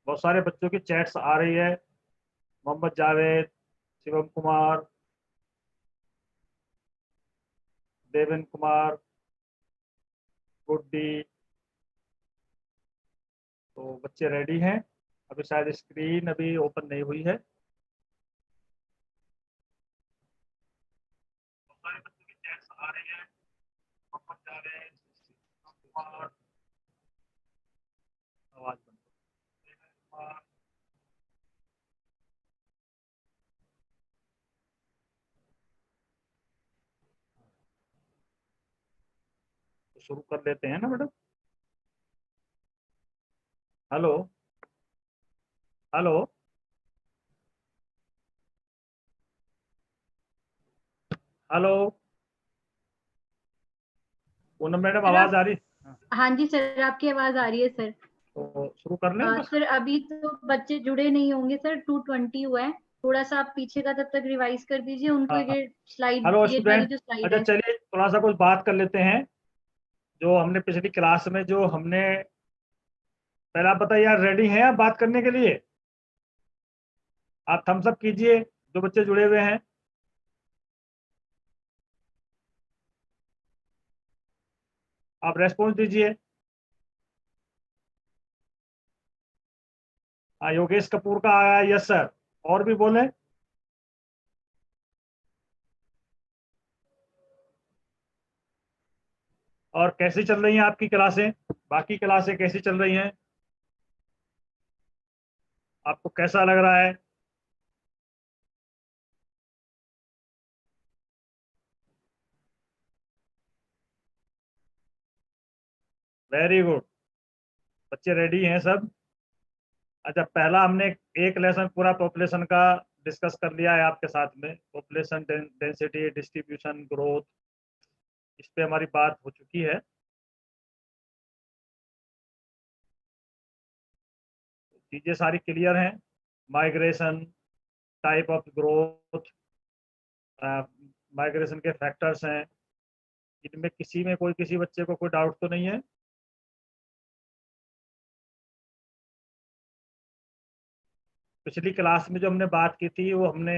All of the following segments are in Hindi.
बहुत सारे बच्चों की चैट्स आ रही है। मोहम्मद जावेद, शिवम कुमार, देवेन कुमार, गुड्डी। तो बच्चे रेडी हैं। अभी शायद स्क्रीन अभी ओपन नहीं हुई है। बहुत सारे बच्चों की चैट्स आ रही है। मोहम्मद जावेद, शिवम कुमार, आवाज बंद करो। देवेन कुमार। तो शुरू कर लेते हैं ना madam. Hello. Hello. Hello. Poonam madam sir आवाज आप, आ रही? हाँ, हाँ जी सर, आपकी आवाज आ रही है सर। तो शुरू कर लें बस। सर अभी तो बच्चे जुड़े नहीं होंगे सर, 220 हुआ है। थोड़ा सा आप पीछे का तब तक रिवाइज कर दीजिए उनको, हाँ। ये स्लाइड, हेलो ये वाली स्टूडेंट। जो स्लाइड अच्छा है। चलिए थोड़ा सा कुछ बात कर लेते हैं। जो हमने पिछली क्लास में जो हमने, पहले आप बताइए यार, रेडी हैं आप बात करने के लिए? आप थम्स अप कीजिए जो बच्चे जुड़े हुए हैं। आप रेस्पॉन्स दीजिए। हाँ, योगेश कपूर का आया, यस सर। और भी बोले। और कैसी चल रही हैं आपकी क्लासें? बाकी क्लासें कैसी चल रही हैं? आपको कैसा लग रहा है? Very good. बच्चे रेडी हैं सब? अच्छा, पहला हमने एक लेसन पूरा पॉपुलेशन का डिस्कस कर लिया है आपके साथ में। पॉपुलेशन डेंसिटी, डिस्ट्रीब्यूशन, ग्रोथ, इस पे हमारी बात हो चुकी है। चीजें सारी क्लियर हैं। Migration, type of growth, migration के फैक्टर्स हैं। इनमें किसी में कोई, किसी बच्चे को कोई डाउट तो नहीं है? पिछली क्लास में जो हमने बात की थी वो हमने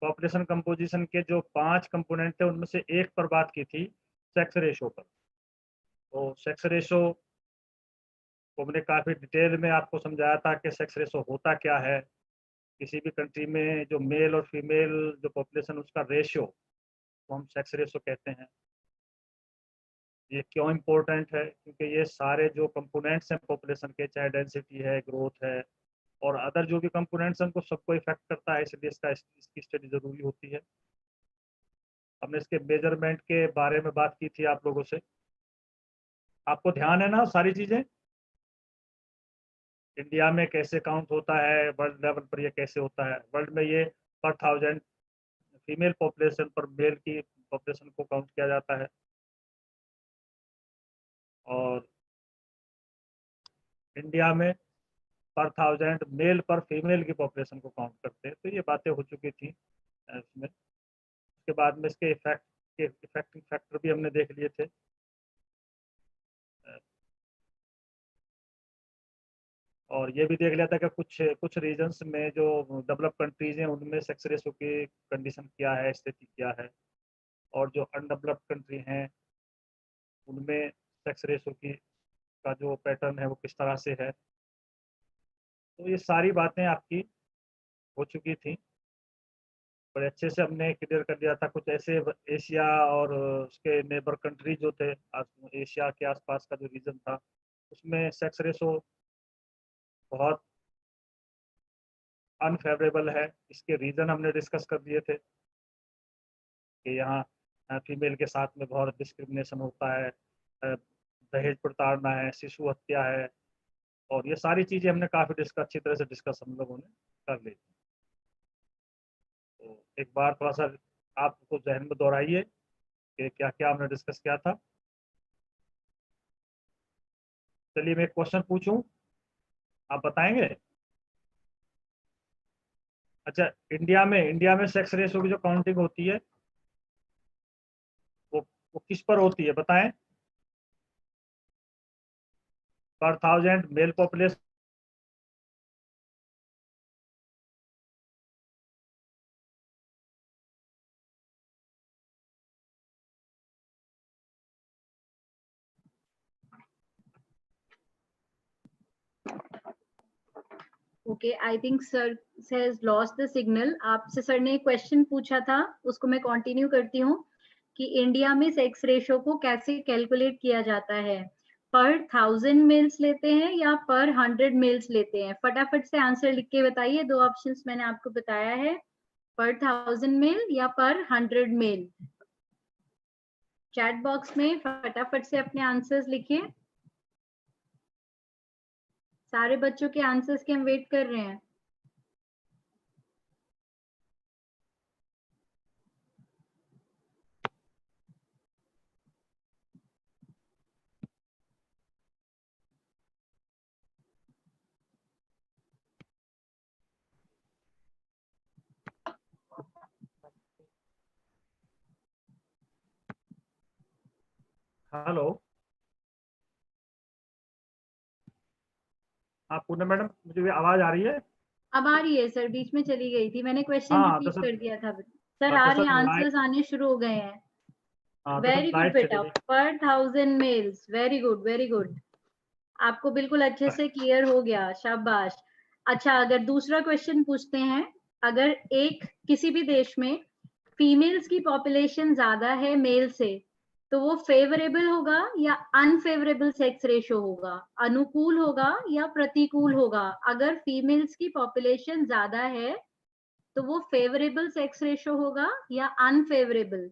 पॉपुलेशन कंपोजिशन के जो 5 कंपोनेंट थे उनमें से एक पर बात की थी, सेक्स रेशो पर। तो सेक्स रेशो को हमने काफ़ी डिटेल में आपको समझाया था कि सेक्स रेशो होता क्या है। किसी भी कंट्री में जो मेल और फीमेल जो पॉपुलेशन, उसका रेशियो को हम सेक्स रेशो कहते हैं। ये क्यों इम्पोर्टेंट है? क्योंकि ये सारे जो कंपोनेंट्स हैं पॉपुलेशन के, चाहे डेंसिटी है, ग्रोथ है, और अदर जो भी कंपोनेंट्स हैं, उनको सबको इफेक्ट करता है, इसलिए इसकी स्टडी जरूरी होती है। हमने इसके मेजरमेंट के बारे में बात की थी आप लोगों से। आपको ध्यान है ना सारी चीजें? इंडिया में कैसे काउंट होता है, वर्ल्ड लेवल पर ये कैसे होता है? वर्ल्ड में ये पर थाउजेंड फीमेल पॉपुलेशन पर मेल की पॉपुलेशन को काउंट किया जाता है, और इंडिया में पर थाउजेंड मेल पर फीमेल की पॉपुलेशन को काउंट करते हैं। तो ये बातें हो चुकी थी इसमें। उसके बाद में इसके इफेक्ट के इफेक्टिंग फैक्टर भी हमने देख लिए थे। और ये भी देख लिया था कि कुछ कुछ रीजन्स में जो डेवलप कंट्रीज हैं उनमें सेक्स रेशो की कंडीशन क्या है, स्थिति क्या है, और जो अनडेवलप्ड कंट्री हैं उनमें सेक्स रेशो की का जो पैटर्न है वो किस तरह से है। तो ये सारी बातें आपकी हो चुकी थी। बड़े अच्छे से हमने क्लियर कर दिया था। कुछ ऐसे एशिया और उसके नेबर कंट्री जो थे, एशिया के आसपास का जो रीजन था, उसमें सेक्स रेशो बहुत अनफेवरेबल है। इसके रीजन हमने डिस्कस कर दिए थे कि यहाँ फीमेल के साथ में बहुत डिस्क्रिमिनेशन होता है, दहेज प्रताड़ना है, शिशु हत्या है, और ये सारी चीज़ें हमने काफ़ी डिस्कस, अच्छी तरह से डिस्कस हम लोगों ने कर ली। तो एक बार थोड़ा सा आप उसको जहन में दोहराइए कि क्या क्या हमने डिस्कस किया था। चलिए मैं एक क्वेश्चन पूछूं, आप बताएंगे? अच्छा, इंडिया में सेक्स रेशो की जो काउंटिंग होती है वो किस पर होती है बताएं? पर thousand mail population okay, I think sir has lost the signal. आपसे सर ने एक क्वेश्चन पूछा था, उसको मैं कंटिन्यू करती हूँ कि इंडिया में सेक्स रेशो को कैसे कैलकुलेट किया जाता है, पर 1000 मेल्स लेते हैं या पर 100 मेल्स लेते हैं? फटाफट से आंसर लिख के बताइए। दो ऑप्शंस मैंने आपको बताया है, पर 1000 मेल या पर 100 मेल। चैट बॉक्स में फटाफट से अपने आंसर्स लिखिए। सारे बच्चों के आंसर्स के हम वेट कर रहे हैं। हेलो, आप पूनम मैडम, मुझे आवाज आ रही है? अब आ रही है सर, बीच में चली गई थी, मैंने क्वेश्चन हाँ तो रिपीट सर, कर दिया था। सर हाँ तो आ रहे सर हैं, लाइट, आंसर्स आने शुरू हो गए हैं। हाँ तो सर वेरी गुड लाइट चली बेटा, गई। पर 1000 males, very good very good. आपको बिल्कुल अच्छे से क्लियर हो गया, शाबाश। अच्छा, अगर दूसरा क्वेश्चन पूछते हैं, अगर एक किसी भी देश में फीमेल्स की पॉपुलेशन ज्यादा है मेल से, तो वो फेवरेबल होगा या अनफेवरेबल सेक्स रेशो होगा? अनुकूल होगा या प्रतिकूल होगा? अगर फीमेल्स की पॉपुलेशन ज्यादा है तो वो फेवरेबल सेक्स रेशो होगा या अनफेवरेबल?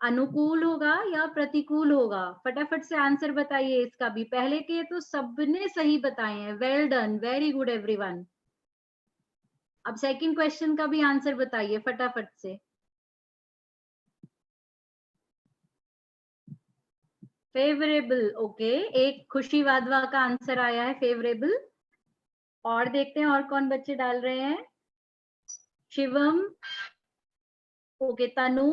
अनुकूल होगा या प्रतिकूल होगा? फटाफट से आंसर बताइए इसका भी। पहले के तो सबने सही बताए हैं, well done, very good everyone. अब सेकंड क्वेश्चन का भी आंसर बताइए फटाफट से। Favourable, okay. एक खुशी वाधवा का आंसर आया है फेवरेबल। और देखते हैं और कौन बच्चे डाल रहे हैं। शिवम, ओके। तनु,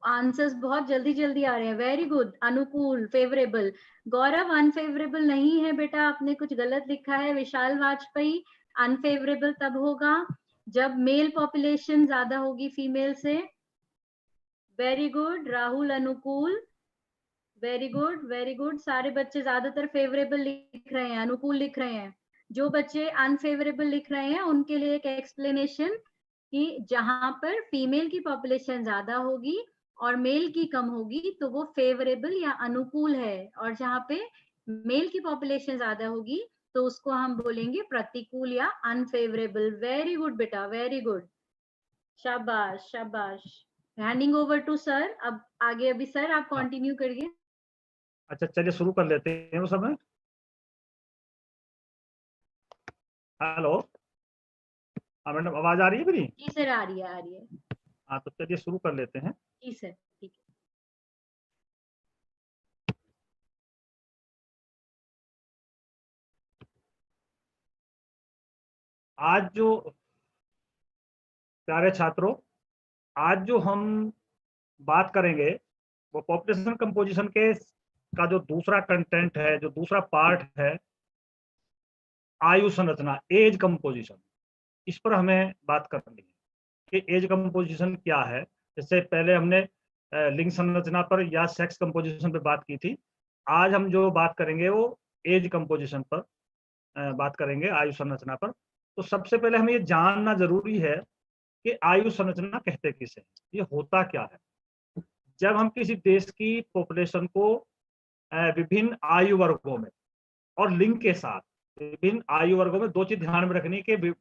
आंसर्स बहुत जल्दी जल्दी आ रहे हैं, वेरी गुड। अनुकूल, फेवरेबल। गौरव, अनफेवरेबल नहीं है बेटा, आपने कुछ गलत लिखा है। विशाल वाजपेयी, अनफेवरेबल तब होगा जब मेल पॉपुलेशन ज्यादा होगी फीमेल से। वेरी गुड राहुल, अनुकूल, वेरी गुड वेरी गुड। सारे बच्चे ज्यादातर फेवरेबल लिख रहे हैं, अनुकूल लिख रहे हैं। जो बच्चे अनफेवरेबल लिख रहे हैं उनके लिए एक एक्सप्लेनेशन कि जहां पर फीमेल की पॉपुलेशन ज्यादा होगी और मेल की कम होगी तो वो फेवरेबल या अनुकूल है, और जहां पे मेल की पॉपुलेशन ज्यादा होगी तो उसको हम बोलेंगे प्रतिकूल या अनफेवरेबल। वेरी गुड बेटा, वेरी गुड, शाबाश शाबाश। Handing over to sir. अब आगे अभी सर आप हाँ, कंटिन्यू करिए। अच्छा चलिए शुरू कर लेते हैं उस समय। हेलो, हाँ मैडम, आवाज आ रही है मेरी? जी सर, आ रही है, आ रही है। हाँ तो चलिए शुरू कर लेते हैं। जी सर, ठीक है। आज जो प्यारे छात्रों, आज जो हम बात करेंगे वो पॉपुलेशन कंपोजिशन के का जो दूसरा कंटेंट है, जो दूसरा पार्ट है, आयु संरचना, एज कंपोजिशन। इस पर हमें बात करनी है कि एज कंपोजिशन क्या है। इससे पहले हमने लिंग संरचना पर या सेक्स कंपोजिशन पर बात की थी। आज हम जो बात करेंगे वो एज कंपोजिशन पर बात करेंगे, आयु संरचना पर। तो सबसे पहले हमें ये जानना जरूरी है कि आयु संरचना कहते किसे हैं, ये होता क्या है। जब हम किसी देश की पॉपुलेशन को विभिन्न आयु वर्गों में और लिंग के साथ, विभिन्न आयु वर्गों में दो चीज ध्यान में रखनी कि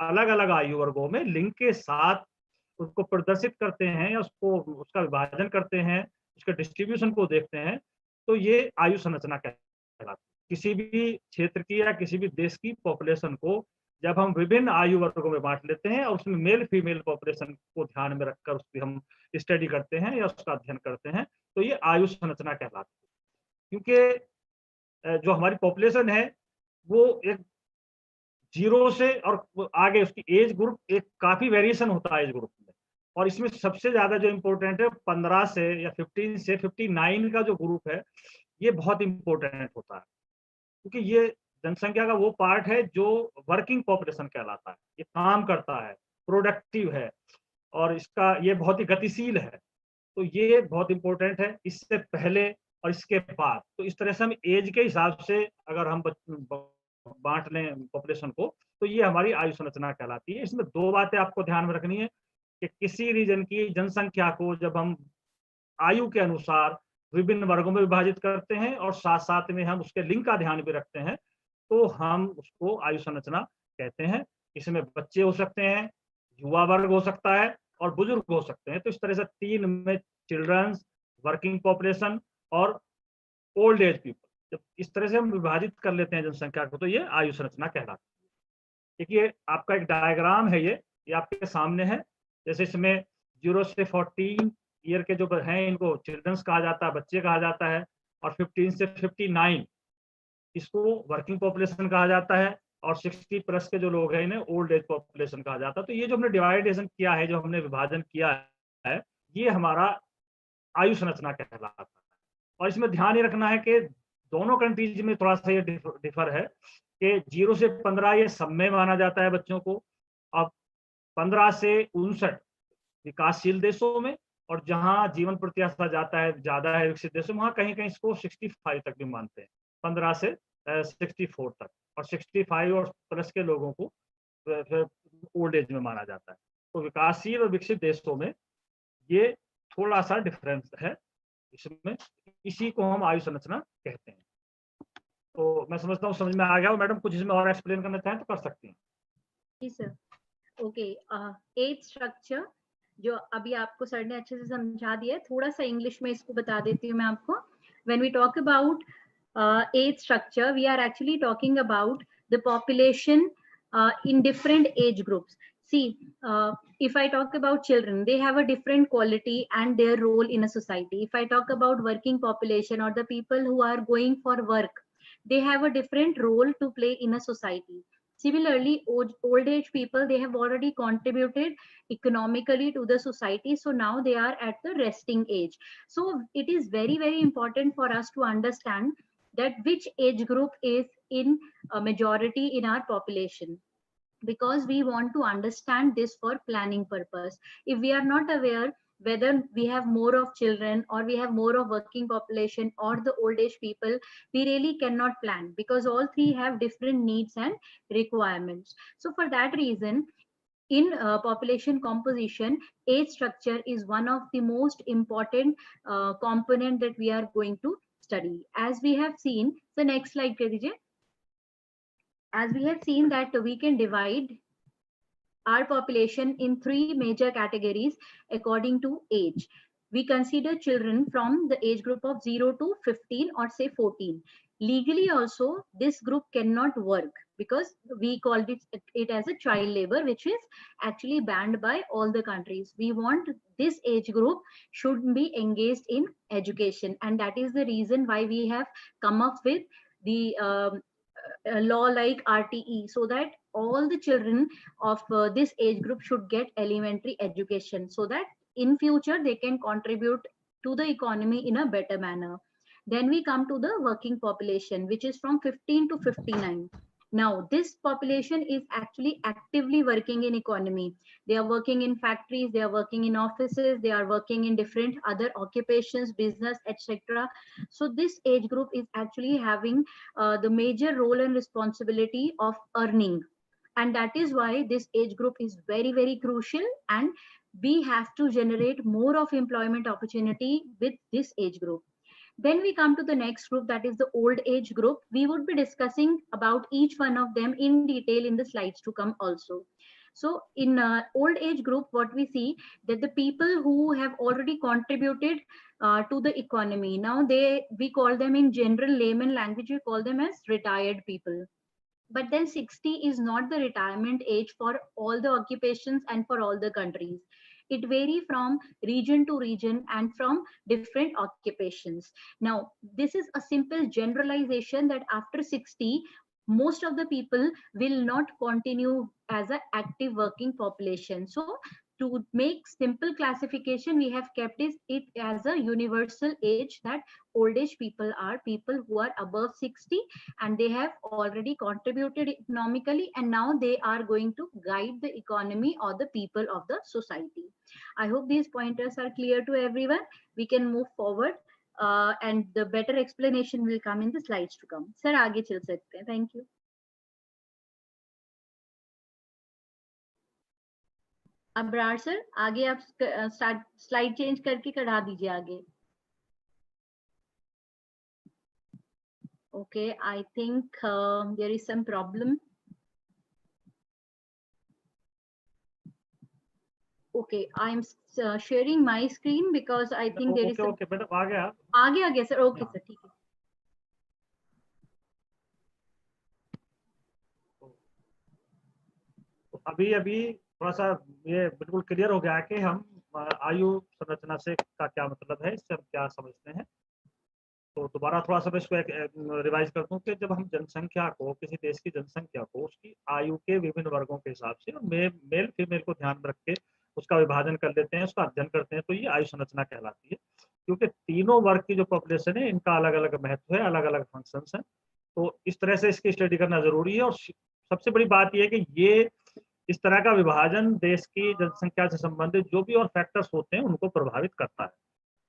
अलग अलग आयु वर्गों में लिंग के साथ उसको प्रदर्शित करते हैं या उसको उसका विभाजन करते हैं, उसके डिस्ट्रीब्यूशन को देखते हैं, तो ये आयु संरचना कहलाती है। किसी भी क्षेत्र की या किसी भी देश की पॉपुलेशन को जब हम विभिन्न आयु वर्गों में बांट लेते हैं और उसमें मेल फीमेल पॉपुलेशन को ध्यान में रखकर उसकी हम स्टडी करते हैं या उसका अध्ययन करते हैं, तो ये आयु संरचना कहलाती है। क्योंकि जो हमारी पॉपुलेशन है वो एक 0 से और आगे उसकी एज ग्रुप, एक काफी वेरिएशन होता है एज ग्रुप में। और इसमें सबसे ज्यादा जो इम्पोर्टेंट है 15 से या 15 से 59 का जो ग्रुप है, ये बहुत इंपॉर्टेंट होता है। क्योंकि ये जनसंख्या का वो पार्ट है जो वर्किंग पॉपुलेशन कहलाता है, ये काम करता है, प्रोडक्टिव है, और इसका ये बहुत ही गतिशील है। तो ये बहुत इंपॉर्टेंट है, इससे पहले और इसके बाद। तो इस तरह से हम एज के हिसाब से अगर हम बांट लें पॉपुलेशन को, तो ये हमारी आयु संरचना कहलाती है। इसमें 2 बातें आपको ध्यान में रखनी है कि किसी रीजन की जनसंख्या को जब हम आयु के अनुसार विभिन्न वर्गों में विभाजित करते हैं और साथ-साथ में हम उसके लिंग का ध्यान भी रखते हैं, तो हम उसको आयु संरचना कहते हैं। इसमें बच्चे हो सकते हैं, युवा वर्ग हो सकता है और बुजुर्ग हो सकते हैं। तो इस तरह से 3 में चिल्ड्रंस, वर्किंग पॉपुलेशन और ओल्ड एज पीपल, जब इस तरह से हम विभाजित कर लेते हैं जनसंख्या को, तो ये आयु संरचना कहलाती है। देखिए आपका एक डायग्राम है ये आपके सामने है। जैसे इसमें 0 से 14 ईयर के जो हैं इनको चिल्ड्रंस कहा जाता है, बच्चे कहा जाता है, और 15 से 59 इसको वर्किंग पॉपुलेशन कहा जाता है, और 60 प्लस के जो लोग हैं इन्हें ओल्ड एज पॉपुलेशन कहा जाता है। तो ये जो हमने डिवाइडेशन किया है, जो हमने विभाजन किया है, ये हमारा आयु संरचना कहलाता है। और इसमें ध्यान ये रखना है कि दोनों कंट्रीज में थोड़ा सा ये डिफर है कि 0 से 15 ये सब में माना जाता है बच्चों को, अब 15 से 59 विकासशील देशों में, और जहां जीवन प्रत्याशा जाता है ज्यादा है विकसित देशों में, वहां कहीं कहीं इसको 65 तक भी मानते हैं, 15 से 64 तक, और 65 और प्लस के लोगों को ओल्ड एज में माना जाता है। तो विकासशील और विकसित देशों में ये थोड़ा सा डिफरेंस है इसमें, इसी को हम आयु संरचना कहते हैं। तो मैं समझता हूँ समझ में आ गया हो। मैडम कुछ इसमें और एक्सप्लेन करना चाहें तो कर सकती हैं। जी सर। ओके, एज स्ट्रक्चर जो अभी आपको सर ने अच्छे से समझा दिया है, थोड़ा सा इंग्लिश में इसको बता देती हूँ मैं आपको। When we talk about age structure, we are actually talking about the population in different age groups. See, if I talk about children, they have a different quality and their role in a society. If I talk about working population or the people who are going for work, they have a different role to play in a society. Similarly, old age people, they have already contributed economically to the society, so now they are at the resting age. So it is very, very important for us to understand that which age group is in a majority in our population, because we want to understand this for planning purpose. If we are not aware whether we have more of children or we have more of working population or the old age people, we really cannot plan, because all three have different needs and requirements. So for that reason, in population composition, age structure is one of the most important component that we are going to study. As we have seen, the next slide, Kadije. As we have seen that we can divide our population in 3 major categories according to age. We consider children from the age group of 0 to 15 or say 14. Legally also, this group cannot work because we called it as a child labor, which is actually banned by all the countries. We want this age group should be engaged in education, and that is the reason why we have come up with the law like RTE, so that all the children of this age group should get elementary education, so that in future they can contribute to the economy in a better manner. Then we come to the working population, which is from 15 to 59. Now, this population is actually actively working in economy. They are working in factories, they are working in offices, they are working in different other occupations, business, etc. So this age group is actually having the major role and responsibility of earning. And that is why this age group is very, very crucial, and we have to generate more of employment opportunity with this age group. Then we come to the next group, that is the old age group. We would be discussing about each one of them in detail in the slides to come also. So in old age group, what we see that the people who have already contributed to the economy, now we call them in general layman language, we call them as retired people. But then 60 is not the retirement age for all the occupations and for all the countries. It varies from region to region and from different occupations. Now, this is a simple generalization that after 60, most of the people will not continue as an active working population. So to make simple classification, we have kept it as a universal age, that old age people are people who are above 60 and they have already contributed economically, and now they are going to guide the economy or the people of the society. I hope these pointers are clear to everyone. We can move forward and the better explanation will come in the slides to come. Sir, आगे चल सकते हैं. Thank you. अब्रार सर आगे आप स्लाइड चेंज करके कढ़ा दीजिए आगे। Okay, I think there is some problem. Okay, I'm sharing my screen because I think there is okay madam आ गया। आगे सर। ओके सर ठीक है। तो अभी थोड़ा सा ये बिल्कुल क्लियर हो गया कि हम आयु संरचना से का क्या मतलब है, इससे हम क्या समझते हैं। तो दोबारा थोड़ा सा मैं इसको रिवाइज कर दूं कि जब हम जनसंख्या को, किसी देश की जनसंख्या को उसकी आयु के विभिन्न वर्गों के हिसाब से मेल फीमेल को ध्यान में रख के उसका विभाजन कर लेते हैं, उसका अध्ययन करते हैं, तो ये आयु संरचना कहलाती है। क्योंकि तीनों वर्ग की जो पॉपुलेशन है इनका अलग अलग महत्व है, अलग अलग फंक्शंस हैं, तो इस तरह से इसकी स्टडी करना जरूरी है। और सबसे बड़ी बात यह है कि ये इस तरह का विभाजन देश की जनसंख्या से संबंधित जो भी और फैक्टर्स होते हैं उनको प्रभावित करता है,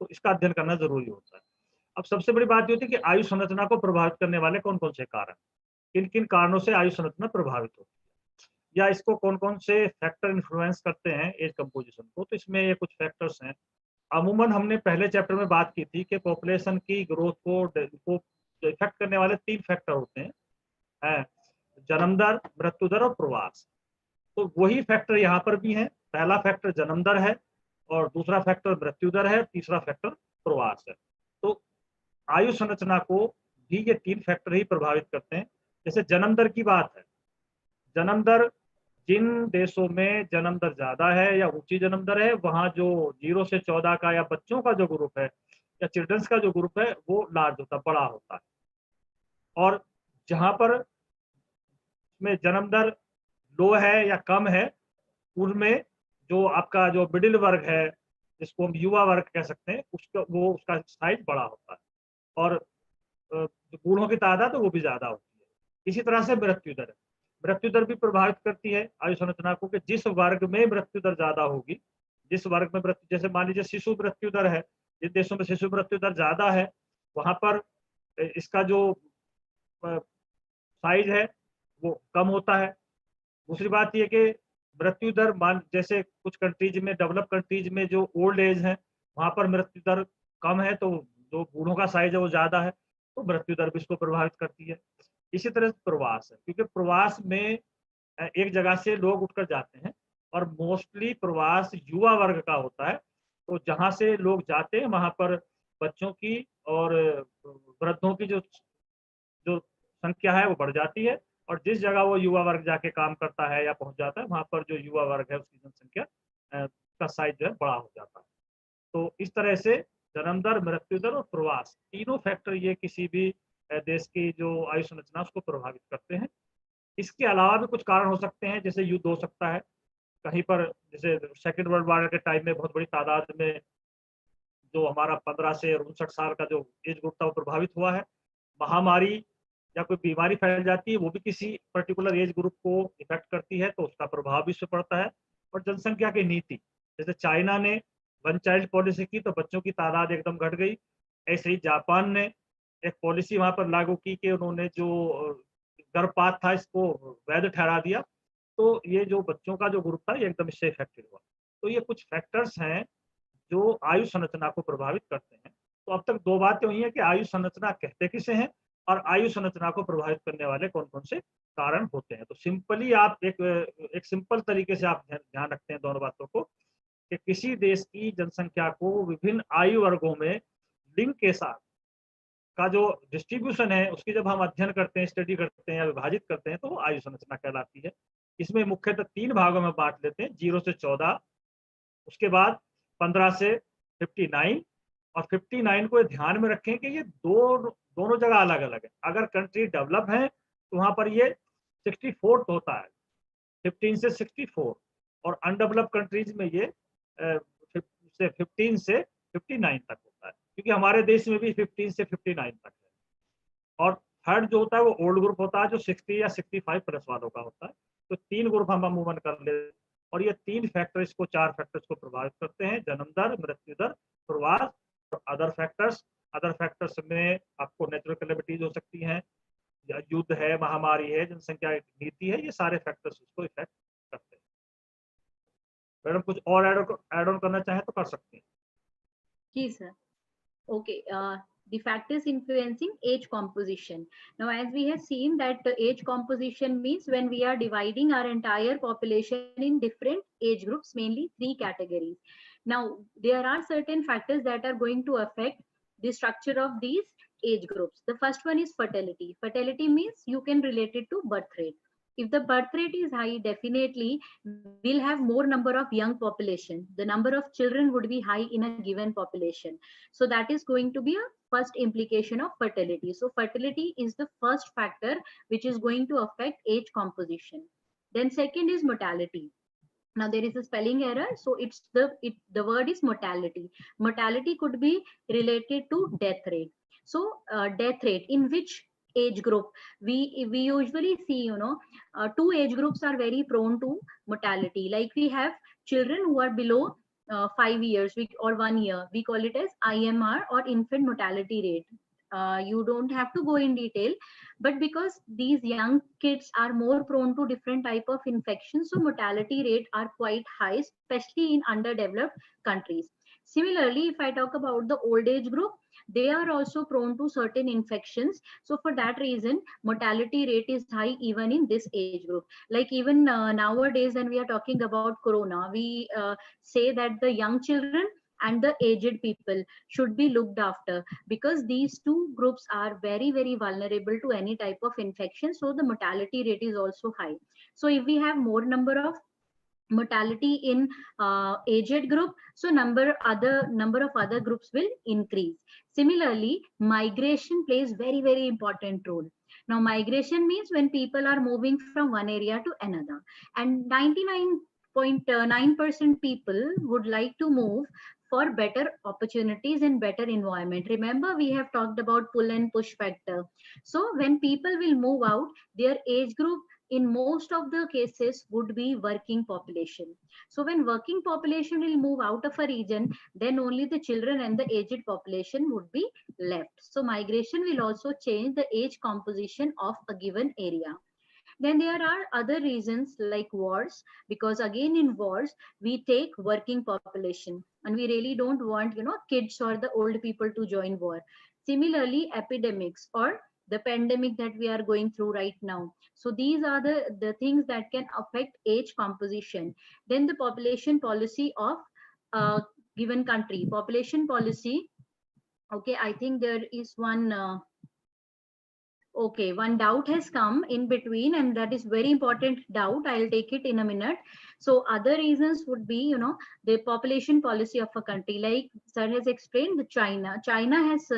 तो इसका अध्ययन करना जरूरी होता है। अब सबसे बड़ी बात ये होती है कि आयु संरचना को प्रभावित करने वाले कौन कौन से कारण, किन किन कारणों से आयु संरचना प्रभावित होती है, या इसको कौन कौन से फैक्टर इन्फ्लुएंस करते हैं एज कंपोजिशन को। तो इसमें ये कुछ फैक्टर्स हैं। अमूमन हमने पहले चैप्टर में बात की थी कि पॉपुलेशन की ग्रोथ को इफेक्ट करने वाले 3 फैक्टर होते हैं, जन्म दर, मृत्यु दर और प्रवास। तो वही फैक्टर यहाँ पर भी है। पहला फैक्टर जन्म दर है, और दूसरा फैक्टर मृत्यु दर है, तीसरा फैक्टर प्रवास है। तो आयु संरचना को भी ये 3 फैक्टर ही प्रभावित करते हैं। जैसे जन्म दर की बात है, जन्म दर जिन देशों में जन्म दर ज्यादा है या ऊंची जन्म दर है, वहां जो 0 से 14 का या बच्चों का जो ग्रुप है या चिल्ड्रंस का जो ग्रुप है वो लार्ज होता है, बड़ा होता है। और जहां पर में जन्म दर लो है या कम है, उनमें जो आपका जो मिडिल वर्ग है, जिसको हम युवा वर्ग कह सकते हैं, उसका साइज बड़ा होता है, और जो बूढ़ों की तादाद है वो भी ज्यादा होती है। इसी तरह से मृत्यु दर भी प्रभावित करती है आयु संरचना को, कि जिस वर्ग में मृत्यु दर ज्यादा होगी, जिस वर्ग में मृत्यु, जैसे मान लीजिए शिशु मृत्यु दर है, जिन देशों में शिशु मृत्यु दर ज्यादा है वहां पर इसका जो साइज है वो कम होता है। दूसरी बात यह कि मृत्यु दर, मान जैसे कुछ कंट्रीज में, डेवलप कंट्रीज में जो ओल्ड एज है वहां पर मृत्यु दर कम है, तो जो बूढ़ों का साइज है वो ज्यादा है, तो मृत्यु दर भी इसको प्रभावित करती है। इसी तरह से प्रवास है, क्योंकि प्रवास में एक जगह से लोग उठकर जाते हैं, और मोस्टली प्रवास युवा वर्ग का होता है। तो जहां से लोग जाते हैं वहां पर बच्चों की और वृद्धों की जो जो संख्या है वो बढ़ जाती है, और जिस जगह वो युवा वर्ग जाके काम करता है या पहुंच जाता है वहां पर जो युवा वर्ग है उसकी जनसंख्या का साइज जो है बड़ा हो जाता है। तो इस तरह से जन्म दर, मृत्यु दर और प्रवास, तीनों फैक्टर ये किसी भी देश की जो आयु संरचना उसको प्रभावित करते हैं। इसके अलावा भी कुछ कारण हो सकते हैं, जैसे युद्ध हो सकता है कहीं पर, जैसे सेकेंड वर्ल्ड वॉर के टाइम में बहुत बड़ी तादाद में जो हमारा 15 से 59 साल का जो एज ग्रुप था वो प्रभावित हुआ है। महामारी या कोई बीमारी फैल जाती है, वो भी किसी पर्टिकुलर एज ग्रुप को इफेक्ट करती है, तो उसका प्रभाव भी इस पर पड़ता है। और जनसंख्या की नीति, जैसे चाइना ने 1 चाइल्ड पॉलिसी की तो बच्चों की तादाद एकदम घट गई। ऐसे ही जापान ने एक पॉलिसी वहां पर लागू की कि उन्होंने जो गर्भपात था इसको वैध ठहरा दिया, तो ये जो बच्चों का जो ग्रुप था ये एकदम इससे इफेक्टेड हुआ। तो ये कुछ फैक्टर्स हैं जो आयु संरचना को प्रभावित करते हैं। तो अब तक 2 बातें हुई हैं कि आयु संरचना कहते किसे हैं, और आयु संरचना को प्रभावित करने वाले कौन कौन से कारण होते हैं। तो सिंपली आप एक सिंपल तरीके से आप ध्यान रखते हैं दोनों बातों को, कि किसी देश की जनसंख्या को विभिन्न आयु वर्गों में लिंग के साथ का जो डिस्ट्रीब्यूशन है उसकी जब हम अध्ययन करते हैं, स्टडी करते हैं या विभाजित करते हैं, तो वो आयु संरचना कहलाती है। इसमें मुख्यतः 3 भागों में बांट लेते हैं, 0 से 14, उसके बाद 15 से 59, और 59 को ध्यान में रखें कि ये दोनों जगह अलग अलग है। अगर कंट्री डेवलप है तो वहां पर ये 64 होता है, 15 से 64, और अनडेवलप कंट्रीज में ये 15 से 59 तक होता है, क्योंकि हमारे देश में भी 15 से 59 तक है। और थर्ड जो होता है वो ओल्ड ग्रुप होता है, जो 60 या 65 प्लस वालों का होता है। तो 3 ग्रुप हम अमूमन कर ले, और ये 3 फैक्टर्स को, 4 फैक्टर्स को प्रभावित करते हैं, जन्म दर, मृत्यु दर, प्रवास और अदर फैक्टर्स। अदर फैक्टर्स में आपको नेचुरल कैलेमिटीज हो सकती हैं, युद्ध है, महामारी है, जनसंख्या नीति है, ये सारे फैक्टर्स उसको इफेक्ट करते हैं। मैडम कुछ और ऐड ऑन करना चाहे तो कर सकते हैं। जी sir. Okay, the factors influencing age composition. Now, as we have seen that age composition means when we are dividing our entire population in different age groups, mainly 3 categories. Now, there are certain factors that are going to affect the structure of these age groups. The first one is fertility. Fertility means you can relate it to birth rate. If the birth rate is high, definitely we'll have more number of young population. The number of children would be high in a given population. So that is going to be a first implication of fertility. So fertility is the first factor which is going to affect age composition. Then second is mortality. Now there is a spelling error, so the word is mortality. Mortality could be related to death rate. So death rate in which age group we usually see, two age groups are very prone to mortality. Like we have children who are below 5 years or 1 year. We call it as IMR, or infant mortality rate. You don't have to go in detail, but because these young kids are more prone to different type of infections, so mortality rate are quite high, especially in underdeveloped countries. Similarly, if I talk about the old age group, they are also prone to certain infections. So for that reason, mortality rate is high even in this age group. Like even nowadays, when we are talking about corona, we say that the young children and the aged people should be looked after, because these two groups are very, very vulnerable to any type of infection. So the mortality rate is also high. So if we have more number of mortality in aged group, so number of other groups will increase. Similarly, migration plays very, very important role. Now migration means when people are moving from one area to another, and 99.9% people would like to move for better opportunities and better environment. Remember, we have talked about pull and push factor. So when people will move out, their age group in most of the cases would be working population. So when working population will move out of a region, then only the children and the aged population would be left. So migration will also change the age composition of a given area. Then there are other reasons like wars, because again in wars we take working population, and we really don't want kids or the old people to join war. Similarly, epidemics or the pandemic that we are going through right now. So these are the things that can affect age composition. Then the population policy of a given country. Population policy. Okay, I think there is one. Okay, one doubt has come in between, and that is very important doubt. I'll take it in a minute. So other reasons would be, the population policy of a country. Like sir has explained, the China. China has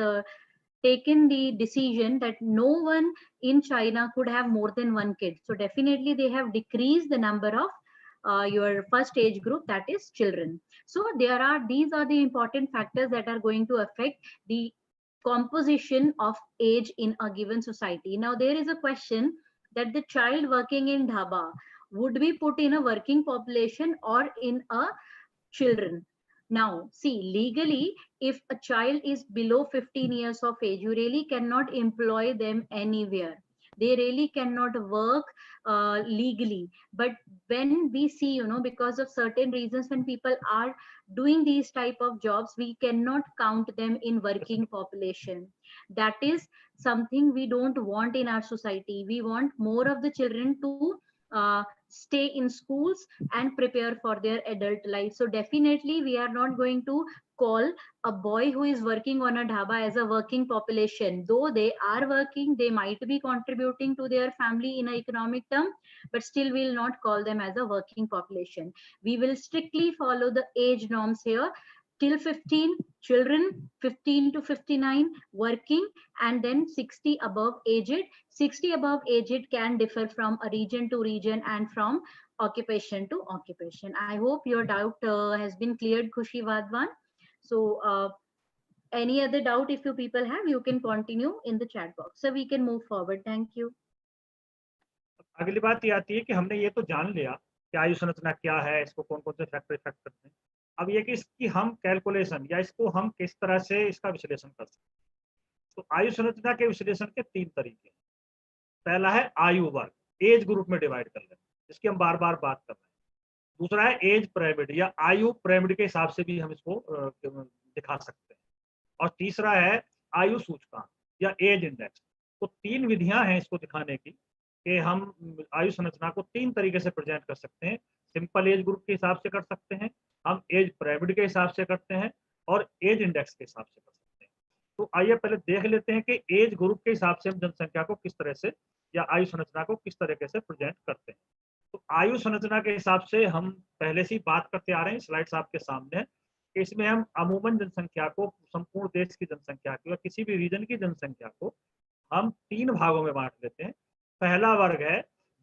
taken the decision that no one in China could have more than one kid. So definitely they have decreased the number of your first age group, that is children. So these are the important factors that are going to affect the composition of age in a given society. Now there is a question that the child working in dhaba would be put in a working population or in a children. Now see, legally if a child is below 15 years of age, you really cannot employ them anywhere. They really cannot work legally. But when we see, because of certain reasons, when people are doing these type of jobs, we cannot count them in working population. That is something we don't want in our society. We want more of the children to stay in schools and prepare for their adult life. So definitely we are not going to call a boy who is working on a dhaba as a working population. Though they are working, they might be contributing to their family in an economic term, but still we will not call them as a working population. We will strictly follow the age norms here. Till 15 children, 15 to 59 working, and then 60 above aged. 60 above aged can differ from a region to region and from occupation to occupation. I hope your doubt has been cleared, Khushi Vadwan. So any other doubt if you people have, you can continue in the chat box. So we can move forward. Thank you. अगली बात ये आती है कि हमने ये तो जान लिया कि आयु संरचना क्या है, इसको कौन कौन से फैक्टर इफेक्ट करते हैं। अब ये कि इसकी हम कैलकुलेशन या इसको हम किस तरह से इसका विश्लेषण कर सकते हैं। तो आयु संरचना के विश्लेषण के 3 तरीके हैं। पहला है आयु वर्ग, एज ग्रुप में डिवाइड कर लेना, जिसकी हम बार बार बात कर रहे हैं। दूसरा है एज पिरामिड या आयु पिरामिड के हिसाब से भी हम इसको दिखा सकते हैं। और तीसरा है आयु सूचकांक या एज इंडेक्स। तो 3 विधियां हैं इसको दिखाने की कि हम आयु संरचना को 3 तरीके से प्रेजेंट कर सकते हैं। सिंपल एज ग्रुप के हिसाब से कर सकते हैं, हम एज पिरामिड के हिसाब से करते हैं, और एज इंडेक्स के हिसाब से कर सकते हैं। तो आइए पहले देख लेते हैं कि एज ग्रुप के हिसाब से हम जनसंख्या को किस तरह से या आयु संरचना को किस तरीके से प्रेजेंट करते हैं। तो आयु संरचना के हिसाब से हम पहले से ही बात करते आ रहे हैं, स्लाइड्स आपके सामने है। इसमें हम अमूमन जनसंख्या को, संपूर्ण देश की जनसंख्या को या किसी भी रीजन की जनसंख्या को हम 3 भागों में बांट देते हैं। पहला वर्ग है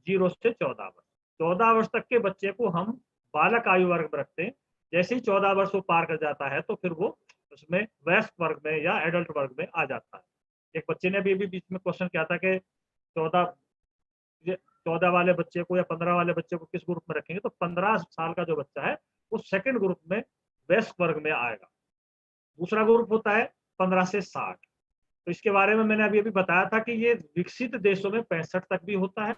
0 से 14 वर्ष। 14 वर्ष तक के बच्चे को हम बालक आयु वर्ग में रखते हैं। जैसे ही 14 वर्ष वो पार कर जाता है तो फिर वो उसमें वयस्क वर्ग में या एडल्ट वर्ग में आ जाता है। एक बच्चे ने भी बीच में क्वेश्चन किया था कि 14 वाले बच्चे को या 15 वाले बच्चे को किस ग्रुप में रखेंगे, तो 15 साल का जो बच्चा है वो सेकंड ग्रुप में वयस्क वर्ग में आएगा। दूसरा ग्रुप होता है 15 से 60। तो इसके बारे में मैंने अभी बताया था कि ये विकसित देशों में 65 तक भी होता है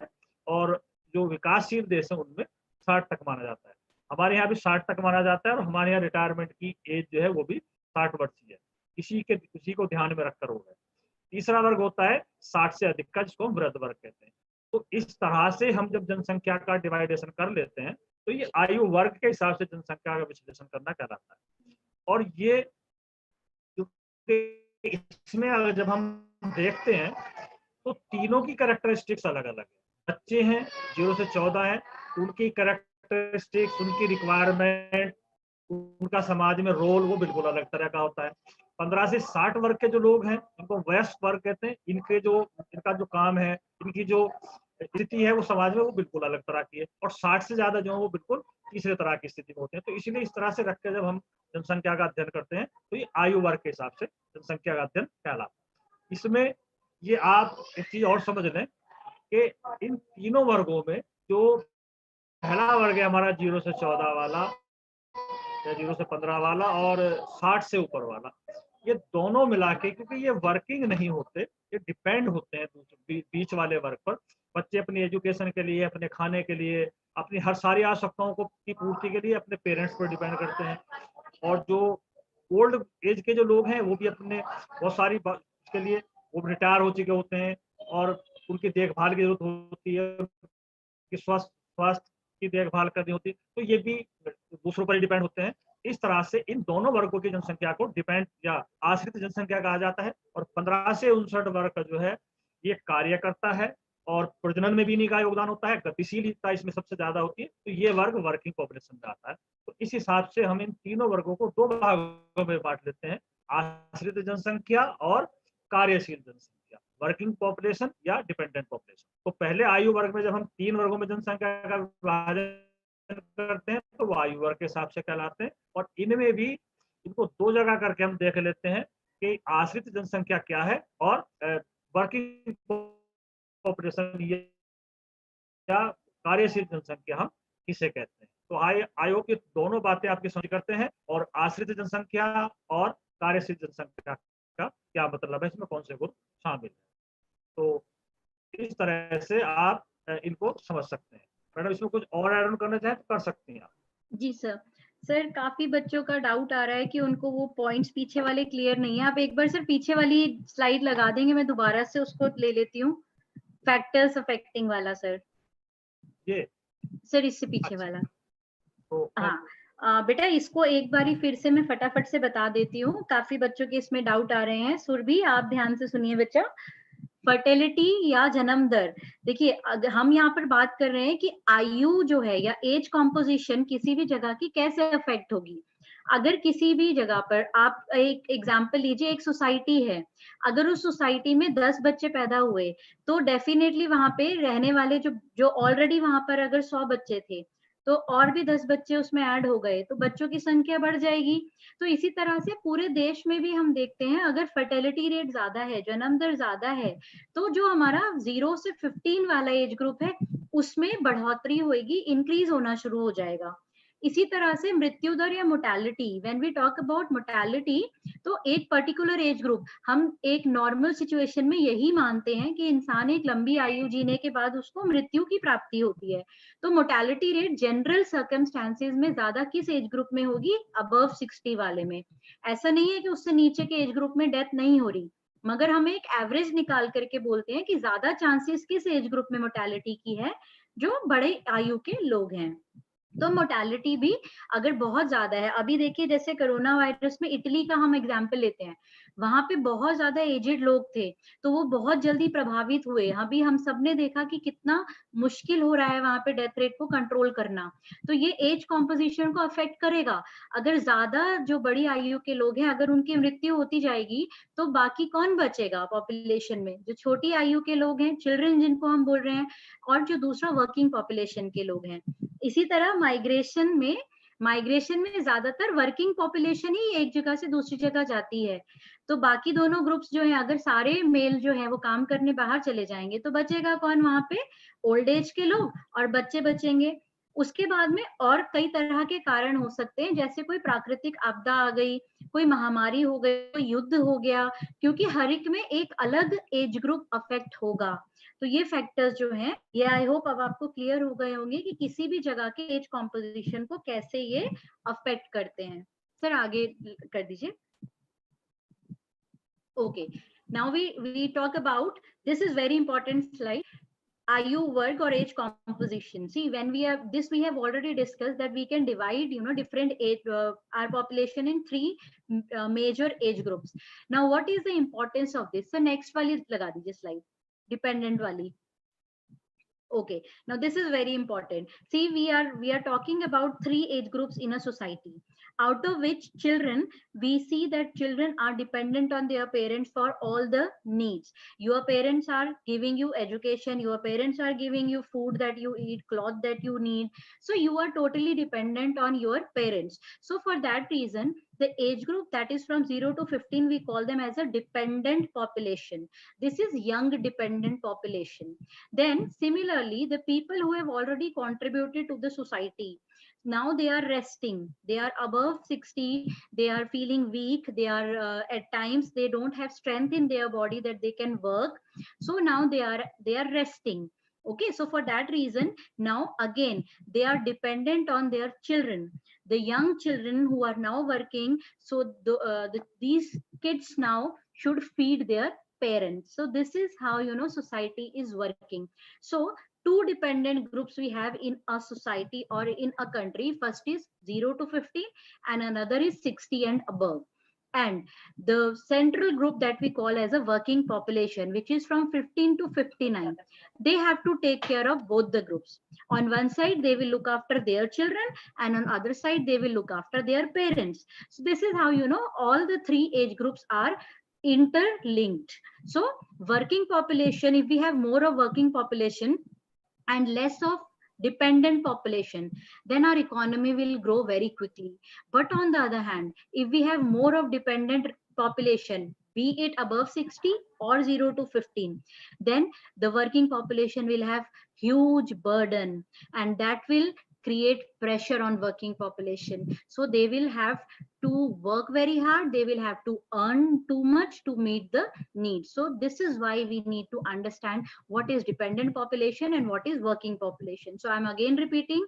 और जो विकासशील देश है उनमें 60 तक माना जाता है। हमारे यहाँ भी 60 तक माना जाता है और हमारे यहाँ रिटायरमेंट की एज जो है वो भी 60 वर्ष की है। इसी को ध्यान में रखकर होगा। तीसरा वर्ग होता है 60 से अधिक का, जिसको हम वृद्ध वर्ग कहते हैं। तो इस तरह से हम जब जनसंख्या का डिवाइडेशन कर लेते हैं तो ये आयु वर्ग के हिसाब से जनसंख्या का विश्लेषण करना कहलाता है। और ये इसमें अगर जब हम देखते हैं तो तीनों की कैरेक्टरिस्टिक्स अलग अलग है। बच्चे हैं 0 से 14 है, उनकी कैरेक्टरिस्टिक्स, उनकी रिक्वायरमेंट, उनका समाज में रोल वो बिल्कुल अलग तरह का होता है। 15 से 60 वर्ग के जो लोग हैं इनको वयस्क वर्ग कहते हैं। इनका जो काम है, इनकी जो स्थिति है वो समाज में वो बिल्कुल अलग तरह की है। और 60 से ज्यादा जो है वो बिल्कुल तीसरे तरह की स्थिति में होते हैं। तो इसीलिए इस तरह से रख के जब हम जनसंख्या का अध्ययन करते हैं तो ये आयु वर्ग के हिसाब से जनसंख्या का अध्ययन कहलाता है। इसमें ये आप एक चीज और समझ लें कि इन तीनों वर्गों में जो पहला वर्ग है हमारा 0 से 14 वाला या 0 से 15 वाला और 60 से ऊपर वाला, ये दोनों मिला के, क्योंकि ये वर्किंग नहीं होते, ये डिपेंड होते हैं बीच वाले वर्ग पर। बच्चे अपनी एजुकेशन के लिए, अपने खाने के लिए, अपनी हर सारी आवश्यकताओं को की पूर्ति के लिए अपने पेरेंट्स पर डिपेंड करते हैं। और जो ओल्ड एज के जो लोग हैं वो भी अपने बहुत सारी के लिए वो रिटायर हो चुके होते हैं और उनकी देखभाल की जरूरत होती है, उनकी स्वास्थ्य की देखभाल करनी होती है, तो ये भी दूसरों पर डिपेंड होते हैं। इस तरह से इन दोनों वर्गों की जनसंख्या को डिपेंड या आश्रित जनसंख्या कहा जाता है। और 15 से 59 वर्ग का जो है ये कार्य करता है और प्रजनन में भी इन्हीं का योगदान होता है, गतिशीलता इसमें सबसे ज्यादा होती है। तो ये वर्ग वर्किंग पॉपुलेशन में आता है। तो इस हिसाब से हम इन तीनों वर्गों को 2 भागों में बांट लेते हैं, आश्रित जनसंख्या और कार्यशील जनसंख्या, वर्किंग पॉपुलेशन या डिपेंडेंट पॉपुलेशन। तो पहले आयु वर्ग में जब हम 3 वर्गों में जनसंख्या का विभाजन करते हैं तो वो आयु वर्ग के हिसाब से कहलाते हैं। और इनमें भी इनको 2 जगह करके हम देख लेते हैं कि आश्रित जनसंख्या क्या है और वर्किंग पॉपुलेशन या कार्यशील जनसंख्या हम किसे कहते हैं। तो आयोग की दोनों बातें आपकी समझ करते हैं और आश्रित जनसंख्या और कार्यशील जनसंख्या का क्या मतलब है, इसमें कौन से गुण शामिल है। तो इस तरह से आप इनको समझ सकते हैं। मैडम इसमें कुछ और ऐड ऑन करना चाहें तो कर सकती हैं आप। जी सर काफी बच्चों का डाउट आ रहा है कि उनको वो पॉइंट्स पीछे वाले क्लियर नहीं है। आप एक बार सर पीछे वाली स्लाइड लगा देंगे, मैं दोबारा से उसको ले लेती हूँ, फैक्टर्स अफेक्टिंग वाला सर। ये सर इससे पीछे अच्छा। वाला तो हाँ बेटा इसको एक बारी फिर से मैं फटाफट से बता देती हूँ, काफी बच्चों के इसमें डाउट आ रहे हैं। सुरभि आप ध्यान से सुनिए बच्चा। फर्टिलिटी या जन्म दर, देखिए हम यहाँ पर बात कर रहे हैं कि आयु जो है या एज कॉम्पोजिशन किसी भी जगह की कैसे अफेक्ट होगी। अगर किसी भी जगह पर आप एक एग्जाम्पल लीजिए, एक सोसाइटी है, अगर उस सोसाइटी में 10 बच्चे पैदा हुए तो डेफिनेटली वहां पे रहने वाले जो ऑलरेडी वहां पर अगर 100 बच्चे थे तो और भी 10 बच्चे उसमें ऐड हो गए तो बच्चों की संख्या बढ़ जाएगी। तो इसी तरह से पूरे देश में भी हम देखते हैं अगर फर्टिलिटी रेट ज्यादा है, जन्म दर ज्यादा है, तो जो हमारा 0 से 15 वाला एज ग्रुप है उसमें बढ़ोतरी होगी, इंक्रीज होना शुरू हो जाएगा। इसी तरह से मृत्यु दर या mortality, when we talk about mortality, तो एक पर्टिकुलर एज ग्रुप, हम एक नॉर्मल सिचुएशन में यही मानते हैं कि इंसान एक लंबी आयु जीने के बाद उसको मृत्यु की प्राप्ति होती है। तो मोर्टेलिटी रेट जनरल सर्कमस्टांसेस में ज्यादा किस एज ग्रुप में होगी? अबव 60 वाले में। ऐसा नहीं है कि उससे नीचे के एज ग्रुप में डेथ नहीं हो रही, मगर हम एक एवरेज निकाल करके बोलते हैं कि ज्यादा चांसेस किस एज ग्रुप में मोर्टेलिटी की है? जो बड़े आयु के लोग हैं। तो मोर्टेलिटी भी अगर बहुत ज्यादा है, अभी देखिए जैसे कोरोना वायरस में इटली का हम एग्जाम्पल लेते हैं, वहां पे बहुत ज्यादा एजेड लोग थे, तो वो बहुत जल्दी प्रभावित हुए। अभी हम सब ने देखा कि कितना मुश्किल हो रहा है वहां पे डेथ रेट को कंट्रोल करना। तो ये एज कॉम्पोजिशन को अफेक्ट करेगा। अगर ज्यादा जो बड़ी आयु के लोग हैं, अगर उनकी मृत्यु होती जाएगी, तो बाकी कौन बचेगा पॉपुलेशन में? जो छोटी आयु के लोग हैं, चिल्ड्रन जिनको हम बोल रहे हैं, और जो दूसरा वर्किंग पॉपुलेशन के लोग हैं। इसी तरह माइग्रेशन में ज्यादातर वर्किंग पॉपुलेशन ही एक जगह से दूसरी जगह जाती है। तो बाकी दोनों ग्रुप्स जो है, अगर सारे मेल जो है वो काम करने बाहर चले जाएंगे, तो बचेगा कौन वहां पे? ओल्ड एज के लोग और बच्चे बचेंगे। उसके बाद में और कई तरह के कारण हो सकते हैं, जैसे कोई प्राकृतिक आपदा आ गई, कोई महामारी हो गई, कोई युद्ध हो गया, क्योंकि हर एक में एक अलग एज ग्रुप अफेक्ट होगा। तो ये फैक्टर्स जो हैं, ये आई होप अब आपको क्लियर हो गए होंगे कि किसी भी जगह के एज कॉम्पोजिशन को कैसे ये अफेक्ट करते हैं। सर आगे कर दीजिए। Okay, now we talk about, this is very important slide, आयु वर्ग or age composition. See, when we have this, we have already discussed that we can divide, different age, our population in three major age groups. Now what is the importance of this? So next वाली लगा दीजिए slide, dependent वाली. Okay, now this is very important. See, we are talking about three age groups in a society, out of which children, we see that children are dependent on their parents for all the needs. Your parents are giving you education, your parents are giving you food that you eat, cloth that you need, so you are totally dependent on your parents. So for that reason, the age group that is from 0 to 15, we call them as a dependent population. This is young dependent population. Then similarly, the people who have already contributed to the society, now they are resting, they are above 60, they are feeling weak, they are at times they don't have strength in their body that they can work, so now they are resting. Okay, so for that reason, now again they are dependent on their children, the young children who are now working. So these kids now should feed their parents. So this is how society is working. So two dependent groups we have in a society or in a country. First is 0 to 50 and another is 60 and above. And the central group that we call as a working population, which is from 15 to 59, they have to take care of both the groups. On one side they will look after their children, and on other side they will look after their parents. So this is how all the three age groups are interlinked. So working population, if we have more of working population and less of dependent population, then our economy will grow very quickly. But on the other hand, if we have more of dependent population, be it above 60 or 0 to 15, then the working population will have huge burden, and that will create pressure on working population. So they will have to work very hard, they will have to earn too much to meet the needs. So this is why we need to understand what is dependent population and what is working population. So I'm again repeating,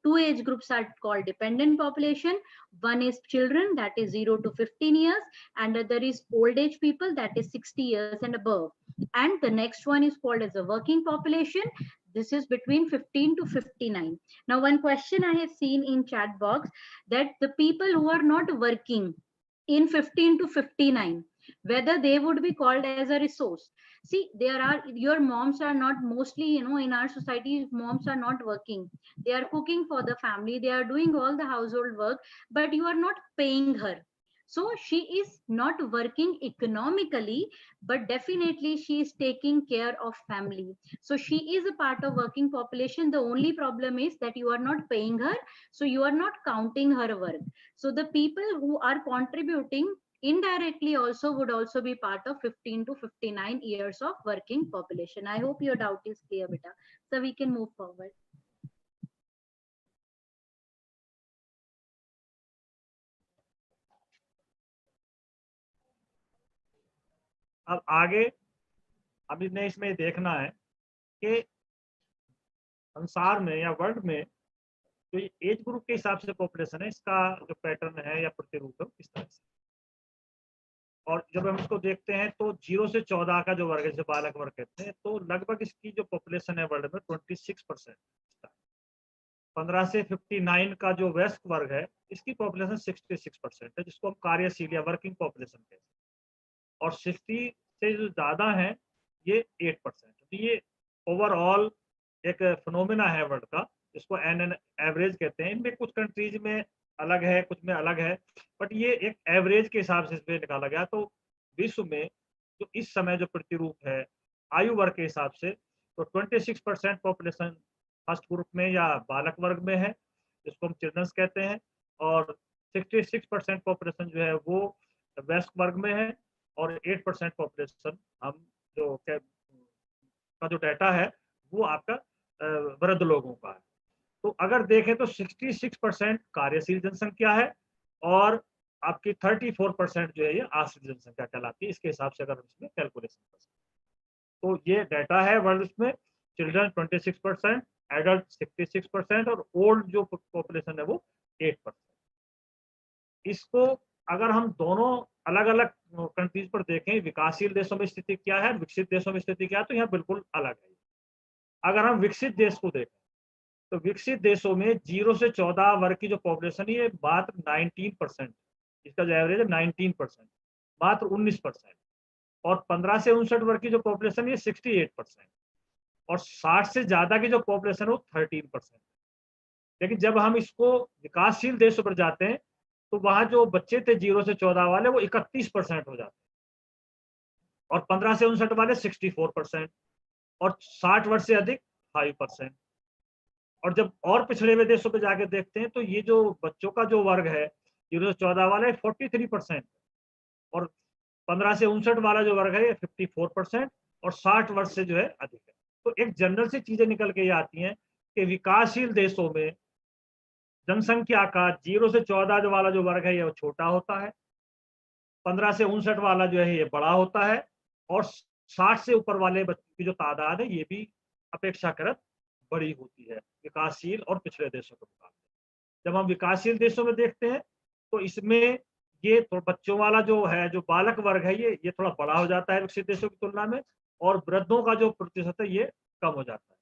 two age groups are called dependent population. One is children, that is 0 to 15 years, and other is old age people, that is 60 years and above. And the next one is called as a working population. This is between 15 to 59. Now one question I have seen in chat box, that the people who are not working in 15 to 59, whether they would be called as a resource. See, there are, your moms are not, mostly in our society moms are not working, they are cooking for the family, they are doing all the household work, but you are not paying her. So she is not working economically, but definitely she is taking care of family. So she is a part of working population. The only problem is that you are not paying her, so you are not counting her work. So the people who are contributing indirectly also would also be part of 15 to 59 years of working population. I hope your doubt is clear, beta. So we can move forward. अब आगे हमने इसमें देखना है कि संसार में या वर्ल्ड में जो एज ग्रुप के हिसाब से पॉपुलेशन है, इसका जो पैटर्न है या प्रतिरूप है किस तरह से। और जब हम इसको देखते हैं तो 0 से 14 का जो वर्ग है, जो बालक वर्ग कहते हैं, तो लगभग इसकी जो पॉपुलेशन है वर्ल्ड में 26%। 15 से 59 का जो वयस्क वर्ग है, इसकी पॉपुलेशन 66% है, जिसको हम कार्यशील या वर्किंग पॉपुलेशन कहते हैं। और 60 से जो ज्यादा है ये 8%। तो ये ओवरऑल एक फिनोमेना है वर्ल्ड का, जिसको एन एवरेज कहते हैं। इनमें कुछ कंट्रीज में अलग है, कुछ में अलग है, बट ये एक एवरेज के हिसाब से इसमें निकाला गया। तो विश्व में जो इस समय जो प्रतिरूप है आयु वर्ग के हिसाब से, तो 26% पॉपुलेशन फर्स्ट ग्रुप में या बालक वर्ग में है, जिसको हम चिल्ड्रंस कहते हैं। और 66% पॉपुलेशन जो है वो वयस्क वर्ग में है, और 8% पॉपुलेशन हम जो का जो डाटा है वो आपका वृद्ध लोगों का है। तो अगर देखें तो 66% कार्यशील जनसंख्या है, और आपकी 34% जो है ये आश्रित जनसंख्या कहलाती है। इसके हिसाब से अगर हम इसमें कैलकुलेशन कर सकते हैं, तो ये डाटा है वर्ल्ड में। चिल्ड्रन 26%, एडल्ट 66% और ओल्ड जो पॉपुलेशन है वो 8%। इसको अगर हम दोनों अलग अलग कंट्रीज पर देखें, विकासशील देशों में स्थिति क्या है, विकसित देशों में स्थिति क्या है, तो यहाँ बिल्कुल अलग है। अगर हम विकसित देश को देखें तो विकसित देशों में 0 से 14 वर्ग की जो पॉपुलेशन है ये मात्र 19%, इसका जो एवरेज है 19%, मात्र 19%। और 15 से 59 वर्ग की जो पॉपुलेशन है 68%, और 60 से ज्यादा की जो पॉपुलेशन है वो 13%। लेकिन जब हम इसको विकासशील देशों पर जाते हैं तो वहां जो बच्चे थे 0 से 14 वाले वो 31% हो जाते हैं, और 15 से 59 वाले 64%, और 60 वर्ष से अधिक 5%। और जब और पिछड़े हुए देशों पे जाके देखते हैं तो ये जो बच्चों का जो वर्ग है 0 से 14 वाला है 43%, और 15 से 59 वाला जो वर्ग है ये 54%, और 60 वर्ष से जो है अधिक है। तो एक जनरल से चीजें निकल के ये आती हैं कि विकासशील देशों में जनसंख्या का 0 से 14 वाला जो वर्ग है ये छोटा होता है, 15 से 59 वाला जो है ये बड़ा होता है, और 60 से ऊपर वाले बच्चों की जो तादाद है ये भी अपेक्षाकृत बड़ी होती है विकासशील और पिछड़े देशों के मुकाबले। जब हम विकासशील देशों में देखते हैं तो इसमें ये तो बच्चों वाला जो है, जो बालक वर्ग है, ये थोड़ा बड़ा हो जाता है विकसित देशों की तुलना में, और वृद्धों का जो प्रतिशत है ये कम हो जाता है।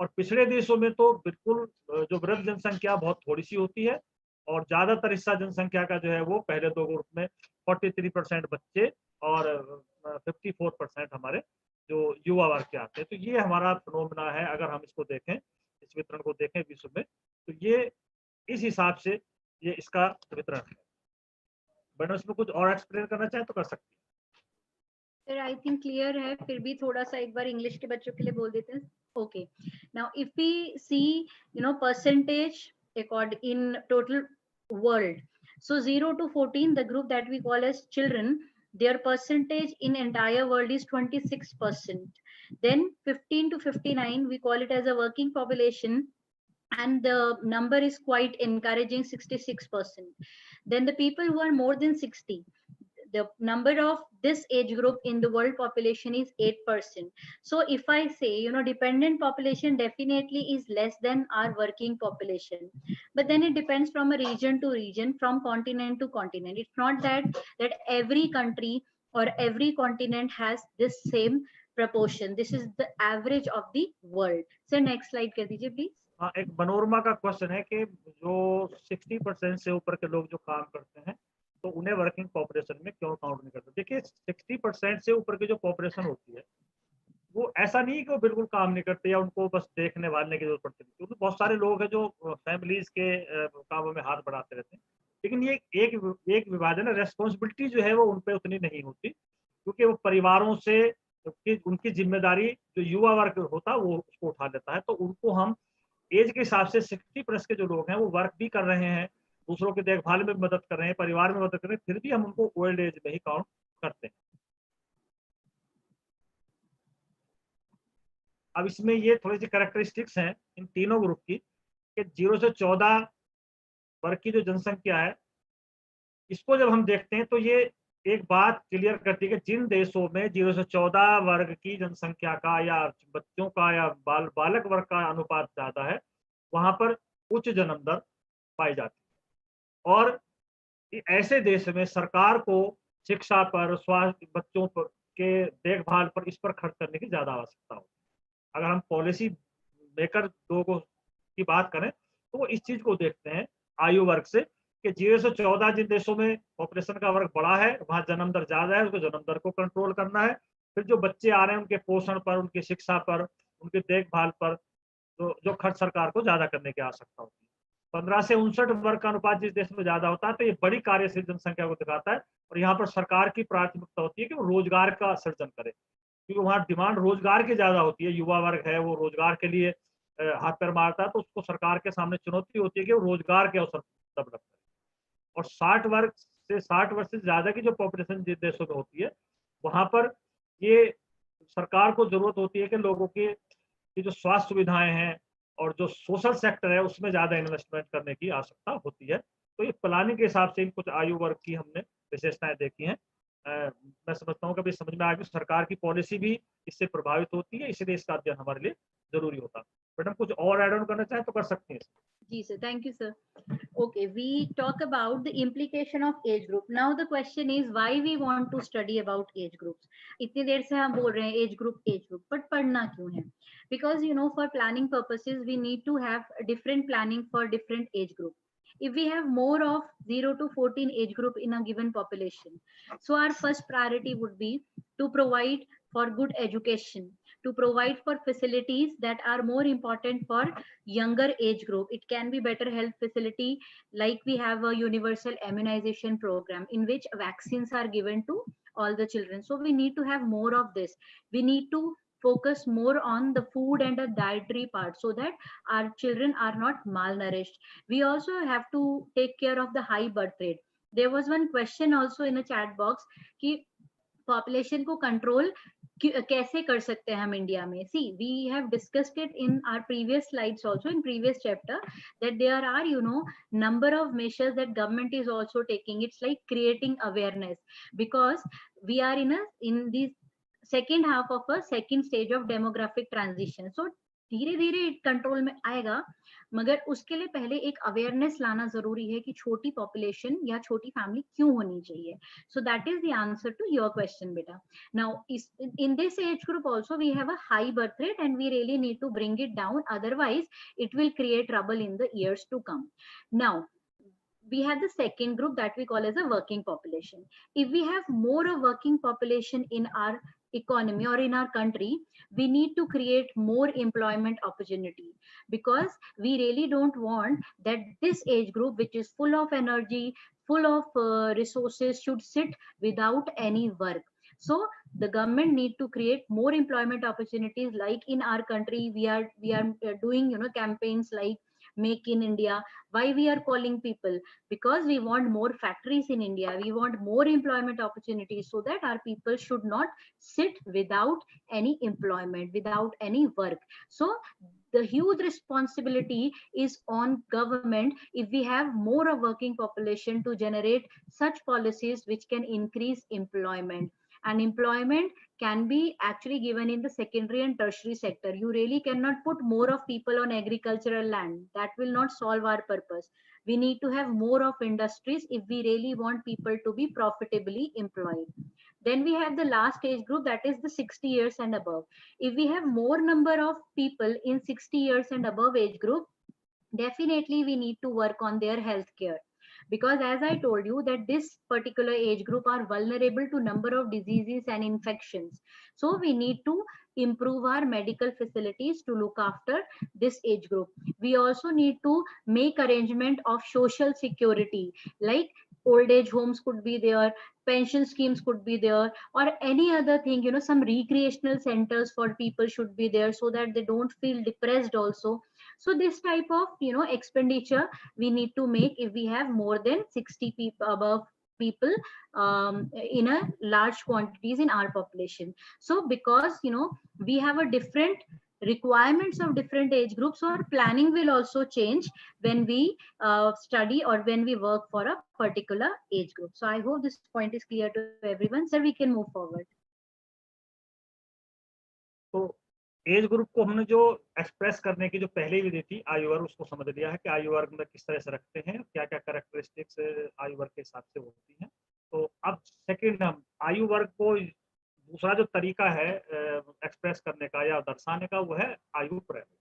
और पिछड़े देशों में तो बिल्कुल जो वृद्ध जनसंख्या बहुत थोड़ी सी होती है, और ज्यादातर हिस्सा जनसंख्या का जो है वो पहले दो ग्रुप में 43% बच्चे और 54% हमारे जो युवा वर्ग के आते हैं। तो ये हमारा फिनोमेना है। अगर हम इसको देखें, इस वितरण को देखें विश्व में, तो ये इस हिसाब से ये इसका वितरण है। बट उसमें कुछ और एक्सप्लेन करना चाहे तो कर सकते हैं। सर आई थिंक क्लियर है, फिर भी थोड़ा सा एक बार इंग्लिश के बच्चों के लिए बोल देते हैं। Okay, now if we see percentage according in total world, so 0 to 14, the group that we call as children, their percentage in entire world is 26%. Then 15 to 59 we call it as a working population, and the number is quite encouraging, 66%. Then the people who are more than 60, the number of this age group in the world population is 8%. So if I say, dependent population definitely is less than our working population, but then it depends from a region to region, from continent to continent. It's not that every country or every continent has this same proportion. This is the average of the world. So next slide कर दीजिए please. हाँ, एक मनोरमा का क्वेश्चन है कि जो 60% से ऊपर के लोग जो काम करते हैं तो उन्हें वर्किंग पॉपुलेशन में क्यों काउंट नहीं करते। देखिए 60% से ऊपर की जो पॉपुलेशन होती है वो ऐसा नहीं कि वो बिल्कुल काम नहीं करते या उनको बस देखने वालने की जरूरत पड़ती है, क्योंकि बहुत सारे लोग हैं जो फैमिलीज के कामों में हाथ बढ़ाते रहते हैं। लेकिन ये एक विभाजन है, रेस्पॉन्सिबिलिटी जो है वो उन पर उतनी नहीं होती, क्योंकि वो परिवारों से उनकी जिम्मेदारी जो युवा वर्ग होता है वो उसको उठा लेता है। तो उनको हम एज के हिसाब से 60+ के जो लोग हैं वो वर्क भी कर रहे हैं, दूसरों की देखभाल में भी मदद कर रहे हैं, परिवार में मदद कर रहे हैं, फिर भी हम उनको ओल्ड एज में ही काउंट करते हैं। अब इसमें ये थोड़ी सी कैरेक्टरिस्टिक्स हैं इन तीनों ग्रुप की कि 0 से 14 वर्ग की जो जनसंख्या है, इसको जब हम देखते हैं तो ये एक बात क्लियर करती है कि जिन देशों में 0 से 14 वर्ग की जनसंख्या का या बच्चों का या बालक वर्ग का अनुपात ज्यादा है, वहां पर उच्च जन्म दर पाई जाती है। और ऐसे देश में सरकार को शिक्षा पर, स्वास्थ्य, बच्चों पर के देखभाल पर, इस पर खर्च करने की ज्यादा आवश्यकता होती है। अगर हम पॉलिसी मेकर लोगों की बात करें तो वो इस चीज को देखते हैं आयु वर्ग से कि 0 से 14 जिन देशों में पॉपुलेशन का वर्ग बड़ा है, वहां जन्म दर ज्यादा है, उसको जन्म दर को कंट्रोल करना है। फिर जो बच्चे आ रहे हैं उनके पोषण पर, उनकी शिक्षा पर, उनकी देखभाल पर जो खर्च सरकार को ज्यादा करने की आवश्यकता होती है। 15 से 59 वर्ग का अनुपात जिस देश में ज्यादा होता है तो ये बड़ी कार्यशील जनसंख्या को दिखाता है, और यहाँ पर सरकार की प्राथमिकता होती है कि वो रोजगार का सृजन करे, क्योंकि वहाँ डिमांड रोजगार की ज्यादा होती है। युवा वर्ग है, वो रोजगार के लिए हाथ पैर मारता है, तो उसको सरकार के सामने चुनौती होती है कि वो रोजगार के अवसर डेवलप करे। और 60 वर्ष से ज्यादा की जो पॉपुलेशन जिन देशों में होती है, वहां पर ये सरकार को जरूरत होती है कि लोगों की जो स्वास्थ्य सुविधाएं हैं और जो सोशल सेक्टर है उसमें ज्यादा इन्वेस्टमेंट करने की आवश्यकता होती है। तो ये प्लानिंग के हिसाब से इन कुछ आयु वर्ग की हमने विशेषताएं देखी हैं। मैं समझता हूँ कि अभी समझ में आ गया, सरकार की पॉलिसी भी इससे प्रभावित होती है, इसलिए इसका अध्ययन हमारे लिए जरूरी होता है। मैडम कुछ और एड ऑन करना चाहें तो कर सकती हैं। जी sir, thank you sir. Okay, we talk about the implication of age group. Now the question is why we want to study about age groups. इतनी देर से हम बोल रहे हैं age group, but पढ़ना क्यों है? Because you know, for planning purposes, we need to have different planning for different age group. If we have more of 0 to 14 age group in a given population, so our first priority would be to provide for good education, to provide for facilities that are more important for younger age group. It can be better health facility, like we have a universal immunization program in which vaccines are given to all the children. So we need to have more of this. We need to focus more on the food and the dietary part so that our children are not malnourished. We also have to take care of the high birth rate. There was one question also in a chat box कि population को control कैसे कर सकते हैं हम इंडिया में. See, we have discussed it in our previous slides also, in previous chapter, that there are, you know, number of measures that government is also taking. It's like creating awareness, because we are in the second half of a second stage of demographic transition. So धीरे धीरे कंट्रोल में आएगा, मगर उसके लिए पहले एक अवेयरनेस लाना जरूरी है कि छोटी पॉपुलेशन या छोटी फैमिली क्यों होनी चाहिए. So that is the answer to your question, beta. Now, in this age group also we have a high birth rate and we really need to bring it down. Otherwise, it will create trouble in the years to come. Now, we have the second group that we call as a working population. If we have more a working population in our economy or in our country, we need to create more employment opportunity, because we really don't want that this age group, which is full of energy, full of resources, should sit without any work. So the government need to create more employment opportunities. Like in our country, we are doing, you know, campaigns like Make in India. Why we are calling people? Because we want more factories in India, we want more employment opportunities, so that our people should not sit without any employment, without any work. So the huge responsibility is on government, if we have more a working population, to generate such policies which can increase employment. And employment can be actually given in the secondary and tertiary sector. You really cannot put more of people on agricultural land. That will not solve our purpose. We need to have more of industries if we really want people to be profitably employed. Then we have the last age group, that is the 60 years and above. If we have more number of people in 60 years and above age group, definitely we need to work on their health care, because as I told you that this particular age group are vulnerable to number of diseases and infections. So we need to improve our medical facilities to look after this age group. We also need to make arrangement of social security, like old age homes could be there, pension schemes could be there, or any other thing, you know, some recreational centers for people should be there, so that they don't feel depressed also. So this type of, you know, expenditure we need to make if we have more than 60 people above people in a large quantities in our population. So because, you know, we have a different requirements of different age groups or planning will also change when we study or when we work for a particular age group. So I hope this point is clear to everyone. Sir, we can move forward. तो एज ग्रुप को हमने जो एक्सप्रेस करने की जो पहले विधि थी आयु वर्ग, उसको समझ लिया है कि आयु वर्ग में किस तरह से रखते हैं, क्या क्या कैरेक्टरिस्टिक्स आयु वर्ग के हिसाब से होती हैं। तो अब सेकंड हम आयु वर्ग को दूसरा जो तरीका है एक्सप्रेस करने का या दर्शाने का, वो है आयु पिरामिड।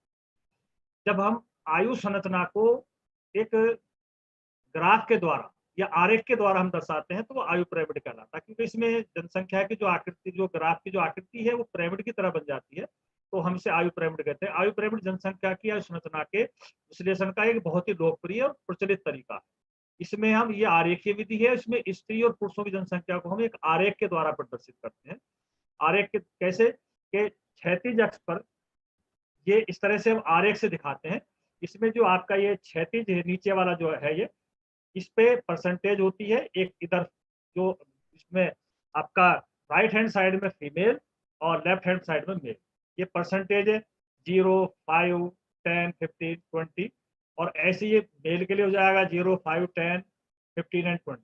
जब हम आयु संरचना को एक ग्राफ के द्वारा या आरेख के द्वारा हम दर्शाते हैं तो वो आयु पिरामिड कहलाता है, क्योंकि इसमें जनसंख्या की जो आकृति, जो ग्राफ की जो आकृति है वो पिरामिड की तरह बन जाती है, तो हम इसे आयु पिरामिड कहते हैं। आयु पिरामिड जनसंख्या की आयु संरचना के विश्लेषण का एक बहुत ही लोकप्रिय और प्रचलित तरीका है। इसमें हम ये आरेखीय विधि है, इसमें स्त्री और पुरुषों की जनसंख्या को हम एक आरेख के द्वारा प्रदर्शित करते हैं। आरेख के कैसे के क्षैतिज अक्ष पर ये इस तरह से हम आरेख से दिखाते हैं। इसमें जो आपका ये क्षैतिज नीचे वाला जो है, ये इस पे परसेंटेज होती है, एक इधर जो इसमें आपका राइट हैंड साइड में फीमेल और लेफ्ट हैंड साइड में मेल, ये परसेंटेज है 0, 5, 10, 15, 20, और ऐसे ये मेल के लिए हो जाएगा 0, 5, 10, 15 एंड 20।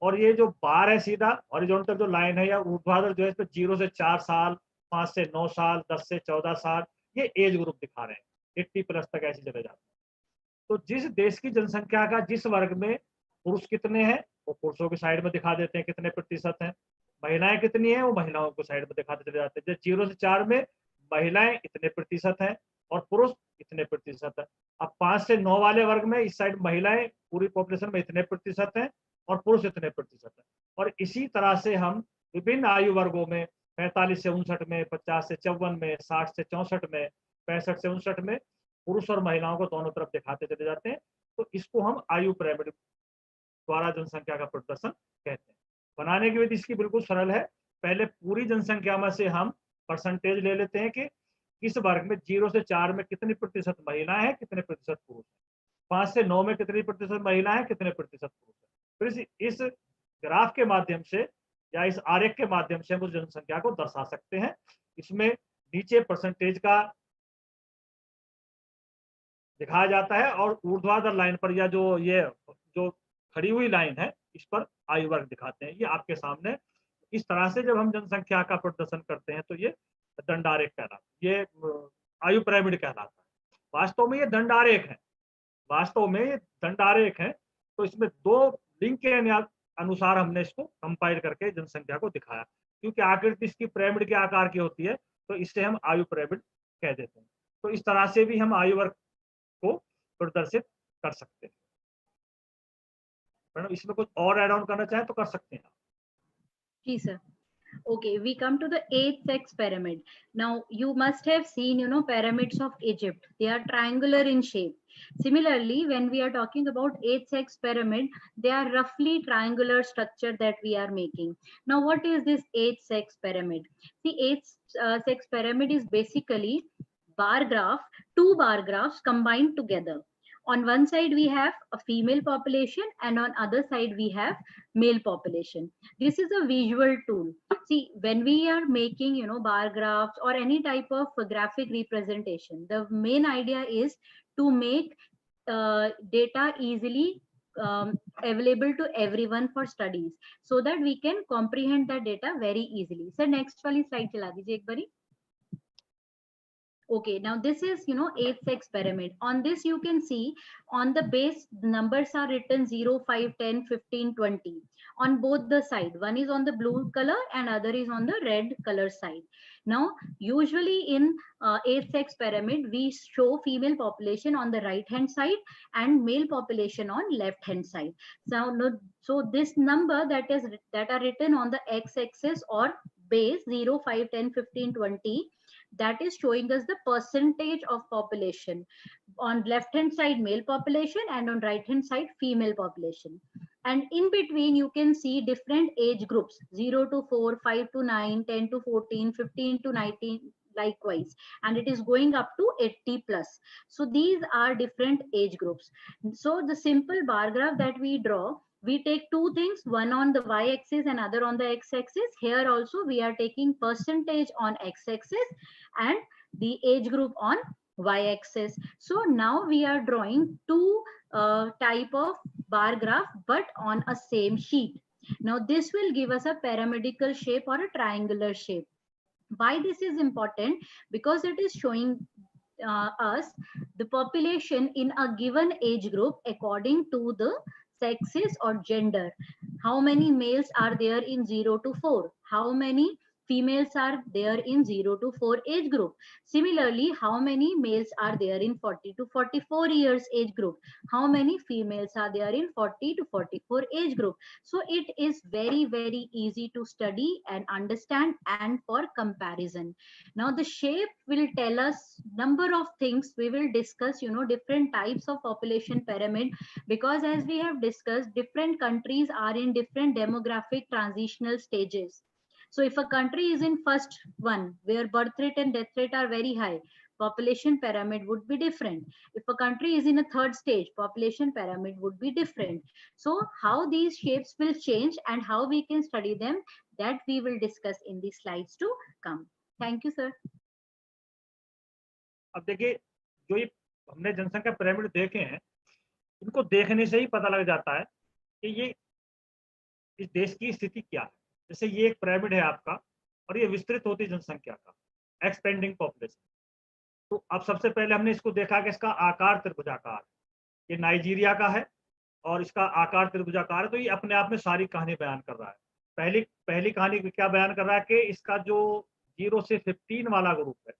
और ये जो बार है सीधा हॉरिजॉन्टल जो लाइन है या ऊर्ध्वाधर जो है, इस पे 0 से 4 साल, 5 से 9 साल, 10 से 14 साल, ये एज ग्रुप दिखा रहे हैं। 80 प्लस तक ऐसे चले जाते हैं। तो जिस देश की जनसंख्या का जिस वर्ग में पुरुष कितने हैं वो पुरुषों की साइड में दिखा देते हैं कितने प्रतिशत हैं, महिलाएं कितनी हैं वो महिलाओं को साइड में दिखाते चले जाते हैं। जैसे 0 से 4 में महिलाएं इतने प्रतिशत हैं और पुरुष इतने प्रतिशत है। अब 5 से 9 वाले वर्ग में इस साइड महिलाएं पूरी पॉपुलेशन में इतने प्रतिशत हैं और पुरुष इतने प्रतिशत है। और इसी तरह से हम विभिन्न आयु वर्गों में 45 से 59 में, 50 से 54 में, 60 से 64 में, 65 से 59 में पुरुष और महिलाओं को दोनों तरफ दिखाते चले जाते हैं। तो इसको हम आयु पिरामिड द्वारा जनसंख्या का प्रदर्शन कहते हैं। बनाने की विधि इसकी बिल्कुल सरल है। पहले पूरी जनसंख्या में से हम परसेंटेज ले लेते हैं कि किस वर्ग में 0 से 4 में कितनी प्रतिशत महिलाएं हैं, कितने प्रतिशत पुरुष हैं, 5 से 9 में कितनी प्रतिशत महिलाएं हैं, कितने प्रतिशत पुरुष हैं। फिर इस ग्राफ के माध्यम से या इस आरेख के माध्यम से हम उस जनसंख्या को दर्शा सकते हैं। इसमें नीचे परसेंटेज का दिखाया जाता है और ऊर्ध्वाधर लाइन पर या जो खड़ी हुई लाइन है इस पर आयु वर्ग दिखाते हैं। ये आपके सामने इस तरह से जब हम जनसंख्या का प्रदर्शन करते हैं तो ये दंडारेख कहलाता है, ये आयु पिरामिड कहलाता है। वास्तव में ये दंडारेख है, वास्तव में ये दंडारेख है। तो इसमें 2 लिंक के अनुसार हमने इसको कंपाइल करके जनसंख्या को दिखाया, क्योंकि आकृति इसकी पिरामिड के आकार की होती है तो इससे हम आयु पिरामिड कह देते हैं। तो इस तरह से भी हम आयु वर्ग को प्रदर्शित कर सकते हैं। मैडम इसमें कुछ और ऐड ऑन करना चाहें तो कर सकते हैं। जी sir. Okay, we come to the 8th sex pyramid. Now you must have seen, pyramids of Egypt. They are triangular in shape. Similarly, when we are talking about 8th sex pyramid, they are roughly triangular structure that we are making. Now, what is this 8th sex pyramid? The 8th sex pyramid is basically bar graph, 2 bar graphs combined together. On one side we have a female population and on other side we have male population. This is a visual tool. See, when we are making bar graphs or any type of graphic representation, the main idea is to make data easily available to everyone for studies, so that we can comprehend that data very easily. Sir, next wali slide chala dijiye ek bari. Okay, now this is 8th sex pyramid. On this you can see on the base numbers are written 0, 5, 10, 15, 20 on both the side. One is on the blue color and other is on the red color side. Now usually in 8th sex pyramid we show female population on the right hand side and male population on left hand side. So this number that are written on the x-axis or base 0, 5, 10, 15, 20, that is showing us the percentage of population. On left hand side male population and on right hand side female population. And in between you can see different age groups, 0 to 4, 5 to 9, 10 to 14, 15 to 19, likewise, and it is going up to 80 plus. So these are different age groups. So the simple bar graph that we draw, we take 2 things, one on the y-axis and other on the x-axis. Here also we are taking percentage on x-axis and the age group on y-axis. So now we are drawing two type of bar graph, but on a same sheet. Now this will give us a pyramidal shape or a triangular shape. Why this is important? Because it is showing us the population in a given age group according to the sexes or gender. How many males are there in 0 to 4? How many females are there in 0 to 4 age group? Similarly, how many males are there in 40 to 44 years age group? How many females are there in 40 to 44 age group? So it is very, very easy to study and understand and for comparison. Now the shape will tell us number of things. We will discuss, different types of population pyramid, because as we have discussed, different countries are in different demographic transitional stages. So if a country is in first one where birth rate and death rate are very high, population pyramid would be different. If a country is in a third stage, population pyramid would be different. So how these shapes will change and how we can study them, that we will discuss in the slides to come. Thank you, sir. अब देखिए, जो ये हमने जनसंख्या पिरामिड देखे हैं, इनको देखने से ही पता लग जाता है कि ये इस देश की स्थिति क्या है। जैसे ये एक पिरामिड है आपका और ये विस्तृत होती जनसंख्या का, एक्सपेंडिंग पॉपुलेशन। तो अब सबसे पहले हमने इसको देखा कि इसका आकार त्रिभुजाकार, ये नाइजीरिया का है और इसका आकार त्रिभुजाकार है। तो ये अपने आप में सारी कहानी बयान कर रहा है। पहली कहानी क्या बयान कर रहा है कि इसका जो 0 से 15 वाला ग्रुप है,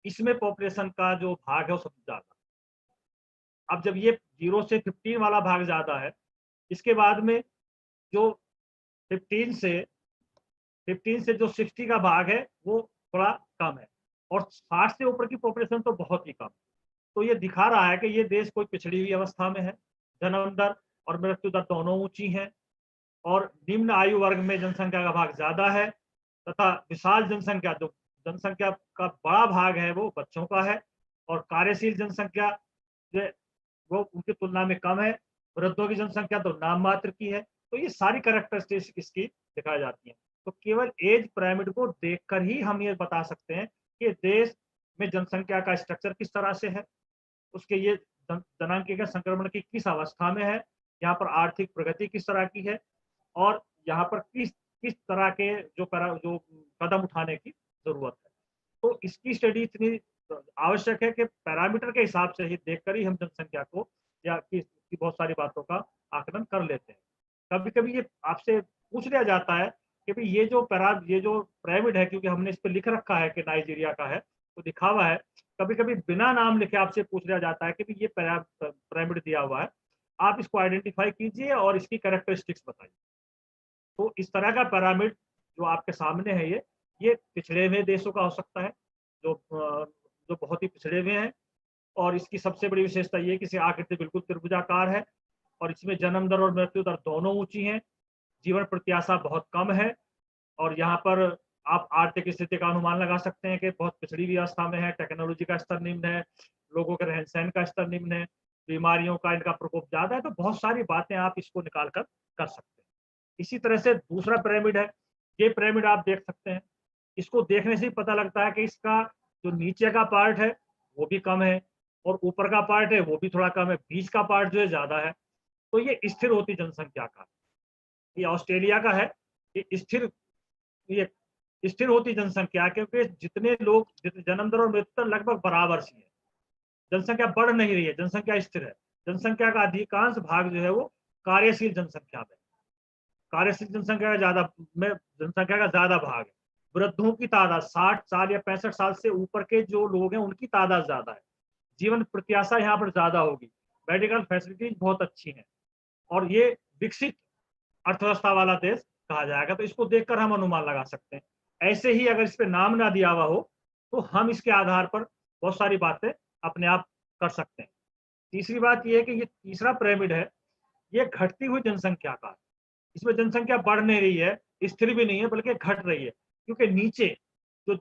इसमें पॉपुलेशन का जो भाग है वो सबसे ज्यादा। अब जब ये 0 से 15 वाला भाग ज्यादा है, इसके बाद में जो 15 से जो 60 का भाग है वो थोड़ा कम है, और 60 से ऊपर की पॉपुलेशन तो बहुत ही कम। तो ये दिखा रहा है कि ये देश कोई पिछड़ी हुई अवस्था में है। जन्म दर और मृत्यु दर दोनों ऊंची हैं, और निम्न आयु वर्ग में जनसंख्या का भाग ज्यादा है, तथा विशाल जनसंख्या, जो जनसंख्या का बड़ा भाग है वो बच्चों का है, और कार्यशील जनसंख्या जो वो उनकी तुलना में कम है। वृद्धों की जनसंख्या तो नाम मात्र की है। तो ये सारी कैरेक्टरिस्टिक्स इसकी दिखाई जाती हैं। तो केवल एज पिरामिड को देखकर ही हम ये बता सकते हैं कि देश में जनसंख्या का स्ट्रक्चर किस तरह से है, उसके ये जनांकीय संक्रमण की किस अवस्था में है, यहाँ पर आर्थिक प्रगति किस तरह की है, और यहाँ पर किस तरह के जो कदम उठाने की जरूरत है। तो इसकी स्टडी इतनी आवश्यक है कि पैरामीटर के हिसाब से ही देखकर ही हम जनसंख्या को या की बहुत सारी बातों का आकलन कर लेते हैं। कभी कभी ये आपसे पूछ लिया जाता है कि भाई ये जो पिरामिड है, क्योंकि हमने इस पर लिख रखा है कि नाइजीरिया का है, तो दिखा हुआ है। कभी कभी बिना नाम लिखे आपसे पूछ लिया जाता है कि भाई ये पिरामिड दिया हुआ है, आप इसको आइडेंटिफाई कीजिए और इसकी कैरेक्टरिस्टिक्स बताइए। तो इस तरह का पिरामिड जो आपके सामने है, ये पिछड़े हुए देशों का हो सकता है, जो बहुत ही पिछड़े हुए हैं। और इसकी सबसे बड़ी विशेषता ये कि इसकी आकृति बिल्कुल त्रिभुजाकार है, और इसमें जन्म दर और मृत्यु दर दोनों ऊंची हैं। जीवन प्रत्याशा बहुत कम है, और यहाँ पर आप आर्थिक स्थिति का अनुमान लगा सकते हैं कि बहुत पिछड़ी हुई अवस्था में है। टेक्नोलॉजी का स्तर निम्न है, लोगों के रहन सहन का स्तर निम्न है, बीमारियों का इनका प्रकोप ज्यादा है। तो बहुत सारी बातें आप इसको निकाल कर सकते हैं। इसी तरह से दूसरा पिरामिड है, ये पिरामिड आप देख सकते हैं। इसको देखने से ही पता लगता है कि इसका जो नीचे का पार्ट है वो भी कम है, और ऊपर का पार्ट है वो भी थोड़ा कम है, बीच का पार्ट जो है ज्यादा है। तो ये स्थिर होती जनसंख्या का, ये ऑस्ट्रेलिया का है। ये स्थिर होती जनसंख्या, क्योंकि जितने लोग जन्म दर और मृत्यु दर लगभग बराबर सी है, जनसंख्या बढ़ नहीं रही है, जनसंख्या स्थिर है। जनसंख्या का अधिकांश भाग जो है वो कार्यशील जनसंख्या में, कार्यशील जनसंख्या का ज्यादा भाग है। वृद्धों की तादाद 60 साल या 65 साल से ऊपर के जो लोग हैं उनकी तादाद ज्यादा है। जीवन प्रत्याशा यहाँ पर ज्यादा होगी, मेडिकल फैसिलिटीज बहुत अच्छी हैं, और ये विकसित अर्थव्यवस्था वाला देश कहा जाएगा। तो इसको देखकर हम अनुमान लगा सकते हैं। ऐसे ही अगर इस पे नाम ना दिया हुआ हो तो हम इसके आधार पर बहुत सारी बातें अपने आप कर सकते हैं। तीसरी बात यह है कि ये तीसरा पिरामिड है, ये घटती हुई जनसंख्या का। इसमें जनसंख्या बढ़ नहीं रही है, स्थिर भी नहीं है, बल्कि घट रही है, क्योंकि नीचे जो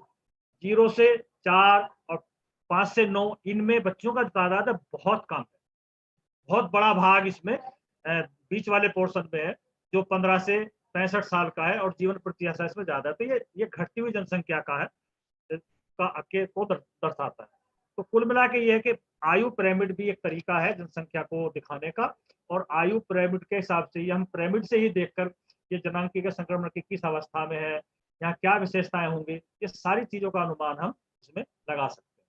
0 से 4 और 5 से 9 इनमें बच्चों का तादाद बहुत कम है। बहुत बड़ा भाग इसमें बीच वाले पोर्शन में है जो 15 से 65 साल का है, और जीवन प्रत्याशा इसमें ज्यादा है। तो ये घटती हुई जनसंख्या का है। को दर्शाता है। तो कुल मिला के ये है कि आयु पिरामिड भी एक तरीका है जनसंख्या को दिखाने का, और आयु पिरामिड के हिसाब से ही हम पिरामिड से ही देखकर ये जनांकी का संक्रमण की किस अवस्था में है, यहाँ क्या विशेषताएं होंगी, ये सारी चीजों का अनुमान हम इसमें लगा सकते हैं।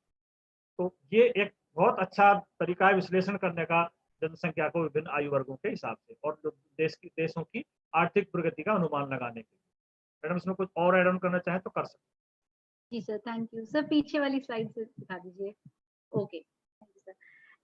तो ये एक बहुत अच्छा तरीका है विश्लेषण करने का जनसंख्या को विभिन्न आयु वर्गों के हिसाब से, और देशों की आर्थिक प्रगति का अनुमान लगाने के लिए। मैडम इसमें कुछ और एड ऑन करना चाहें तो कर सकते हैं। जी सर, थैंक यू सर। पीछे वाली स्लाइड से दिखा दीजिए। Okay, thank you sir.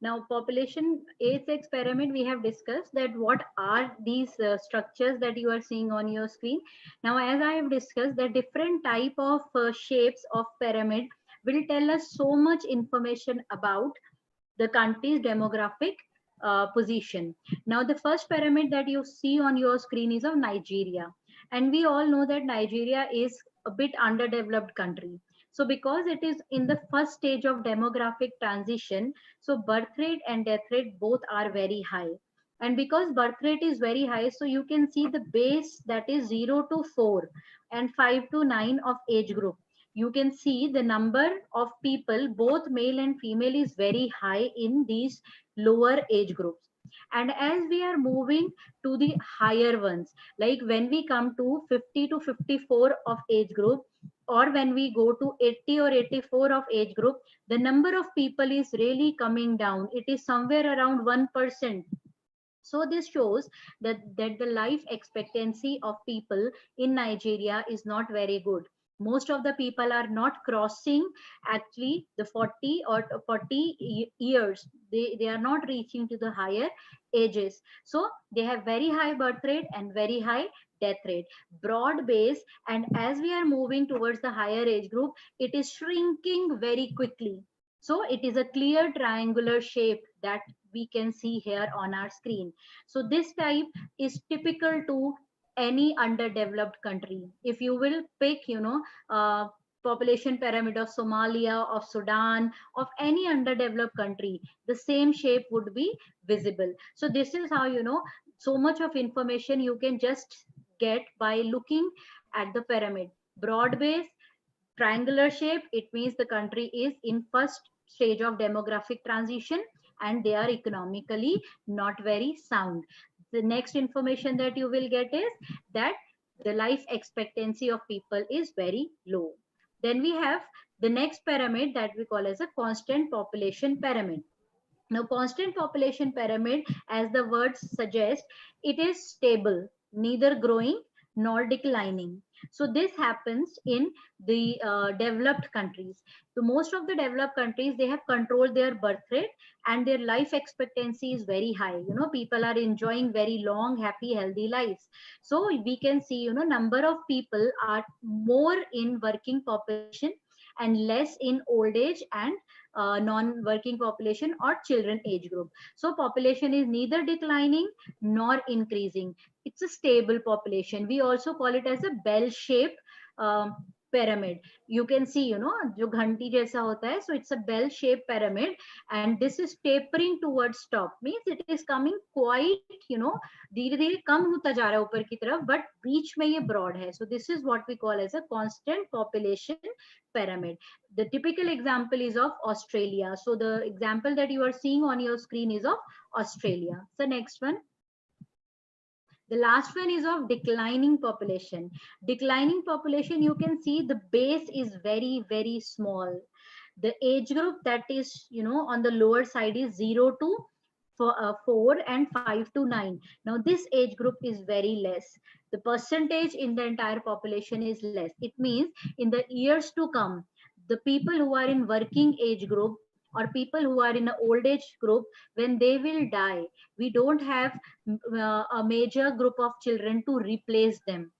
Now, population A6 pyramid, we have discussed that what are these structures that you are seeing on your screen. Now, as I have discussed, the different type of shapes of pyramid will tell us so much information about the country's demographic position. Now, the first pyramid that you see on your screen is of Nigeria. And we all know that Nigeria is a bit underdeveloped country. So because it is in the first stage of demographic transition, so birth rate and death rate both are very high. And because birth rate is very high, so you can see the base that is 0 to 4 and 5 to 9 of age group. You can see the number of people, both male and female, is very high in these lower age groups. And as we are moving to the higher ones, like when we come to 50 to 54 of age group, or when we go to 80 or 84 of age group, the number of people is really coming down. It is somewhere around 1%. So this shows that the life expectancy of people in Nigeria is not very good. Most of the people are not crossing actually the 40 or 40 years. They are not reaching to the higher ages. So they have very high birth rate and very high death rate, broad base. And as we are moving towards the higher age group, it is shrinking very quickly. So it is a clear triangular shape that we can see here on our screen. So this type is typical to any underdeveloped country. If you will pick, population pyramid of Somalia, of Sudan, of any underdeveloped country, the same shape would be visible. So this is how, so much of information you can just get by looking at the pyramid. Broad base, triangular shape, it means the country is in first stage of demographic transition and they are economically not very sound. The next information that you will get is that the life expectancy of people is very low. Then we have the next pyramid that we call as a constant population pyramid. Now, constant population pyramid, as the word suggests, it is stable, neither growing nor declining. So this happens in the developed countries. So most of the developed countries, they have controlled their birth rate and their life expectancy is very high. People are enjoying very long, happy, healthy lives. So we can see, number of people are more in working population and less in old age and non-working population or children age group. So population is neither declining nor increasing. It's a stable population. We also call it as a bell-shaped pyramid. You can see, जो घंटी जैसा होता है, so it's a bell-shaped pyramid, and this is tapering towards top. Means it is coming quite, धीरे-धीरे कम होता जा रहा है ऊपर की तरफ, but बीच में ये broad है. So this is what we call as a constant population pyramid. The typical example is of Australia. So the example that you are seeing on your screen is of Australia. So next one. The last one is of declining population. Declining population, you can see the base is very, very small. The age group that is, on the lower side is 0 to 4 and 5 to 9. Now this age group is very less. The percentage in the entire population is less. It means in the years to come, the people who are in working age group or people who are in an old age group, when they will die, we don't have a major group of children to replace them.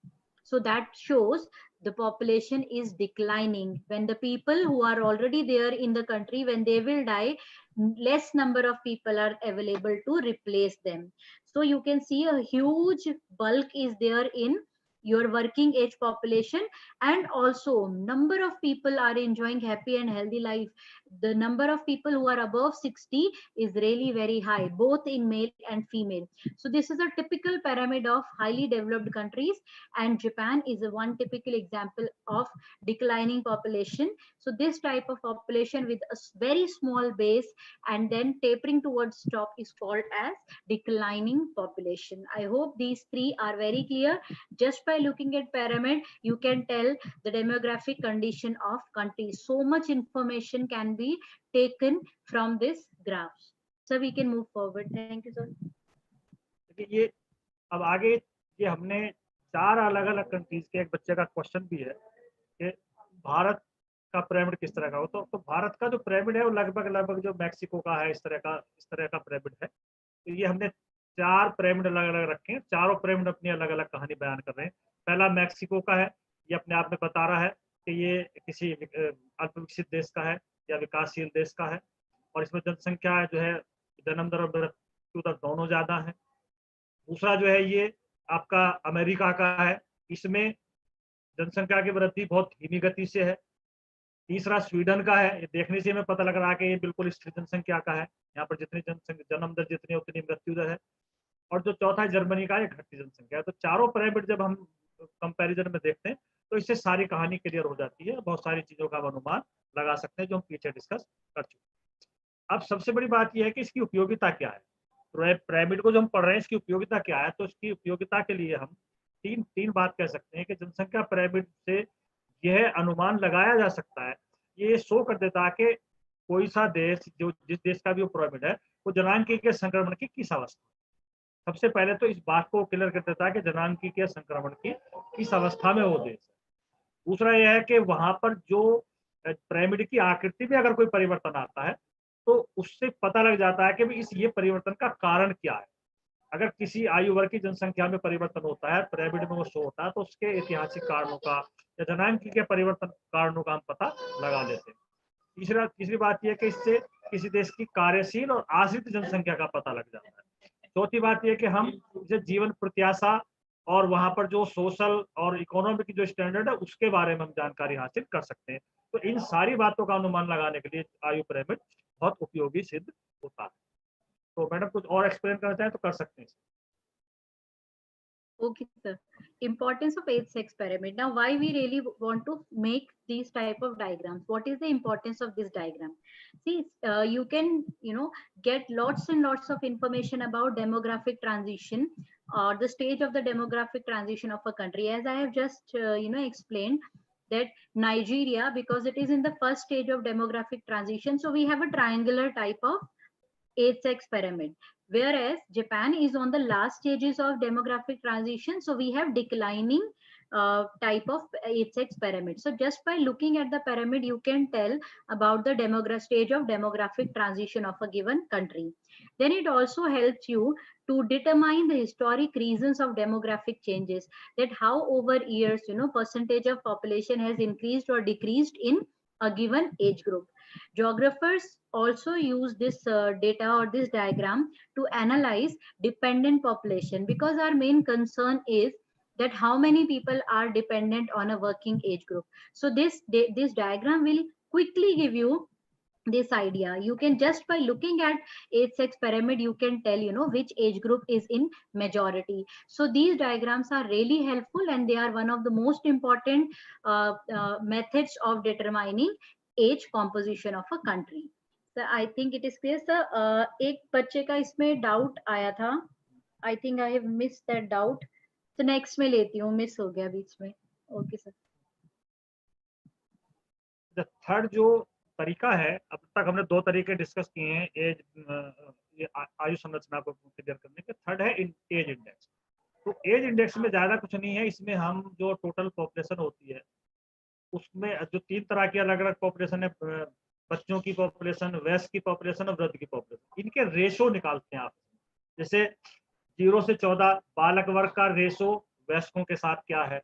So that shows the population is declining. When the people who are already there in the country, when they will die, less number of people are available to replace them. So you can see a huge bulk is there in your working age population, and also number of people are enjoying happy and healthy life. The number of people who are above 60 is really very high, both in male and female. So this is a typical pyramid of highly developed countries, and Japan is a one typical example of declining population. So this type of population with a very small base and then tapering towards top is called as declining population. I hope these three are very clear. Just by looking at pyramid, you can tell the demographic condition of countries. So much information can be taken from this graphs. So we can move forward. Thank you, sir. ये अब आगे ये हमने 4 अलग अलग कंट्रीज के, एक बच्चे का क्वेश्चन भी है कि भारत का पिरामिड किस तरह का हो। तो भारत का जो पिरामिड है वो लगभग जो मैक्सिको का है, इस तरह का पिरामिड है। तो ये हमने 4 पिरामिड अलग अलग रखे हैं। चारों पिरामिड अपनी अलग अलग कहानी बयान कर रहे हैं। पहला मैक्सिको का है, ये अपने आप में बता रहा है कि ये किसी अल्प विकसित देश का है या विकासशील देश का है, और इसमें जनसंख्या जो है, जन्म दर और मृत्यु दर दोनों ज्यादा है। दूसरा जो है ये आपका अमेरिका का है, इसमें जनसंख्या की वृद्धि बहुत धीमी गति से है। तीसरा स्वीडन का है, ये देखने से हमें पता लग रहा है कि ये बिल्कुल स्थिर जनसंख्या का है, यहाँ पर जितनी जनसंख्या जन्म दर जितनी उतनी मृत्यु दर है। और जो चौथा है जर्मनी का, ये घटती जनसंख्या है। तो चारों पिरामिड जब हम कंपैरिजन में देखते हैं तो इससे सारी कहानी क्लियर हो जाती है, बहुत सारी चीजों का अनुमान लगा सकते हैं जो हम पीछे डिस्कस कर चुके। अब सबसे बड़ी बात यह है कि इसकी उपयोगिता क्या है। पिरामिड को जो हम पढ़ रहे हैं इसकी उपयोगिता क्या है, तो इसकी उपयोगिता के लिए हम तीन बात कह सकते हैं कि जनसंख्या पिरामिड से यह अनुमान लगाया जा सकता है, ये शो कर देता है कि कोई सा देश, जो जिस देश का भी वो पिरामिड है, वो जनांकी के संक्रमण की किस अवस्था। सबसे पहले तो इस बात को क्लियर कर देता है कि जनांकी के संक्रमण की किस अवस्था में वो देश है। दूसरा यह है कि वहां पर जो पिरामिड की आकृति में अगर कोई परिवर्तन आता है तो उससे पता लग जाता है कि ये परिवर्तन का कारण क्या है। अगर किसी आयु वर्ग की जनसंख्या में परिवर्तन होता है, पिरामिड में वो शो होता है, तो उसके ऐतिहासिक कारणों का या जनांकी के परिवर्तन कारणों का हम पता लगा लेते हैं। तीसरी बात यह कि इससे किसी देश की कार्यशील और आश्रित जनसंख्या का पता लग जाता है। चौथी बात यह कि हम इसे जीवन प्रत्याशा और वहां पर जो सोशल और इकोनॉमिक जो स्टैंडर्ड है उसके बारे में हम जानकारी हासिल कर सकते हैं। तो इन सारी बातों का अनुमान लगाने के लिए आयु पिरामिड बहुत उपयोगी सिद्ध होता है। तो मैडम कुछ और एक्सप्लेन करना चाहें तो कर सकते हैं। Okay, sir. Importance of age-sex pyramid. Now, why we really want to make these type of diagrams? What is the importance of this diagram? See, you can, get lots and lots of information about demographic transition or the stage of the demographic transition of a country. As I have just, explained that Nigeria, because it is in the first stage of demographic transition, so we have a triangular type of age-sex pyramid. Whereas Japan is on the last stages of demographic transition, so we have declining type of age-sex pyramid. So just by looking at the pyramid, you can tell about the stage of demographic transition of a given country. Then it also helps you to determine the historic reasons of demographic changes, that how over years, percentage of population has increased or decreased in a given age group. Geographers also use this data or this diagram to analyze dependent population, because our main concern is that how many people are dependent on a working age group. So this diagram will quickly give you this idea. You can just by looking at age-sex pyramid, you can tell which age group is in majority. So these diagrams are really helpful, and they are one of the most important methods of determining age composition of a country. So I think it is clear, sir. एक बच्चे का इसमें डाउट आया था, I think I have missed that doubt. तो नेक्स्ट में लेती हूँ, मिस हो गया बीच में. Okay sir. थर्ड जो तरीका है, अब तक हमने 2 तरीके डिस्कस किए हैं एज आयु संरचना को क्लियर करने के। थर्ड है एज इंडेक्स। तो एज इंडेक्स में ज्यादा कुछ नहीं है, इसमें हम जो टोटल पॉपुलेशन होती है उसमें जो 3 तरह की अलग अलग पॉपुलेशन है, बच्चों की पॉपुलेशन, वयस्क की पॉपुलेशन और वृद्ध की पॉपुलेशन, इनके रेशो निकालते हैं आप। जैसे 0 से 14 बालक वर्ग का रेशो वयस्कों के साथ क्या है,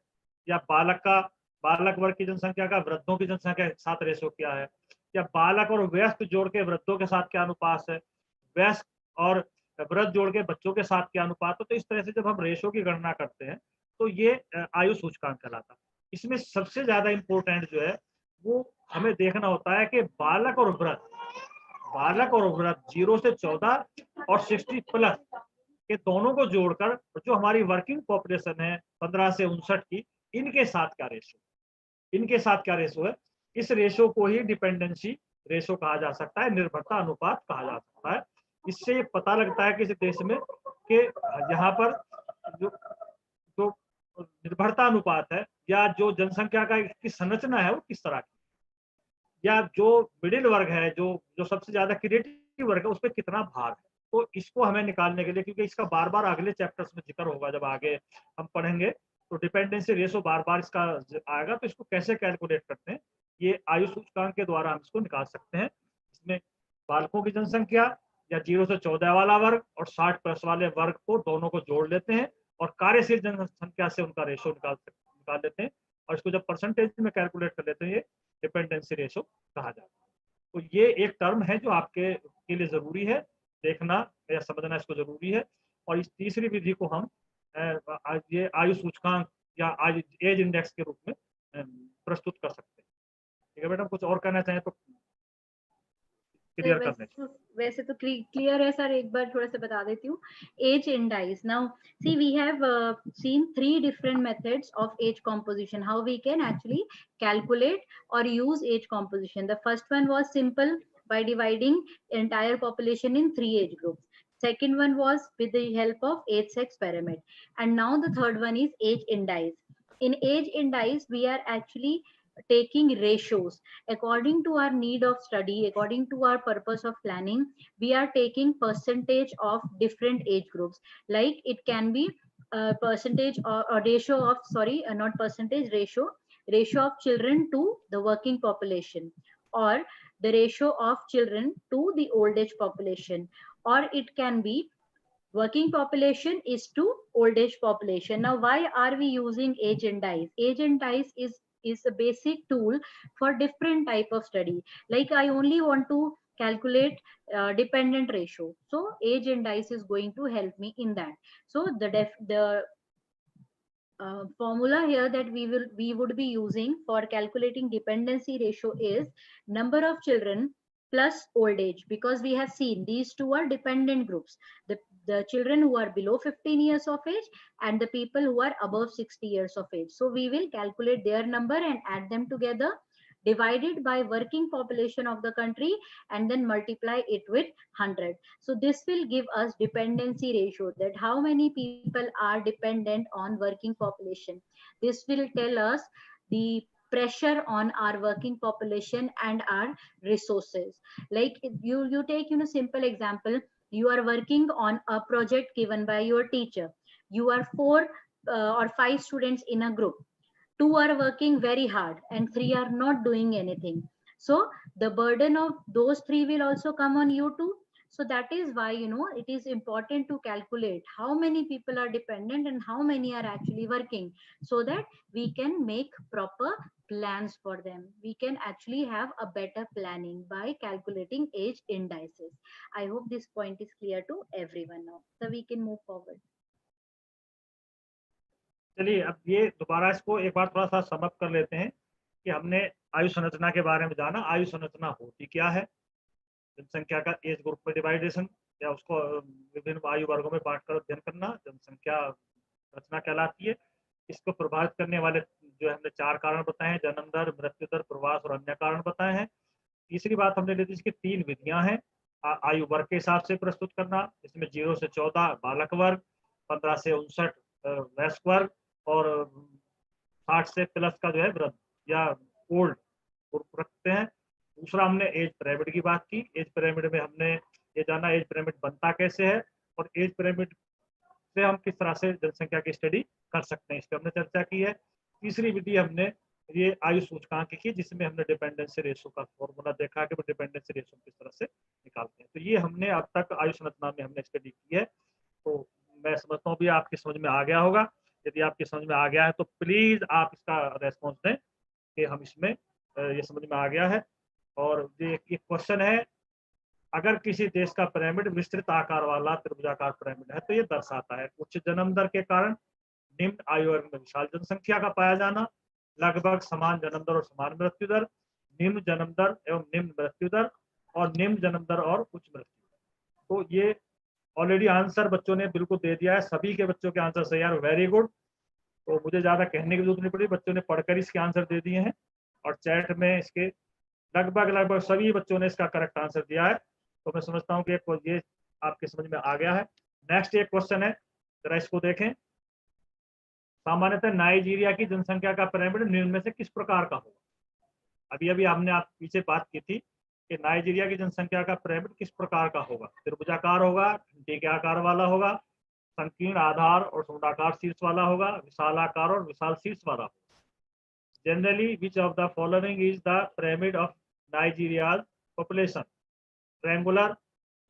या बालक वर्ग की जनसंख्या का वृद्धों की जनसंख्या के साथ रेशो क्या है, या बालक और वयस्क जोड़ के वृद्धों के साथ क्या अनुपात है, वयस्क और वृद्ध जोड़ के बच्चों के साथ क्या अनुपात है। तो इस तरह से जब हम रेशो की गणना करते हैं तो ये आयु सूचकांक कहलाता। इसमें सबसे ज्यादा इम्पोर्टेंट जो है वो हमें देखना होता है कि बालक और वृद्ध 0 से 14 और 60 प्लस के दोनों को जोड़कर जो हमारी वर्किंग पॉपुलेशन है 15 से 59 की, इनके साथ क्या रेशो है, इस रेशो को ही डिपेंडेंसी रेशो कहा जा सकता है, निर्भरता अनुपात कहा जा सकता है। इससे ये पता लगता है किसी देश में कि यहाँ पर जो जो निर्भरता अनुपात है या जो जनसंख्या का की संरचना है वो किस तरह की, या जो मिडिल वर्ग है, जो सबसे ज्यादा क्रिएटिव वर्ग है, उस पर कितना भार है। तो इसको हमें निकालने के लिए, क्योंकि इसका बार बार अगले चैप्टर्स में जिक्र होगा, जब आगे हम पढ़ेंगे तो डिपेंडेंसी रेशो बार बार इसका आएगा, तो इसको कैसे कैलकुलेट करते हैं, ये आयु सूचकांक के द्वारा हम इसको निकाल सकते हैं। इसमें बालकों की जनसंख्या या 0 से 14 वाला वर्ग और 60 प्लस वाले वर्ग को दोनों को जोड़ लेते हैं और कार्यशील जनसंख्या से उनका रेशो निकाल लेते हैं, और इसको जब परसेंटेज में कैलकुलेट कर लेते हैं, ये डिपेंडेंसी रेशो कहा जाता है। तो ये एक टर्म है जो आपके के लिए जरूरी है, देखना या समझना इसको जरूरी है। और इस तीसरी विधि को हम ये आयु सूचकांक या एज इंडेक्स के रूप में प्रस्तुत कर सकते हैं। ठीक है बेटा, कुछ और कहना चाहें तो क्लियर करने। वैसे तो क्लियर है सर, एक बार थोड़ा सा बता देती हूँ। As indices, now see we have seen 3 different methods of age composition, how we can actually calculate or use age composition. The first one was simple, by dividing entire population in 3 age groups. Second one was with the help of age sex pyramid, and now the third one is age indice. In age indice we are actually taking ratios according to our need of study, according to our purpose of planning. We are taking percentage of different age groups, like it can be percentage or ratio of, sorry, not percentage, ratio of children to the working population, or the ratio of children to the old age population, or it can be working population is to old age population. Now why are we using age indice? Age indice is a basic tool for different type of study. Like I only want to calculate dependent ratio, so age indice is going to help me in that. So the formula here that we would be using for calculating dependency ratio is number of children plus old age, because we have seen these two are dependent groups, the children who are below 15 years of age and the people who are above 60 years of age. So we will calculate their number and add them together, divided by working population of the country, and then multiply it with 100. So this will give us dependency ratio, that how many people are dependent on working population. This will tell us the pressure on our working population and our resources. Like you take simple example, you are working on a project given by your teacher. You are 4 or 5 students in a group. 2 are working very hard and 3 are not doing anything. So the burden of those 3 will also come on you too. So that is why it is important to calculate how many people are dependent and how many are actually working, so that we can make proper plans for them. We can actually have a better planning by calculating age indices. I hope this point is clear to everyone now, so we can move forward. चलिए अब ये दोबारा इसको एक बार थोड़ा सा समअप कर लेते हैं कि हमने आयु संरचना के बारे में जाना। आयु संरचना होती क्या है, जनसंख्या का एज ग्रुप में डिवाइडेशन या उसको विभिन्न आयु वर्गों में बांट कर अध्ययन करना, जनसंख्या संरचना कहलाती है। इसको प्रभावित करने वाले जो हमने 4 कारण बताए हैं, जन्म दर, मृत्यु दर, प्रवास और अन्य कारण बताए हैं। तीसरी बात हमने ली थी, इसकी 3 विधियां हैं आयु वर्ग के हिसाब से प्रस्तुत करना, इसमें 0 से 14 बालक वर्ग, 15 से 59 वयस्क वर्ग और 60 से प्लस का जो है वृद्ध या ओल्ड ग्रुप रखते हैं। दूसरा हमने एज पिरामिड की बात की। एज पिरामिड में हमने ये जाना एज पिरामिड बनता कैसे है और एज पिरामिड से हम किस तरह से जनसंख्या की स्टडी कर सकते हैं, इस पर हमने चर्चा की है। तीसरी विधि हमने ये आयु सूचकांक की, जिसमें हमने डिपेंडेंसी रेशो का फॉर्मूला देखा कि वो डिपेंडेंसी रेशो किस तरह से निकालते हैं। तो ये हमने अब तक आयु संरचना में हमने स्टडी की है। तो मैं समझता हूँ भी आपकी समझ में आ गया होगा। यदि आपकी समझ में आ गया है तो प्लीज आप इसका रेस्पॉन्स दें कि हम इसमें ये समझ में आ गया है। और ये एक क्वेश्चन है, अगर किसी देश का पिरामिड विस्तृत आकार वाला त्रिभुजाकार पिरामिड है तो ये दर्शाता है उच्च जन्म दर के कारण निम्न आयु वर्ग में विशाल जनसंख्या का पाया जाना, लगभग समान जन्म दर और समान मृत्यु दर, निम्न जन्म दर एवं निम्न मृत्यु दर, और निम्न जन्म दर और उच्च मृत्यु दर। तो ये ऑलरेडी आंसर बच्चों ने बिल्कुल दे दिया है, सभी के बच्चों के आंसर सही है, वेरी गुड। तो मुझे ज्यादा कहने की जरूरत नहीं पड़ी, बच्चों ने पढ़कर इसके आंसर दे दिए हैं और चैट में इसके लगभग सभी बच्चों ने इसका करेक्ट आंसर दिया है। तो मैं समझता हूँ कि ये आपके समझ में आ गया है। नेक्स्ट एक क्वेश्चन है, जरा इसको देखें। सामान्यतः नाइजीरिया की जनसंख्या का पिरामिड निम्न में से किस प्रकार का होगा? अभी अभी हमने आप पीछे बात की थी कि नाइजीरिया की जनसंख्या का पिरामिड किस प्रकार का होगा। त्रिभुजाकार होगा, घंटे के आकार वाला होगा, संकीर्ण आधार और शून्याकार शीर्ष वाला होगा, विशालाकार और विशाल शीर्ष वाला होगा। Generally, which of the following is the pyramid of Nigeria's population? Triangular,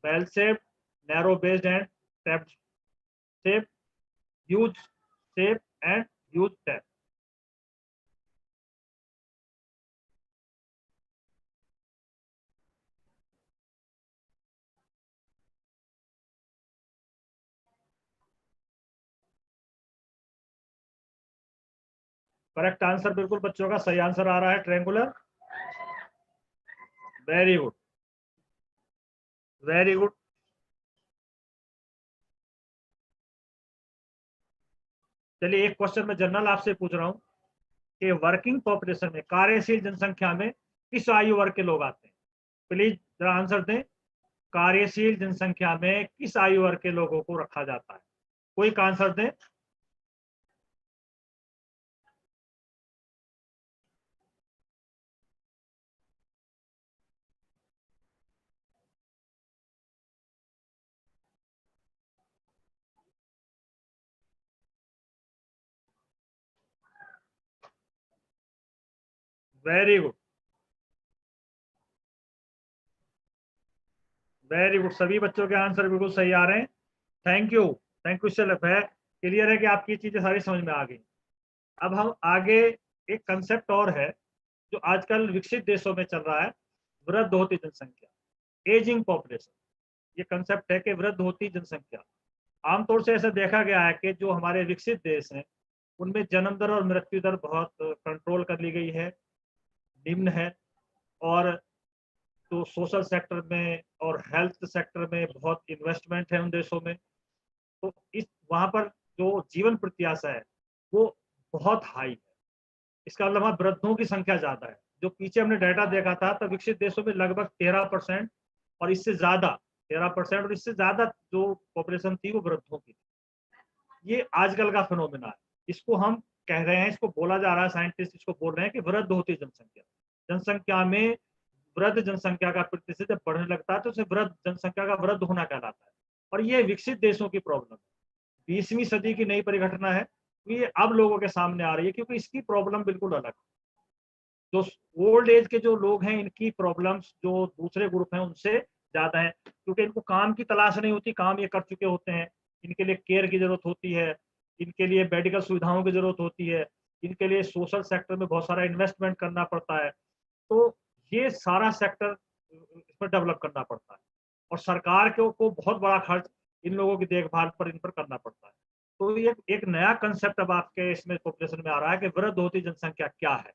bell-shaped, narrow-based and tapped shape, huge shape and huge tap. Correct answer बिल्कुल बच्चों का सही आंसर आ रहा है, triangular. Very good, very good. चलिए एक क्वेश्चन मैं जनरल आपसे पूछ रहा हूं कि वर्किंग पॉपुलेशन में, कार्यशील जनसंख्या में किस आयु वर्ग के लोग आते हैं? प्लीज जरा आंसर दें। कार्यशील जनसंख्या में किस आयु वर्ग के लोगों को रखा जाता है? कोई का आंसर दें। Very good, very good. सभी बच्चों के आंसर बिल्कुल सही आ रहे हैं। Thank you, thank you. इससे है क्लियर है कि आपकी चीजें सारी समझ में आ गई। अब हम आगे, एक कंसेप्ट और है जो आजकल विकसित देशों में चल रहा है, वृद्ध होती जनसंख्या, एजिंग पॉपुलेशन। ये कंसेप्ट है कि वृद्ध होती जनसंख्या। आमतौर से ऐसा देखा गया है कि जो हमारे विकसित देश हैं उनमें जन्म दर और मृत्यु दर बहुत कंट्रोल कर ली गई है, निम्न है, और तो सोशल सेक्टर में और हेल्थ सेक्टर में बहुत इन्वेस्टमेंट है उन देशों में। तो इस वहां पर जो जीवन प्रत्याशा है वो बहुत हाई है। इसका मतलब वहाँ वृद्धों की संख्या ज्यादा है। जो पीछे हमने डाटा देखा था तो विकसित देशों में लगभग 13% और इससे ज्यादा, 13% और इससे ज्यादा जो पॉपुलेशन थी वो वृद्धों की थी। ये आजकल का फिनोमेना है। इसको हम कह रहे हैं, इसको बोला जा रहा है, साइंटिस्ट इसको बोल रहे हैं कि वृद्ध होती जनसंख्या। जनसंख्या में वृद्ध जनसंख्या का प्रतिशत जब बढ़ने लगता है तो उसे वृद्ध जनसंख्या का वृद्ध होना कहलाता है। और ये विकसित देशों की प्रॉब्लम है, 20वीं सदी की नई परिघटना है। ये अब लोगों के सामने आ रही है क्योंकि इसकी प्रॉब्लम बिल्कुल अलग है। जो ओल्ड एज के जो लोग हैं इनकी प्रॉब्लम्स जो दूसरे ग्रुप हैं उनसे ज्यादा है, क्योंकि इनको काम की तलाश नहीं होती, काम ये कर चुके होते हैं। इनके लिए केयर की जरूरत होती है, इनके लिए मेडिकल सुविधाओं की जरूरत होती है, इनके लिए सोशल सेक्टर में बहुत सारा इन्वेस्टमेंट करना पड़ता है। तो ये सारा सेक्टर इस पर डेवलप करना पड़ता है और सरकार को बहुत बड़ा खर्च इन लोगों की देखभाल पर इन पर करना पड़ता है। तो ये एक नया कंसेप्ट अब आपके इसमें पॉपुलेशन में आ रहा है कि वृद्ध होती जनसंख्या क्या है।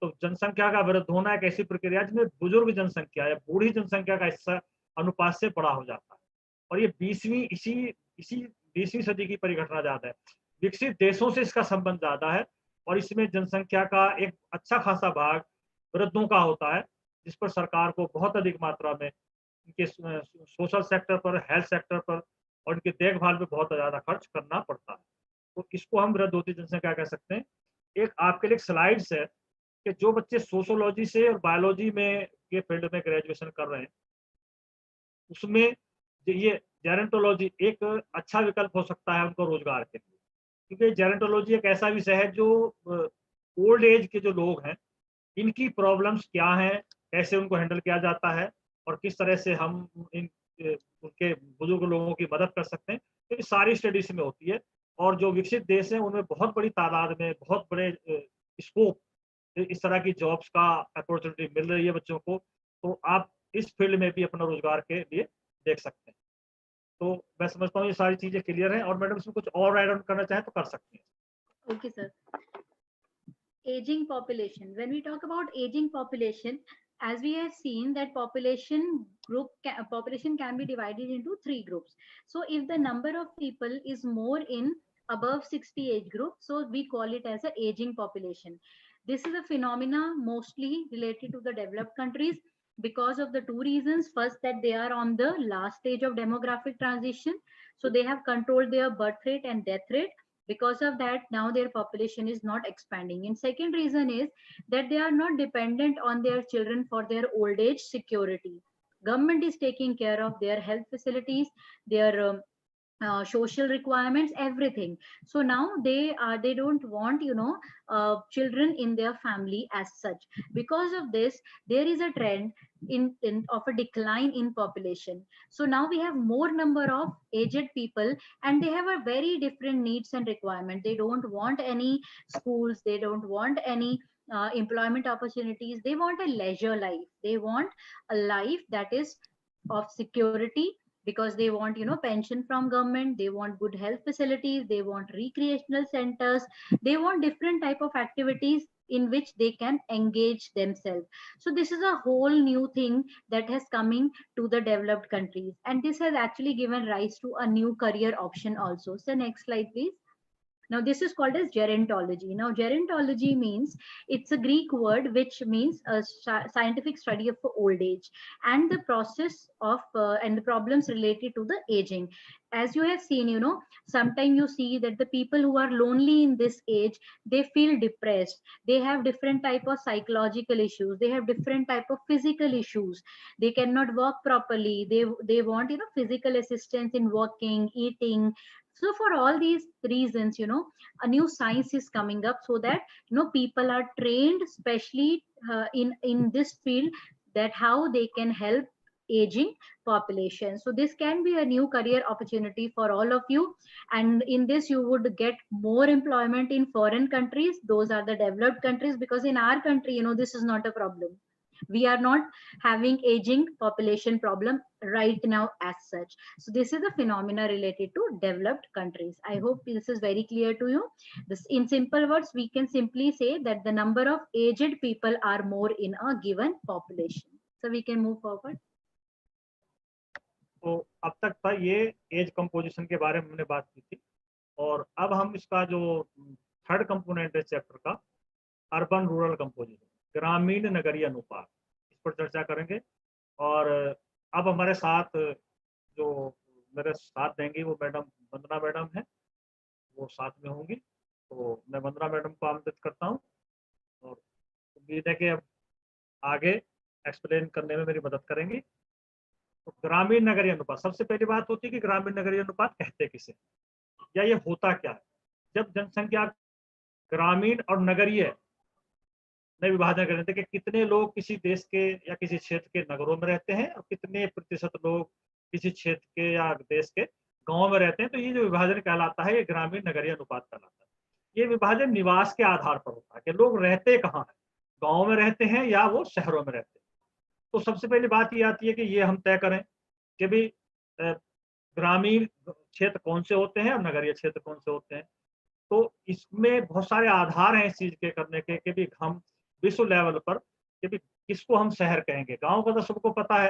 तो जनसंख्या का वृद्ध होना एक ऐसी प्रक्रिया जिसमें बुजुर्ग जनसंख्या या बूढ़ी जनसंख्या का हिस्सा अनुपात से बड़ा हो जाता है। और ये 20वीं इसी इसी 20वीं सदी की परिघटना ज्यादा है। विकसित देशों से इसका संबंध ज्यादा है और इसमें जनसंख्या का एक अच्छा खासा भाग वृद्धों का होता है, जिस पर सरकार को बहुत अधिक मात्रा में इनके सोशल सेक्टर पर, हेल्थ सेक्टर पर और इनकी देखभाल पे बहुत ज्यादा खर्च करना पड़ता है। तो इसको हम वृद्ध होती जनसंख्या कह सकते हैं। एक आपके लिए स्लाइड्स है कि जो बच्चे सोशोलॉजी से और बायोलॉजी में के फील्ड में ग्रेजुएशन कर रहे हैं उसमें ये जेरेंटोलॉजी एक अच्छा विकल्प हो सकता है उनको रोजगार के लिए, क्योंकि जेरेंटोलॉजी एक ऐसा विषय है जो ओल्ड एज के जो लोग हैं इनकी प्रॉब्लम्स क्या हैं, कैसे उनको हैंडल किया जाता है और किस तरह से हम इन उनके बुजुर्ग लोगों की मदद कर सकते हैं, तो ये सारी स्टडीज में होती है। और जो विकसित देश हैं उनमें बहुत बड़ी तादाद में बहुत बड़े स्कोप इस तरह की जॉब्स का अपॉर्चुनिटी मिल रही है बच्चों को। तो आप इस फील्ड में भी अपना रोजगार के लिए देख सकते हैं। तो मैं समझता हूँ ये सारी चीजें क्लियर हैं और मैडम इसमें कुछ और ऐड ऑन करना चाहें तो कर सकती हैं। Okay, sir. Aging population. When we talk about aging population, as we have seen that population can be divided into three groups. So if the number of people is more in above 60 age group, so we call it as a aging population. This is a phenomena mostly related to the developed countries because of the two reasons. First, that they are on the last stage of demographic transition, so they have controlled their birth rate and death rate. Because of that, now their population is not expanding. And second reason is that they are not dependent on their children for their old age security. Government is taking care of their health facilities, their social requirements, everything. So now they don't want, children in their family as such. Because of this, there is a trend in of a decline in population. So now we have more number of aged people, and they have a very different needs and requirement. They don't want any schools, they don't want any employment opportunities. They want a leisure life, they want a life that is of security, because they want, pension from government, they want good health facilities, they want recreational centers, they want different type of activities in which they can engage themselves. So this is a whole new thing that has coming to the developed countries, and this has actually given rise to a new career option also. So next slide please. Now, this is called as gerontology. Now, gerontology means, it's a Greek word which means a scientific study of old age and the process of and the problems related to the aging. As you have seen, sometimes you see that the people who are lonely in this age, they feel depressed. They have different type of psychological issues. They have different type of physical issues. They cannot walk properly. They want, physical assistance in walking, eating. So for all these reasons, a new science is coming up, so that people are trained especially in this field, that how they can help aging population. So this can be a new career opportunity for all of you, and in this you would get more employment in foreign countries. Those are the developed countries, because in our country, this is not a problem. We are not having aging population problem right now as such. So this is a phenomena related to developed countries. I hope this is very clear to you. This, in simple words, we can simply say that the number of aged people are more in a given population. So we can move forward. तो अब तक था ये एज कंपोजिशन के बारे में हमने बात की थी, और अब हम इसका जो थर्ड कंपोनेंट है चैप्टर का, अर्बन रूरल कंपोजिशन, ग्रामीण नगरीय अनुपात, इस पर चर्चा करेंगे। और अब हमारे साथ जो मेरे साथ देंगी वो मैडम वंदना मैडम है, वो साथ में होंगी। तो मैं वंदना मैडम को आमंत्रित करता हूँ, और उम्मीद है कि अब आगे एक्सप्लेन करने में मेरी मदद करेंगी। तो ग्रामीण नगरीय अनुपात, सबसे पहली बात होती है कि ग्रामीण नगरीय अनुपात कहते किसे, या ये होता क्या है। जब जनसंख्या ग्रामीण और नगरीय में विभाजन कर देते कि कितने लोग किसी देश के या किसी क्षेत्र के नगरों में रहते हैं और कितने प्रतिशत लोग किसी क्षेत्र के या देश के गांव में रहते हैं, तो ये जो विभाजन कहलाता है, ये ग्रामीण नगरीय अनुपात कहलाता है। ये विभाजन निवास के आधार पर होता है कि लोग रहते कहाँ हैं, गाँव में रहते हैं या वो शहरों में रहते हैं। तो सबसे पहली बात ये आती है कि ये हम तय करें कि भी ग्रामीण क्षेत्र कौन से होते हैं और नगरीय क्षेत्र कौन से होते हैं। तो इसमें बहुत सारे आधार हैं इस चीज के करने के कि भी हम विश्व लेवल पर कि भी किसको हम शहर कहेंगे। गांव का तो सबको पता है,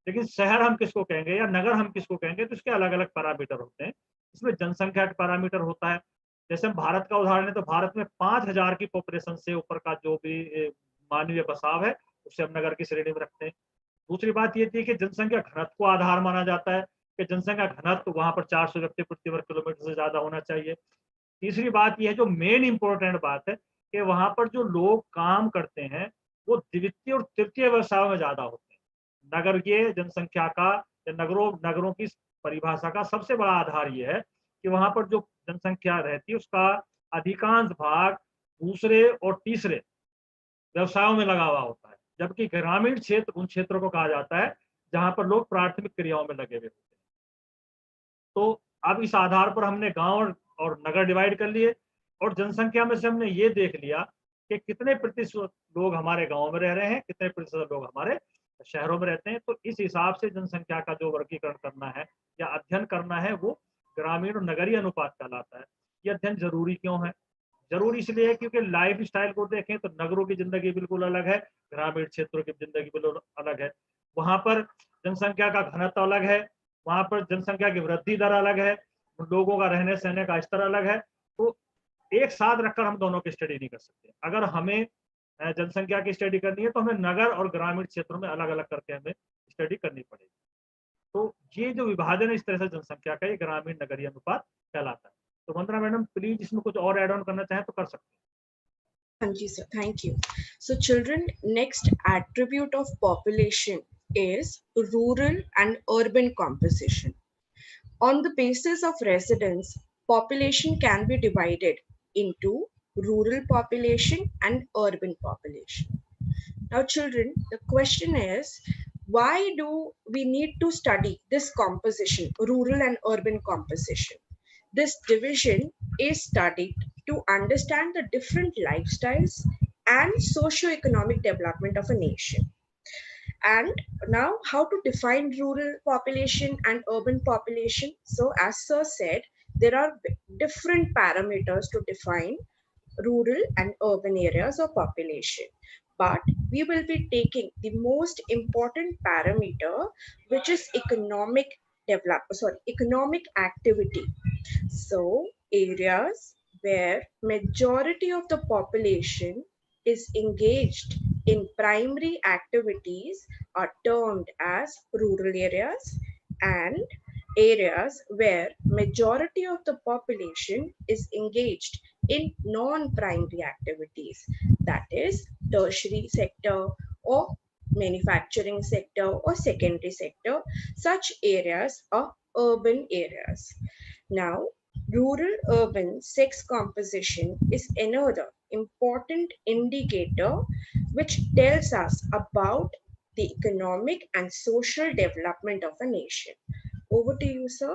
लेकिन शहर हम किसको कहेंगे या नगर हम किसको कहेंगे, तो इसके अलग अलग पैरामीटर होते हैं। इसमें जनसंख्या का पैरामीटर होता है। जैसे हम भारत का उदाहरण है, तो भारत में 5000 की पॉपुलेशन से ऊपर का जो भी मानवीय बसाव है, उसे हम नगर की श्रेणी में रखते हैं। दूसरी बात ये थी कि जनसंख्या घनत्व को आधार माना जाता है कि जनसंख्या घनत्व वहां पर 400 व्यक्ति प्रति वर्ग किलोमीटर से ज्यादा होना चाहिए। तीसरी बात यह है, जो मेन इंपॉर्टेंट बात है, कि वहां पर जो लोग काम करते हैं वो द्वितीय और तृतीय व्यवसायों में ज्यादा होते हैं। नगरीय जनसंख्या का या नगरों की परिभाषा का सबसे बड़ा आधार यह है कि वहां पर जो जनसंख्या रहती है उसका अधिकांश भाग दूसरे और तीसरे व्यवसायों में लगा हुआ होता है, जबकि ग्रामीण क्षेत्र उन क्षेत्रों को कहा जाता है जहां पर लोग प्राथमिक क्रियाओं में लगे हुए होते हैं। तो अब इस आधार पर हमने गांव और नगर डिवाइड कर लिए, और जनसंख्या में से हमने ये देख लिया कि कितने प्रतिशत लोग हमारे गांव में रह रहे हैं, कितने प्रतिशत लोग हमारे शहरों में रहते हैं। तो इस हिसाब से जनसंख्या का जो वर्गीकरण करना है या अध्ययन करना है, वो ग्रामीण और नगरीय अनुपात कहलाता है। ये अध्ययन जरूरी क्यों है? जरूरी इसलिए है क्योंकि लाइफ स्टाइल को देखें तो नगरों की जिंदगी बिल्कुल अलग है, ग्रामीण क्षेत्रों की जिंदगी बिल्कुल अलग है। वहां पर जनसंख्या का घनत्व अलग है, वहां पर जनसंख्या की वृद्धि दर अलग है, लोगों का रहने सहने का स्तर अलग है। तो एक साथ रखकर हम दोनों की स्टडी नहीं कर सकते। अगर हमें जनसंख्या की स्टडी करनी है तो हमें नगर और ग्रामीण क्षेत्रों में अलग अलग करके हमें स्टडी करनी पड़ेगी। तो ये जो विभाजन है इस तरह से जनसंख्या का, ये ग्रामीण नगरीय अनुपात कहलाता है। तो वंदना मैडम प्लीज इसमें कुछ और एड ऑन करना चाहें तो कर सकते हैं। Thank you, sir. Thank you. So, children, next attribute of population is rural and urban composition. On the basis of residence, population can be divided into rural population and urban population. Now, children, the question is, why do we need to study this composition, rural and urban composition? This division is studied to understand the different lifestyles and socio-economic development of a nation. And now, how to define rural population and urban population? So, as Sir said, there are different parameters to define rural and urban areas of population. But we will be taking the most important parameter, which is economic activity. So areas where majority of the population is engaged in primary activities are termed as rural areas, and areas where majority of the population is engaged in non-primary activities, that is tertiary sector or manufacturing sector or secondary sector, such areas are urban areas. Now, rural-urban sex composition is another important indicator which tells us about the economic and social development of a nation. Over to you, sir.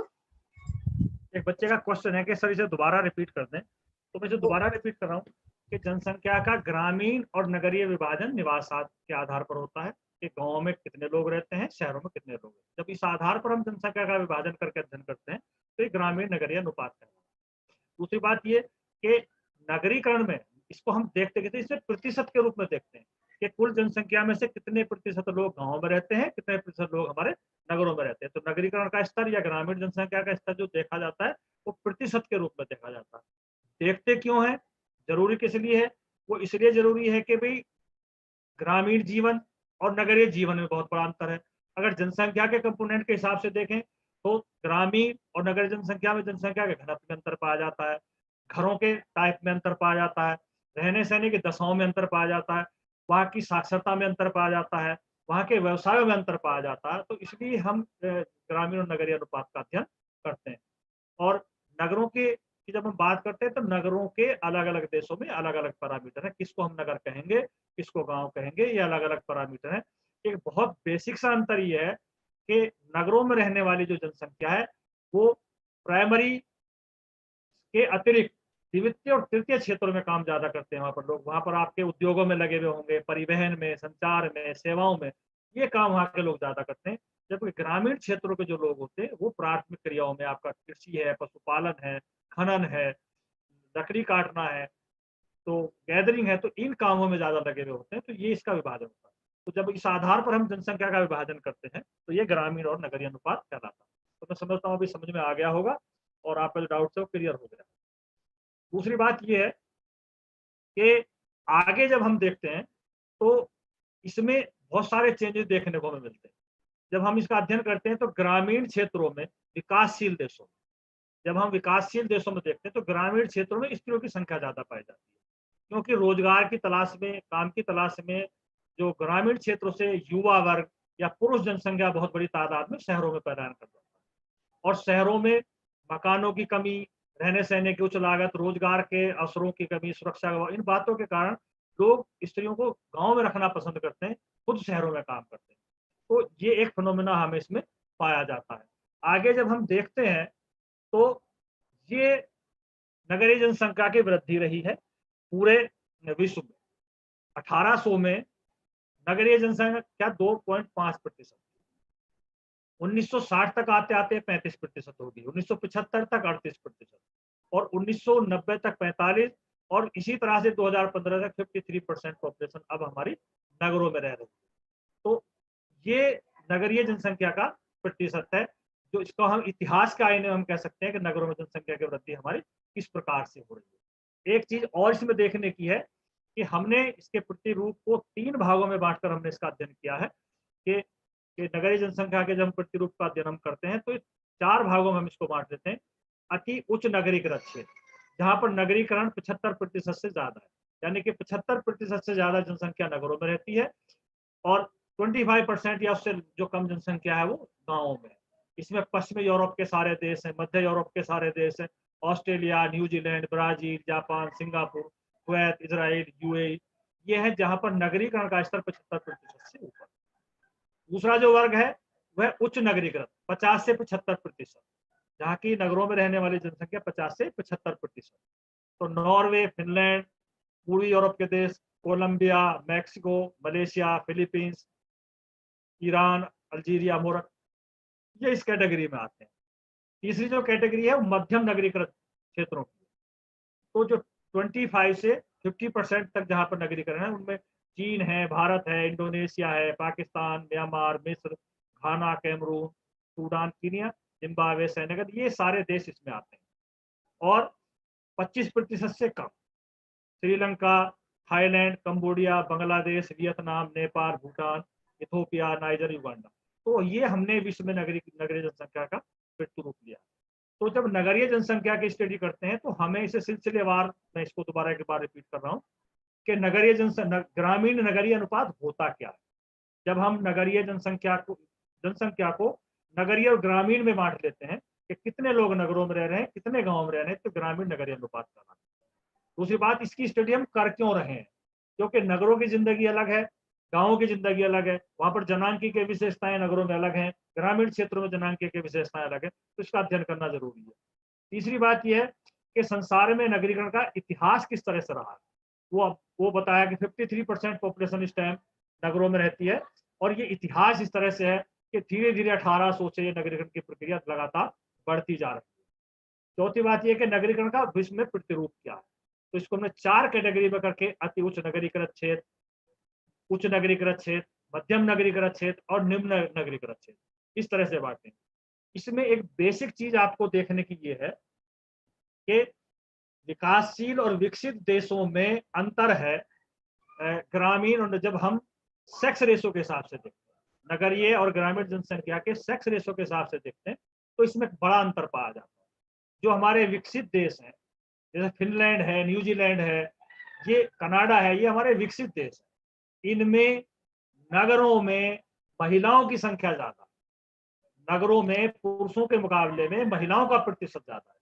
एक बच्चे का क्वेश्चन है कि सर इसे दोबारा रिपीट कर दें, तो मैं इसे दोबारा रिपीट कर रहा हूँ कि जनसंख्या का ग्रामीण और नगरीय विभाजन निवास के आधार पर होता है कि गाँव में कितने लोग रहते हैं, शहरों में कितने लोग हैं। जब इस आधार पर हम जनसंख्या का विभाजन करके अध्ययन करते हैं तो ये ग्रामीण नगरीय अनुपात है। दूसरी बात ये कि नगरीकरण में इसको हम देखते इसे प्रतिशत के रूप में देखते हैं कि कुल जनसंख्या में से कितने प्रतिशत लोग गाँव में रहते हैं, कितने प्रतिशत लोग हमारे नगरों में रहते हैं। तो नगरीकरण का स्तर या ग्रामीण जनसंख्या का स्तर जो देखा जाता है वो प्रतिशत के रूप में देखा जाता है। देखते क्यों है, जरूरी किस लिए है? वो इसलिए जरूरी है कि भाई ग्रामीण जीवन और नगरीय जीवन में बहुत बड़ा अंतर है। अगर जनसंख्या के कंपोनेंट के हिसाब से देखें तो ग्रामीण और नगरीय जनसंख्या में जनसंख्या के घनत्व में अंतर पाया जाता है, घरों के टाइप में अंतर पाया जाता है, रहने सहने की दशाओं में अंतर पाया जाता है, वहाँ की साक्षरता में अंतर पाया जाता है, वहाँ के व्यवसायों में अंतर पाया जाता है। तो इसलिए हम ग्रामीण और नगरीय अनुपात का अध्ययन करते हैं। और नगरों की जब हम बात करते हैं तो नगरों के अलग अलग देशों में अलग अलग पैरामीटर है, किसको हम नगर कहेंगे, किसको गांव कहेंगे, ये अलग अलग पैरामीटर है। एक बहुत बेसिक सा अंतर ये है कि नगरों में रहने वाली जो जनसंख्या है वो प्राइमरी के अतिरिक्त द्वितीय और तृतीय क्षेत्रों में काम ज्यादा करते हैं। वहां पर लोग, वहां पर आपके उद्योगों में लगे हुए होंगे, परिवहन में, संचार में, सेवाओं में, ये काम वहाँ के लोग ज्यादा करते हैं। जबकि ग्रामीण क्षेत्रों के जो लोग होते हैं वो प्राथमिक क्रियाओं में, आपका कृषि है, पशुपालन है, खनन है, लकड़ी काटना है, तो गैदरिंग है, तो इन कामों में ज्यादा लगे हुए होते हैं। तो ये इसका विभाजन होता है। तो जब इस आधार पर हम जनसंख्या का विभाजन करते हैं तो ये ग्रामीण और नगरीय अनुपात कहलाता है। तो मैं समझता हूँ अभी समझ में आ गया होगा और आपका जो डाउट है वो क्लियर हो गया। दूसरी बात ये है कि आगे जब हम देखते हैं तो इसमें बहुत सारे चेंजेस देखने को हमें मिलते हैं। जब हम इसका अध्ययन करते हैं तो ग्रामीण क्षेत्रों में, विकासशील देशों में, जब हम विकासशील देशों में देखते हैं तो ग्रामीण क्षेत्रों में स्त्रियों की संख्या ज्यादा पाई जाती है, क्योंकि रोजगार की तलाश में, काम की तलाश में जो ग्रामीण क्षेत्रों से युवा वर्ग या पुरुष जनसंख्या बहुत बड़ी तादाद में शहरों में पलायन कर जाता है। और शहरों में मकानों की कमी, रहने सहने की उच्च लागत, रोजगार के अवसरों की कमी, सुरक्षा, इन बातों के कारण लोग स्त्रियों को गांव में रखना पसंद करते हैं, खुद शहरों में काम करते हैं। तो ये एक फिनोमेना हमें इसमें पाया जाता है। आगे जब हम देखते हैं तो ये नगरीय जनसंख्या की वृद्धि रही है पूरे विश्व में। 1800 में नगरीय जनसंख्या 2.5%, 1960 तक आते आते 35% होगी, 1975 तक 38%, और 1990 तक 45, और इसी तरह से 2015 तक 53% पॉपुलेशन अब हमारी नगरों में रह रही है। तो ये नगरीय जनसंख्या का प्रतिशत है, जो इसको हम इतिहास के आईने में हम कह सकते हैं कि नगरों में जनसंख्या की वृद्धि हमारी किस प्रकार से हो रही है। एक चीज और इसमें देखने की है कि हमने इसके प्रतिरूप को 3 भागों में बांटकर हमने इसका अध्ययन किया है कि नगरीय जनसंख्या के जब हम प्रतिरूप का अध्ययन हम करते हैं तो 4 भागों में हम इसको बांट देते हैं। अति उच्च नगरीकृत क्षेत्र, जहां पर नगरीकरण 75% से ज्यादा है, यानी कि 75% से ज्यादा जनसंख्या नगरों में रहती है और 25% या उससे जो कम जनसंख्या है वो गांवों में। इसमें पश्चिमी यूरोप के सारे देश हैं, मध्य यूरोप के सारे देश हैं, Australia, New Zealand, Brazil, Japan, Singapore, Kuwait, Israel, UAE, ये है जहां पर नगरीकरण का स्तर 75% से ऊपर। दूसरा जो वर्ग है वह उच्च नगरीकृत 50 से 75%, जहाँ की नगरों में रहने वाली जनसंख्या 50 से 75%। तो नॉर्वे, फिनलैंड, पूर्वी यूरोप के देश, Colombia, Mexico, Malaysia, Philippines, Iran, Algeria, Morocco, ये इस कैटेगरी में आते हैं। तीसरी जो कैटेगरी है वो मध्यम नगरीकृत क्षेत्रों की, तो जो 25 से 50% तक जहां पर नगरीकरण है उनमें चीन है, भारत है, इंडोनेशिया है, पाकिस्तान, म्यांमार, मिस्र, Ghana, Cameroon, Sudan, Kenya, Zimbabwe, Senegal, ये सारे देश इसमें आते हैं। और 25% से कम Sri Lanka, Thailand, Cambodia, Bangladesh, Vietnam, Nepal, Bhutan, Ethiopia, Niger, Uganda. तो ये हमने विश्व में नगरीय जनसंख्या का प्रतिरूप लिया। तो जब नगरीय जनसंख्या की स्टडी करते हैं तो हमें इसे सिलसिलेवार, मैं इसको दोबारा एक बार रिपीट कर रहा हूँ कि नगरीय ग्रामीण नगरीय अनुपात होता क्या है। जब हम नगरीय जनसंख्या को नगरीय और ग्रामीण में बांट लेते हैं कि कितने लोग नगरों में रह रहे हैं, कितने गाँव में रह रहे हैं, तो ग्रामीण नगरीय अनुपात कहलाता है। दूसरी बात, इसकी स्टडी हम कर क्यों रहे हैं, क्योंकि नगरों की जिंदगी अलग है, गाँवों की जिंदगी अलग है, वहां पर जनांकी की विशेषताएं नगरों में अलग हैं, ग्रामीण क्षेत्रों में जनांकी की विशेषताएं अलग है, तो इसका अध्ययन करना जरूरी है। तीसरी बात यह है कि संसार में नगरीकरण का इतिहास किस तरह से रहा है, वो बताया कि 53% पॉपुलेशन इस टाइम नगरों में रहती है और ये इतिहास इस तरह से है कि धीरे धीरे 1800 से ये नगरीकरण की प्रक्रिया लगातार बढ़ती जा रही है। चौथी बात यह कि नगरीकरण का विश्व में प्रतिरूप क्या है, तो इसको हमने 4 कैटेगरी में करके अति उच्च नगरीकृत क्षेत्र, उच्च नगरीकृत क्षेत्र, मध्यम नगरीकृत क्षेत्र और निम्न नगरीकृत क्षेत्र, इस तरह से बांटे। इसमें एक बेसिक चीज आपको देखने की ये है कि विकासशील और विकसित देशों में अंतर है ग्रामीण, और जब हम सेक्स रेशो के हिसाब से देखते हैं, नगरीय और ग्रामीण जनसंख्या के सेक्स रेशो के हिसाब से देखते हैं, तो इसमें बड़ा अंतर पाया जाता है। जो हमारे विकसित देश हैं, जैसे फिनलैंड है, न्यूजीलैंड है, ये कनाडा है, ये हमारे विकसित देश है। इनमें नगरों में महिलाओं की संख्या ज्यादा, नगरों में पुरुषों के मुकाबले में महिलाओं का प्रतिशत ज्यादा है।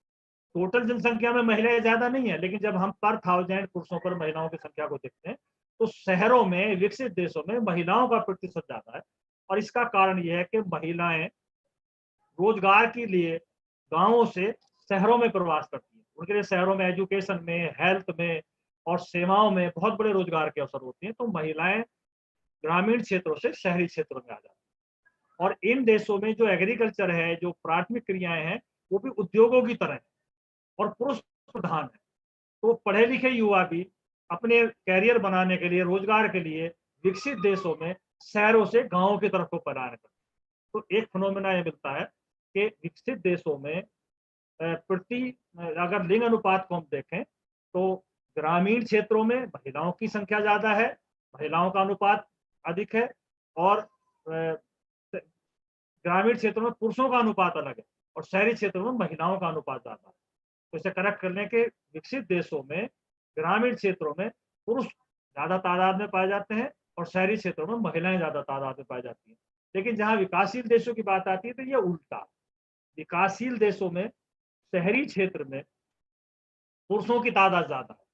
टोटल जनसंख्या में महिलाएं ज्यादा नहीं है, लेकिन जब हम पर 1000 पुरुषों पर महिलाओं की संख्या को देखते हैं तो शहरों में, विकसित देशों में महिलाओं का प्रतिशत ज्यादा है। और इसका कारण यह है कि महिलाएं रोजगार के लिए गांवों से शहरों में प्रवास करती हैं। उनके लिए शहरों में एजुकेशन में, हेल्थ में और सेवाओं में बहुत बड़े रोजगार के अवसर होते हैं, तो महिलाएं ग्रामीण क्षेत्रों से शहरी क्षेत्रों में आ जाती हैं। और इन देशों में जो एग्रीकल्चर है, जो प्राथमिक क्रियाएं हैं, वो भी उद्योगों की तरह है और पुरुष प्रधान है। तो पढ़े लिखे युवा भी अपने कैरियर बनाने के लिए, रोजगार के लिए विकसित देशों में शहरों से गांवों की तरफ को पलायन करते हैं। तो एक फिनोमेना ये मिलता है कि विकसित देशों में अगर लिंग अनुपात को हम देखें तो ग्रामीण क्षेत्रों में महिलाओं की संख्या ज्यादा है, महिलाओं का अनुपात अधिक है, और ग्रामीण क्षेत्रों में पुरुषों का अनुपात अलग है और शहरी क्षेत्रों में महिलाओं का अनुपात ज्यादा है। तो इसे करेक्ट करने के विकसित देशों में ग्रामीण क्षेत्रों में पुरुष ज्यादा तादाद में पाए जाते हैं और शहरी क्षेत्रों में महिलाएं ज्यादा तादाद में पाई जाती हैं। लेकिन जहां विकासशील देशों की बात आती है तो ये उल्टा, विकासशील देशों में शहरी क्षेत्र में पुरुषों की तादाद ज्यादा है,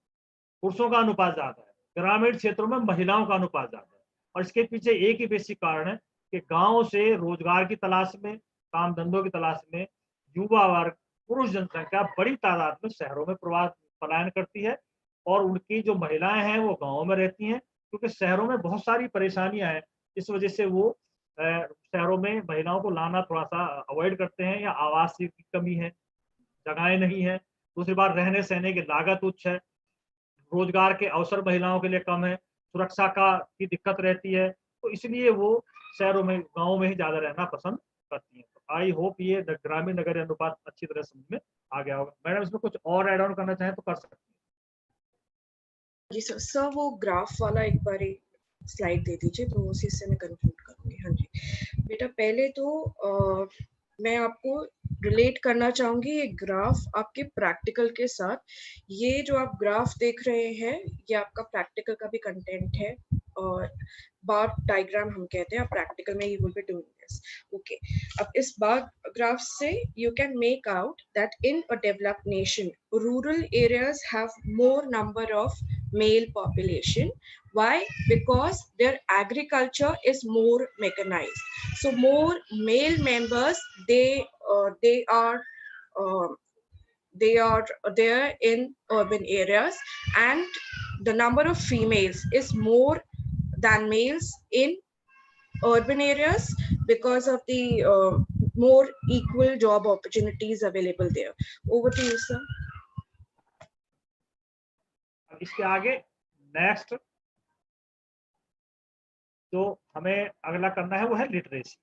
पुरुषों का अनुपात ज्यादा है, ग्रामीण क्षेत्रों में महिलाओं का अनुपात ज्यादा है। और इसके पीछे एक ही बेसिक कारण है कि गांव से रोजगार की तलाश में, काम धंधों की तलाश में युवा वर्ग, पुरुष जनसंख्या बड़ी तादाद में शहरों में पलायन करती है और उनकी जो महिलाएं हैं वो गांवों में रहती हैं, क्योंकि शहरों में बहुत सारी परेशानियां हैं। इस वजह से वो शहरों में महिलाओं को लाना थोड़ा सा अवॉइड करते हैं, या आवास की कमी है, जगहें नहीं है। दूसरी बात, रहने सहने की लागत उच्च है, रोजगार के अवसर महिलाओं के लिए कम है, सुरक्षा की दिक्कत रहती है, तो इसलिए वो शहरों में, गाँव में ही ज़्यादा रहना पसंद करती हैं। तो आई होप ये ग्रामीण नगरीय अनुपात अच्छी तरह समझ में आ गया होगा। मैडम इसमें कुछ और ऐड ऑन करना चाहें तो कर सकते हैं। जी सर, सर वो ग्राफ वाला एक बार स्लाइड दे दीजिए, तो उसी से मैं कंक्लूड करूंगी। हाँ जी बेटा, पहले तो मैं आपको रिलेट करना चाहूंगी ये ग्राफ आपके प्रैक्टिकल के साथ। ये जो आप ग्राफ देख रहे हैं, ये आपका प्रैक्टिकल का भी कंटेंट है, और बार डायग्राम हम कहते हैं। आप प्रैक्टिकल में you will be doing this. Okay, अब इस बार ग्राफ से you can make out that in a developed nation, rural areas have more number of male population. Why? Because their agriculture is more mechanized. So more male members, they are there in urban areas, and the number of females is more than males in urban areas because of the more equal job opportunities available there. Over to you, sir. अब इसके आगे नेक्स्ट जो हमें अगला करना है वो है लिटरेसी,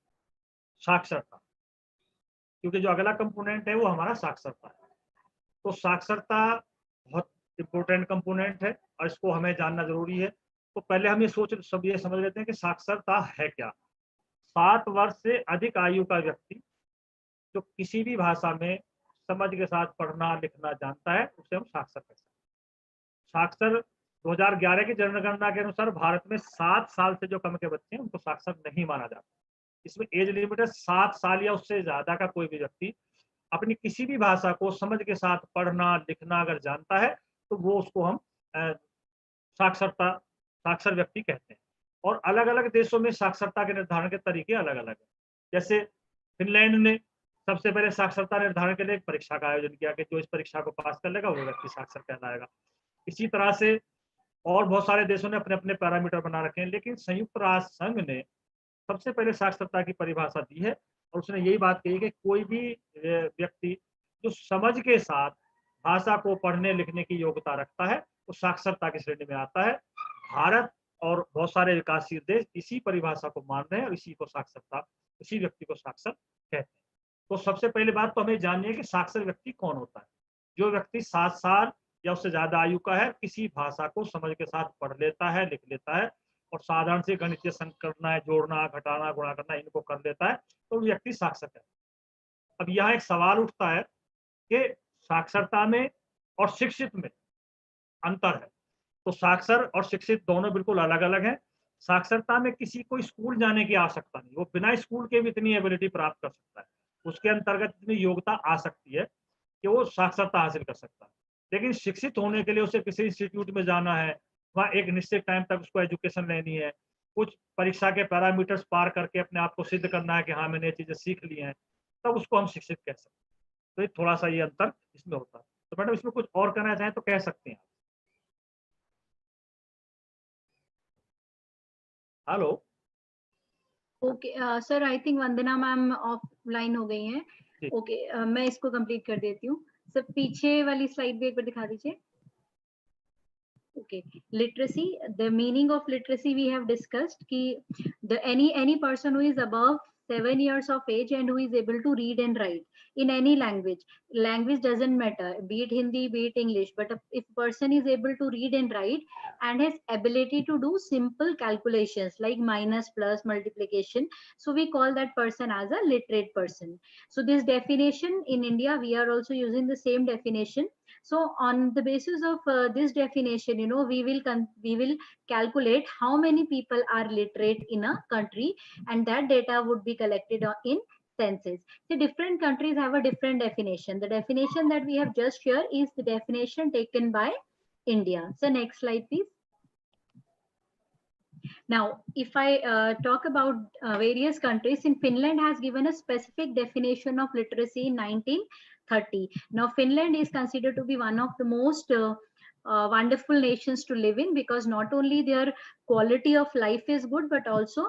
साक्षरता, क्योंकि जो अगला कंपोनेंट है वो हमारा साक्षरता है। तो साक्षरता बहुत इंपॉर्टेंट कंपोनेंट है और इसको हमें जानना जरूरी है। तो पहले हम ये समझ लेते हैं कि साक्षरता है क्या। 7 वर्ष से अधिक आयु का व्यक्ति जो किसी भी भाषा में समझ के साथ पढ़ना लिखना जानता है, उसे हम साक्षर कहते हैं। साक्षर 2011 की जनगणना के अनुसार भारत में 7 साल से जो कम के बच्चे हैं उनको साक्षर नहीं माना जाता। इसमें एज लिमिट है 7 साल या उससे ज्यादा का कोई भी व्यक्ति अपनी किसी भी भाषा को समझ के साथ पढ़ना लिखना अगर जानता है तो वो उसको हम साक्षर व्यक्ति कहते हैं। और अलग अलग देशों में साक्षरता के निर्धारण के तरीके अलग अलग हैं। जैसे फिनलैंड ने सबसे पहले साक्षरता निर्धारण के लिए एक परीक्षा का आयोजन किया कि जो इस परीक्षा को पास कर लेगा वो व्यक्ति साक्षर कहलाएगा। इसी तरह से और बहुत सारे देशों ने अपने अपने पैरामीटर बना रखे हैं, लेकिन संयुक्त राष्ट्र संघ ने सबसे पहले साक्षरता की परिभाषा दी है और उसने यही बात कही कि कोई भी व्यक्ति जो समझ के साथ भाषा को पढ़ने लिखने की योग्यता रखता है वो साक्षरता की श्रेणी में आता है। भारत और बहुत सारे विकासशील देश इसी परिभाषा को मान रहे हैं और इसी व्यक्ति को साक्षर कहते हैं। तो सबसे पहले बात तो हमें जाननी है कि साक्षर व्यक्ति कौन होता है। जो व्यक्ति 7 साल या उससे ज्यादा आयु का है, किसी भाषा को समझ के साथ पढ़ लेता है लिख लेता है और साधारण से गणितीय संख्या करना है, जोड़ना घटाना गुणा करना, इनको कर लेता है, तो व्यक्ति साक्षर है। अब यहाँ एक सवाल उठता है कि साक्षरता में और शिक्षित में अंतर है। तो साक्षर और शिक्षित दोनों बिल्कुल अलग अलग हैं। साक्षरता में किसी को स्कूल जाने की आवश्यकता नहीं, वो बिना स्कूल के भी इतनी एबिलिटी प्राप्त कर सकता है, उसके अंतर्गत इतनी योग्यता आ सकती है कि वो साक्षरता हासिल कर सकता है। लेकिन शिक्षित होने के लिए उसे किसी इंस्टीट्यूट में जाना है, वहाँ एक निश्चित टाइम तक उसको एजुकेशन लेनी है, कुछ परीक्षा के पैरामीटर्स पार करके अपने आप को सिद्ध करना है कि हाँ मैंने ये चीजें सीख ली हैं, तब उसको हम शिक्षित कह सकते हैं। तो ये थोड़ा सा ये अंतर इसमें होता है। तो मैडम इसमें कुछ और करना चाहें तो कह सकते हैं। Hello. Okay sir, I think Vandana ma'am offline हो गई हैं। ओके, मैं इसको कंप्लीट कर देती हूँ। सर पीछे वाली स्लाइड भी एक बार दिखा दीजिए। Okay, literacy, the meaning of literacy we have discussed ki any person who is above 7 years of age and who is able to read and write in any language doesn't matter, be it Hindi, be it English, but if person is able to read and write and has ability to do simple calculations like minus, plus, multiplication, so we call that person as a literate person. So this definition in India, we are also using the same definition. So on the basis of this definition, we will calculate how many people are literate in a country, and that data would be collected in census. The different countries have a different definition. The definition that we have just here is the definition taken by India. So next slide, please. Now, if I talk about various countries, in Finland has given a specific definition of literacy in 1930. Now, Finland is considered to be one of the most wonderful nations to live in, because not only their quality of life is good, but also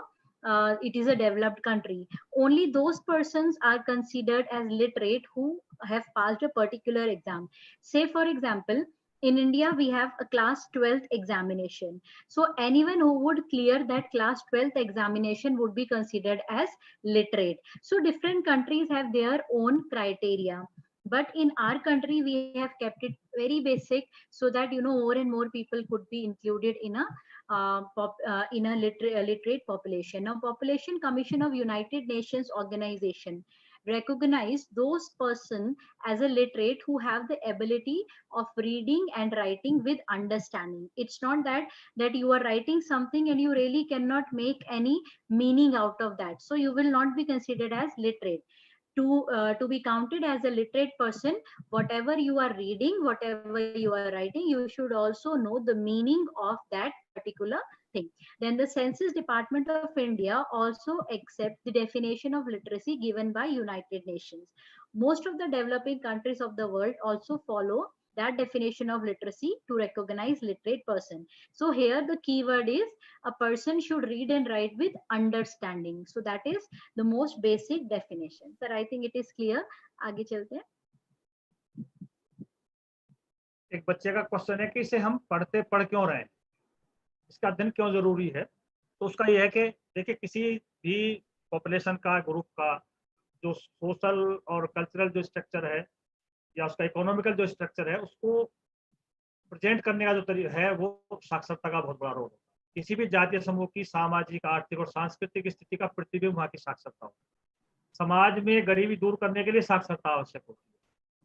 it is a developed country. Only those persons are considered as literate who have passed a particular exam. Say, for example, In India, we have a class 12th examination. So anyone who would clear that class 12th examination would be considered as literate. So different countries have their own criteria. But in our country, we have kept it very basic so that, you know, more and more people could be included in a literate population. Now, Population Commission of United Nations Organization recognize those person as a literate who have the ability of reading and writing with understanding. It's not that you are writing something and you really cannot make any meaning out of that, so you will not be considered as literate. To be counted as a literate person, whatever you are reading, whatever you are writing, you should also know the meaning of that particular thing. Then the Census Department of India also accepts the definition of literacy given by United Nations. Most of the developing countries of the world also follow that definition of literacy to recognize literate person. So here the keyword is a person should read and write with understanding. So that is the most basic definition. Sir, I think it is clear. आगे चलते हैं. एक बच्चे का क्वेश्चन है कि इसे हम पढ़ क्यों रहे हैं, इसका अध्ययन क्यों जरूरी है। तो उसका यह है कि देखिए, किसी भी पॉपुलेशन का, ग्रुप का जो सोशल और कल्चरल जो स्ट्रक्चर है या उसका इकोनॉमिकल जो स्ट्रक्चर है, उसको प्रेजेंट करने का जो तरीका है वो साक्षरता का बहुत बड़ा रोल है। किसी भी जातीय समूह की सामाजिक, आर्थिक और सांस्कृतिक स्थिति का प्रतिबिंब वहाँ की साक्षरता होती है। समाज में गरीबी दूर करने के लिए साक्षरता आवश्यक होती है।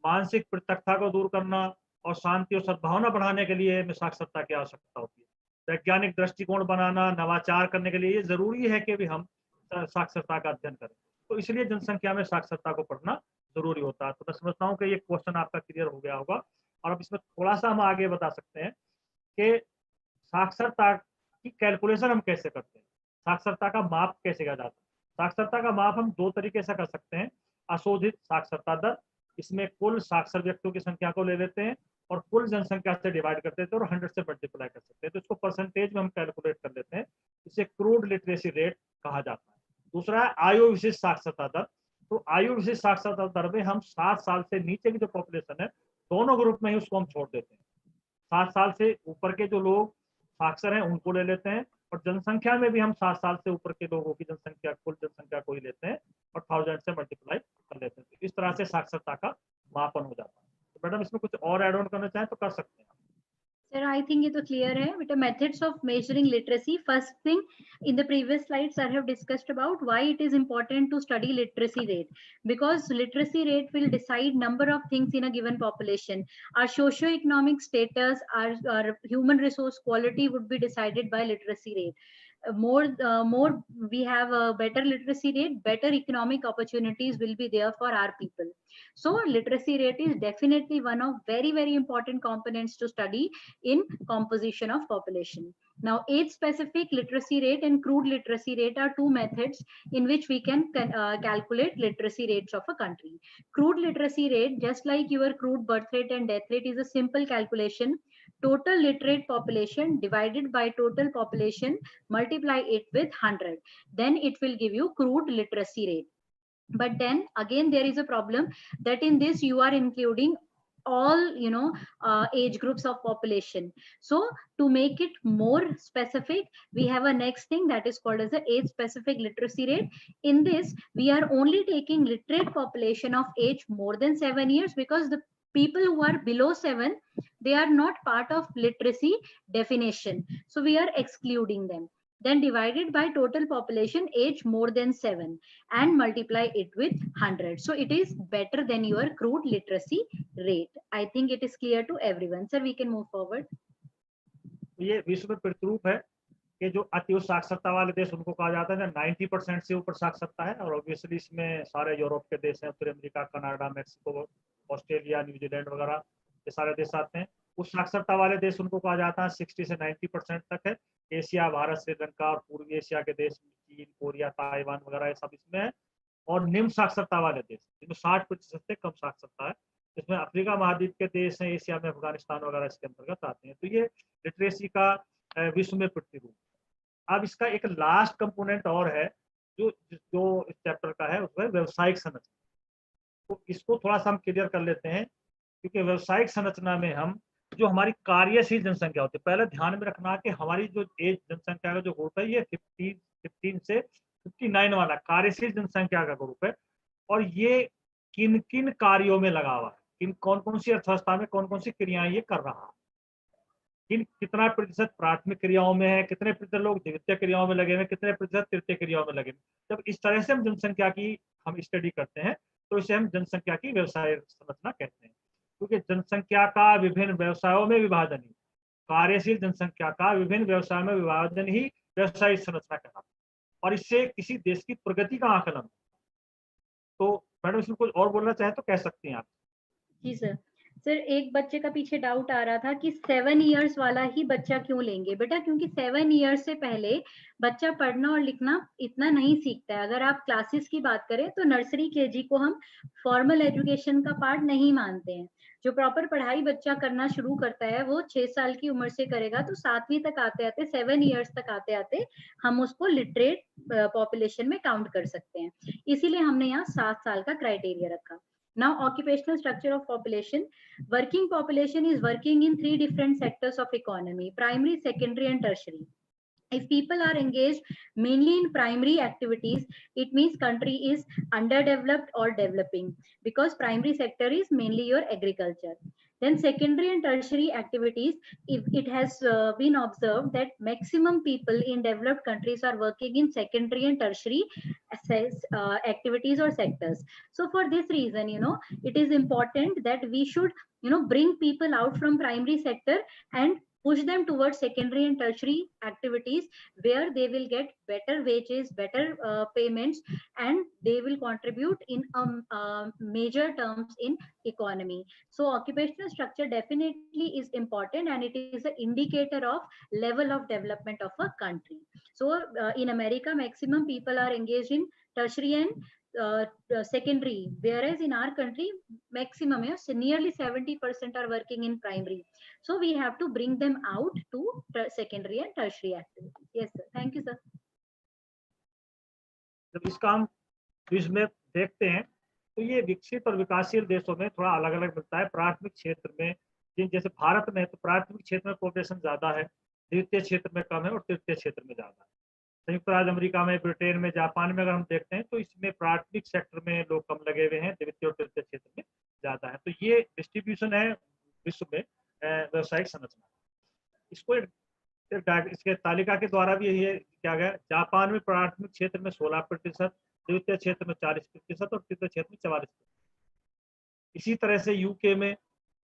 मानसिक पृथकता को दूर करना और शांति और सद्भावना बढ़ाने के लिए साक्षरता की आवश्यकता होती है। वैज्ञानिक दृष्टिकोण बनाना, नवाचार करने के लिए ये जरूरी है कि भी हम साक्षरता का अध्ययन करें। तो इसलिए जनसंख्या में साक्षरता को पढ़ना जरूरी होता है। तो मैं समझता हूँ कि ये क्वेश्चन आपका क्लियर हो गया होगा। और अब इसमें थोड़ा सा हम आगे बता सकते हैं कि साक्षरता की कैलकुलेशन हम कैसे करते हैं, साक्षरता का माप कैसे किया जाता है। साक्षरता का माप हम दो तरीके से कर सकते हैं। अशोधित साक्षरता दर, इसमें कुल साक्षर व्यक्तियों की संख्या को ले लेते हैं और कुल जनसंख्या से डिवाइड कर देते हैं और 100 से मल्टीप्लाई कर सकते हैं। तो इसको परसेंटेज में हम कैलकुलेट कर लेते हैं, इसे क्रूड लिटरेसी रेट कहा जाता है। दूसरा है आयु विशिष्ट साक्षरता दर। तो आयु विशिष्ट साक्षरता दर में हम 60 साल से नीचे की जो पॉपुलेशन है, दोनों ग्रुप में ही उसको हम छोड़ देते हैं। 60 साल से ऊपर के जो लोग साक्षर हैं उनको ले लेते हैं, और जनसंख्या में भी हम 60 साल से ऊपर के लोगों की जनसंख्या, कुल जनसंख्या को ही लेते हैं और 1000 से मल्टीप्लाई कर लेते हैं। तो इस तरह से साक्षरता का मापन हो जाता है। तो मैडम इसमें कुछ और एड ऑन करना चाहें तो कर सकते हैं। Sir, I think ये तो clear है. With the methods of measuring literacy, first thing in the previous slides, sir have discussed about why it is important to study literacy rate, because literacy rate will decide number of things in a given population. Our socio-economic status, our human resource quality would be decided by literacy rate. More we have a better literacy rate, better economic opportunities will be there for our people. So literacy rate is definitely one of very important components to study in composition of population. Now, age specific literacy rate and crude literacy rate are two methods in which we can calculate literacy rates of a country. Crude literacy rate, just like your crude birth rate and death rate, is a simple calculation. Total literate population divided by total population, multiply it with 100. Then it will give you crude literacy rate. But then again, there is a problem that in this you are including all age groups of population. So to make it more specific, we have a next thing that is called as the age specific literacy rate. In this, we are only taking literate population of age more than 7 years, because the people who are below 7, they are not part of literacy definition, so we are excluding them. Then divided by total population age more than 7 and multiply it with 100. So it is better than your crude literacy rate. I think it is clear to everyone. Sir, we can move forward. ये विश्व में प्रतिरूप है कि जो अति उच्च साक्षरता वाले देश उनको कहा जाता है 90% से ऊपर साक्षरता है, और ऑब्वियसली इसमें सारे यूरोप के देश हैं, उत्तरी America, Canada, Mexico, Australia, New Zealand वगैरह ये सारे देश आते हैं। उस साक्षरता वाले देश उनको कहा जाता है 60 से 90% तक है। एशिया, भारत, श्रीलंका और पूर्वी एशिया के देश, चीन, कोरिया, ताइवान वगैरह ये सब इसमें है। और निम्न साक्षरता वाले देश जिसमें 60% से कम साक्षरता है, इसमें अफ्रीका महाद्वीप के देश हैं, एशिया में अफगानिस्तान वगैरह इसके अंतर्गत आते हैं। तो ये लिटरेसी का विश्व में प्रतिरूप। अब इसका एक लास्ट कंपोनेंट और है जो इस चैप्टर का है, उसमें व्यवसायिक संरचना। तो इसको थोड़ा सा हम क्लियर कर लेते हैं, क्योंकि व्यवसायिक संरचना में हम जो हमारी कार्यशील जनसंख्या होती है, पहले ध्यान में रखना कि हमारी जो एज जनसंख्या का जो ग्रुप है ये 15 से 59 वाला कार्यशील जनसंख्या का ग्रुप है। और ये किन किन कार्यों में लगा हुआ है, किन कौन कौन सी अर्थव्यवस्था में कौन कौन सी क्रियाएं ये कर रहा है, कितना प्रतिशत प्राथमिक क्रियाओं में है, कितने प्रतिशत लोग द्वितीय क्रियाओं में लगे हुए, कितने प्रतिशत तृतीय क्रियाओं में लगे हुए। जब इस तरह से हम जनसंख्या की हम स्टडी करते हैं तो इसे हम जनसंख्या की व्यवसाय संरचना कहते हैं, क्योंकि जनसंख्या का विभिन्न व्यवसायों में विभाजन ही, कार्यशील जनसंख्या का विभिन्न व्यवसायों में विभाजन ही व्यवसायिक संरचना कहलाता है, और इससे किसी देश की प्रगति का आकलन। तो मैडम इसमें कुछ और बोलना चाहे तो कह सकती हैं आप। जी सर। सर एक बच्चे का पीछे डाउट आ रहा था कि 7 इयर्स वाला ही बच्चा क्यों लेंगे बेटा, क्योंकि 7 इयर्स से पहले बच्चा पढ़ना और लिखना इतना नहीं सीखता है। अगर आप क्लासेस की बात करें तो नर्सरी केजी को हम फॉर्मल एजुकेशन का पार्ट नहीं मानते हैं। जो प्रॉपर पढ़ाई बच्चा करना शुरू करता है वो 6 साल की उम्र से करेगा, तो 7वीं तक आते आते 7 इयर्स तक आते आते हम उसको लिटरेट पॉपुलेशन में काउंट कर सकते हैं। इसीलिए हमने यहाँ 7 साल का क्राइटेरिया रखा। Now, occupational structure of population. Working population is working in 3 different sectors of economy: primary, secondary, and tertiary. If people are engaged mainly in primary activities, it means country is underdeveloped or developing, because primary sector is mainly your agriculture. Then secondary and tertiary activities, if it has been observed that maximum people in developed countries are working in secondary and tertiary activities or sectors. So for this reason, it is important that we should bring people out from primary sector and push them towards secondary and tertiary activities, where they will get better wages, better payments, and they will contribute in major terms in economy. So occupational structure definitely is important, and it is an indicator of level of development of a country. So in America, maximum people are engaged in tertiary and secondary, whereas in our country maximum nearly 70% are working in primary. So we have to bring them out to secondary and tertiary activities. Yes sir, thank you sir. जब इसका हम इसमें देखते हैं तो ये विकसित और विकासशील देशों में थोड़ा अलग अलग मिलता है। प्राथमिक क्षेत्र में जैसे भारत में तो प्राथमिक क्षेत्र में पॉपुलेशन ज्यादा है, द्वितीय क्षेत्र में कम है और तृतीय क्षेत्र में ज्यादा है। संयुक्त राज्य अमेरिका में, ब्रिटेन में, जापान में अगर हम देखते हैं तो इसमें प्राथमिक सेक्टर में लोग कम लगे हुए हैं, द्वितीय और तृतीय क्षेत्र में ज्यादा है। तो ये डिस्ट्रीब्यूशन है विश्व में व्यवसायिक संरचना। इसको इसके तालिका के द्वारा भी ये किया गया। जापान में प्राथमिक क्षेत्र में 16%, द्वितीय क्षेत्र में 40% और तृतीय क्षेत्र में 44%। इसी तरह से यूके में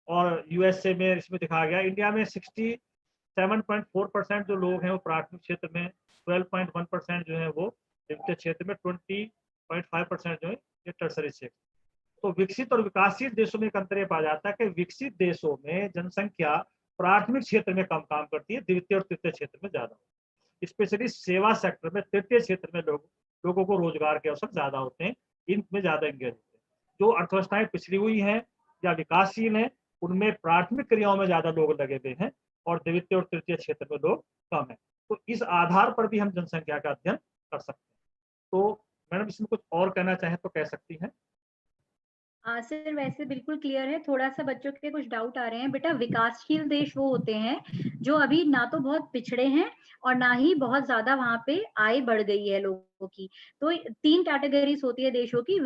और यूएसए में इसमें दिखाया गया। इंडिया में 67.4% जो लोग हैं वो प्राथमिक क्षेत्र में, 12.1% जो है वो द्वितीय क्षेत्र में, 20.5% जो है ये टर्सरी क्षेत्र। तो विकसित और विकासशील देशों में एक अंतर ये पाया जाता है कि विकसित देशों में जनसंख्या प्राथमिक क्षेत्र में कम काम करती है, द्वितीय और तृतीय क्षेत्र में ज्यादा। स्पेशली सेवा सेक्टर में तृतीय क्षेत्र में लोगों को रोजगार के अवसर ज्यादा होते हैं, इनमें ज्यादा एंगेज होते हैं। जो अर्थव्यवस्थाएं पिछड़ी हुई हैं या विकासशील हैं उनमें प्राथमिक क्रियाओं में ज्यादा लोग लगे हुए हैं और द्वितीय और तृतीय क्षेत्र में लोग कम है। तो इस आधार पर भी हम जनसंख्या का अध्ययन कर सकते हैं। तो मैडम इसमें कुछ और कहना चाहें तो कह सकती हैं। सर वैसे बिल्कुल क्लियर है। थोड़ा सा बच्चों के कुछ डाउट आ रहे हैं। बेटा विकासशील देश वो होते हैं जो अभी ना तो बहुत पिछड़े हैं और ना ही बहुत ज्यादा वहां पे आय बढ़ गई है लोगों की। तो 3 कैटेगरीज होती है देशों की।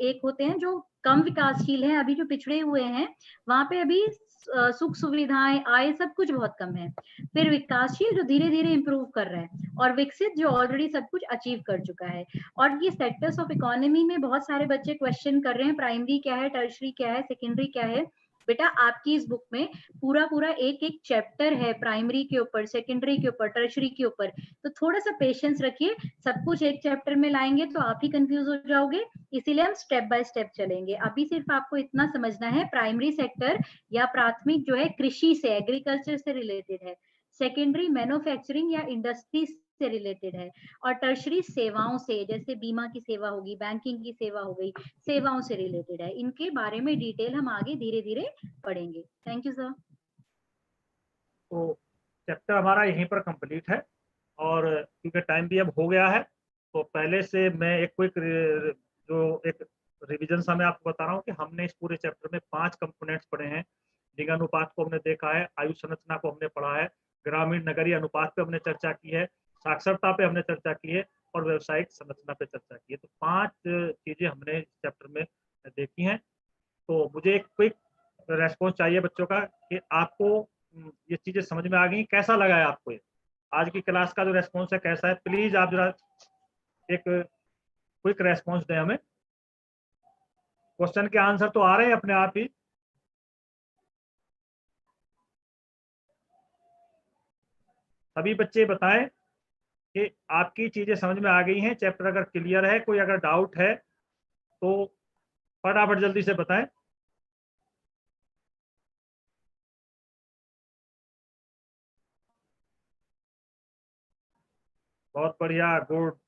एक होते हैं जो कम विकासशील है, अभी जो पिछड़े हुए हैं वहां पे अभी सुख सुविधाएं, आय सब कुछ बहुत कम है। फिर विकासशील जो धीरे धीरे इंप्रूव कर रहा है, और विकसित जो ऑलरेडी सब कुछ अचीव कर चुका है। और ये सेक्टर्स ऑफ इकोनॉमी में बहुत सारे बच्चे क्वेश्चन कर रहे हैं, प्राइमरी क्या है, टर्शरी क्या है, सेकेंडरी क्या है। बेटा आपकी इस बुक में पूरा एक एक चैप्टर है प्राइमरी के ऊपर, सेकेंडरी के ऊपर, टर्शरी के ऊपर। तो थोड़ा सा पेशेंस रखिए, सब कुछ एक चैप्टर में लाएंगे तो आप ही कंफ्यूज हो जाओगे, इसीलिए हम स्टेप बाय स्टेप चलेंगे। अभी सिर्फ आपको इतना समझना है, प्राइमरी सेक्टर या प्राथमिक जो है कृषि से, एग्रीकल्चर से रिलेटेड है, सेकेंडरी मैन्युफैक्चरिंग या इंडस्ट्री से रिलेटेड है, और टर्शरी सेवाओं से, जैसे बीमा की सेवा होगी, बैंकिंग की सेवा हो गई, सेवाओं से रिलेटेड है। इनके बारे में डिटेल हम आगे धीरे धीरे पढ़ेंगे। Thank you sir. तो चैप्टर हमारा यहीं पर कंप्लीट है, और क्योंकि टाइम भी अब हो गया है तो पहले से मैं एक रिवीजन सा मैं आपको बता रहा हूँ कि हमने इस पूरे चैप्टर में 5 कंपोनेंट्स पढ़े हैं। लिंग अनुपात को हमने देखा है, आयु संरचना को हमने पढ़ा है, ग्रामीण नगरीय अनुपात पे हमने चर्चा की है, साक्षरता पे हमने चर्चा की है और व्यवसायिक संरचना पे चर्चा की है। तो 5 चीजें हमने इस चैप्टर में देखी हैं। तो मुझे एक क्विक रेस्पॉन्स चाहिए बच्चों का कि आपको ये चीजें समझ में आ गई, कैसा लगा है आपको ये आज की क्लास का जो रेस्पॉन्स है कैसा है? प्लीज आप जरा एक क्विक रेस्पॉन्स दें हमें। क्वेश्चन के आंसर तो आ रहे हैं अपने आप ही। सभी बच्चे बताएं कि आपकी चीजें समझ में आ गई हैं, चैप्टर अगर क्लियर है, कोई अगर डाउट है तो फटाफट जल्दी से बताएं। बहुत बढ़िया, गुड,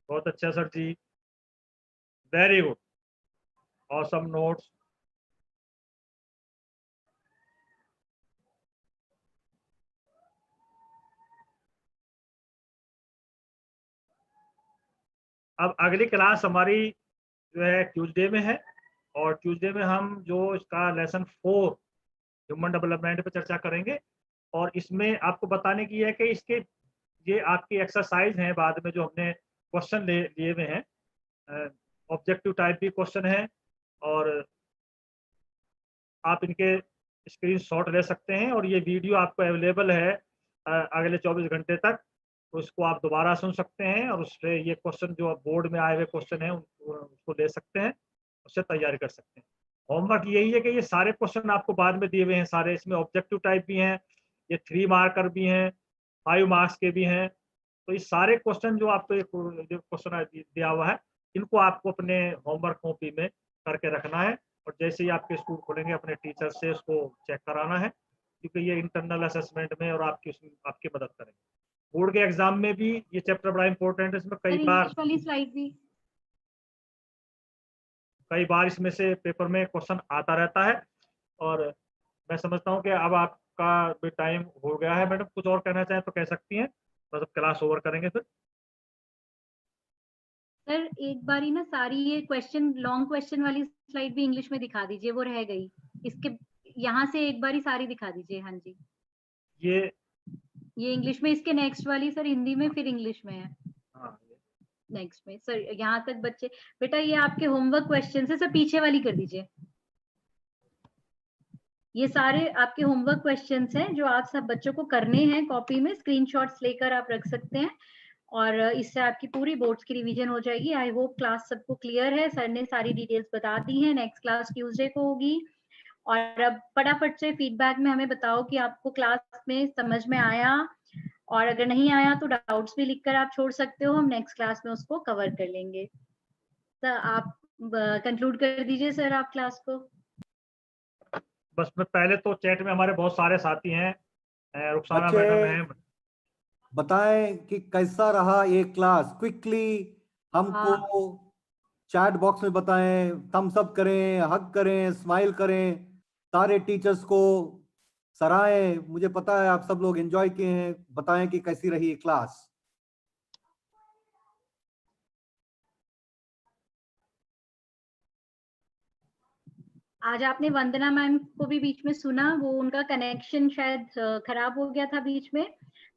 बहुत अच्छा सर जी, वेरी गुड, ऑसम नोट्स। अब अगली क्लास हमारी जो है ट्यूसडे में है और ट्यूसडे में हम जो इसका लेसन 4 ह्यूमन डेवलपमेंट पे चर्चा करेंगे और इसमें आपको बताने की है कि इसके ये आपकी एक्सरसाइज हैं बाद में जो हमने क्वेश्चन लिए हुए हैं, ऑब्जेक्टिव टाइप भी क्वेश्चन है और आप इनके स्क्रीनशॉट ले सकते हैं और ये वीडियो आपको अवेलेबल है अगले 24 घंटे तक, तो इसको आप दोबारा सुन सकते हैं और उससे ये क्वेश्चन जो बोर्ड में आए हुए क्वेश्चन हैं उसको ले सकते हैं, उससे तैयारी कर सकते हैं। होमवर्क यही है कि ये सारे क्वेश्चन आपको बाद में दिए हुए हैं सारे, इसमें ऑब्जेक्टिव टाइप भी हैं, ये 3 मार्कर भी हैं, 5 मार्क्स के भी हैं। तो ये सारे क्वेश्चन जो आपको जो क्वेश्चन दिया हुआ है इनको आपको अपने होमवर्क कॉपी में करके रखना है और जैसे ही आपके स्कूल खोलेंगे अपने टीचर से उसको चेक कराना है, क्योंकि ये इंटरनल असेसमेंट में और आपकी मदद करेंगे। बोर्ड के एग्जाम में भी ये चैप्टर बड़ा इंपॉर्टेंट है, इसमें इंग्लिश वाली स्लाइड भी कई बार इसमें से पेपर में क्वेश्चन आता रहता है और मैं समझता हूँ कि अब आपका भी टाइम हो गया है। मैडम कुछ और कहना चाहें तो कह सकती हैं, बस अब क्लास ओवर करेंगे फिर। सर एक बारी ना सारी ये क्वेश्चन लॉन्ग क्वेश्चन वाली स्लाइड भी इंग्लिश में दिखा दीजिए, वो रह गई। इसके यहाँ से एक बारी सारी दिखा दीजिए। हाँ जी, ये इंग्लिश में, इसके नेक्स्ट वाली सर हिंदी में फिर इंग्लिश में है। हाँ नेक्स्ट में सर यहाँ तक बच्चे, बेटा ये आपके होमवर्क क्वेश्चन है सर, पीछे वाली कर दीजिए। ये सारे आपके होमवर्क क्वेश्चंस हैं जो आप सब बच्चों को करने हैं, कॉपी में स्क्रीनशॉट्स लेकर आप रख सकते हैं और इससे आपकी पूरी बोर्ड्स की रिवीजन हो जाएगी। आई होप क्लास सबको क्लियर है, सर ने सारी डिटेल्स बता दी हैं। नेक्स्ट क्लास ट्यूसडे को होगी और अब फटाफट से फीडबैक में हमें बताओ कि आपको क्लास में समझ में आया, और अगर नहीं आया तो डाउट्स भी लिखकर आप छोड़ सकते हो, हम नेक्स्ट क्लास में उसको कवर कर लेंगे। सर आप कंक्लूड कर दीजिए सर आप क्लास को। बस मैं पहले तो चैट में हमारे बहुत सारे साथी हैं, रुखसाना बच्चे मैडम हैं। बताएं कि कैसा रहा ये क्लास, क्विकली हमको चैट बॉक्स में बताएं, थम्स अप करें, हग करें, स्माइल करें, सारे टीचर्स को सराहें। मुझे पता है आप सब लोग एंजॉय किए हैं, बताएं कि कैसी रही ये क्लास। आज आपने वंदना मैम को भी बीच में सुना, वो उनका कनेक्शन शायद खराब हो गया था बीच में,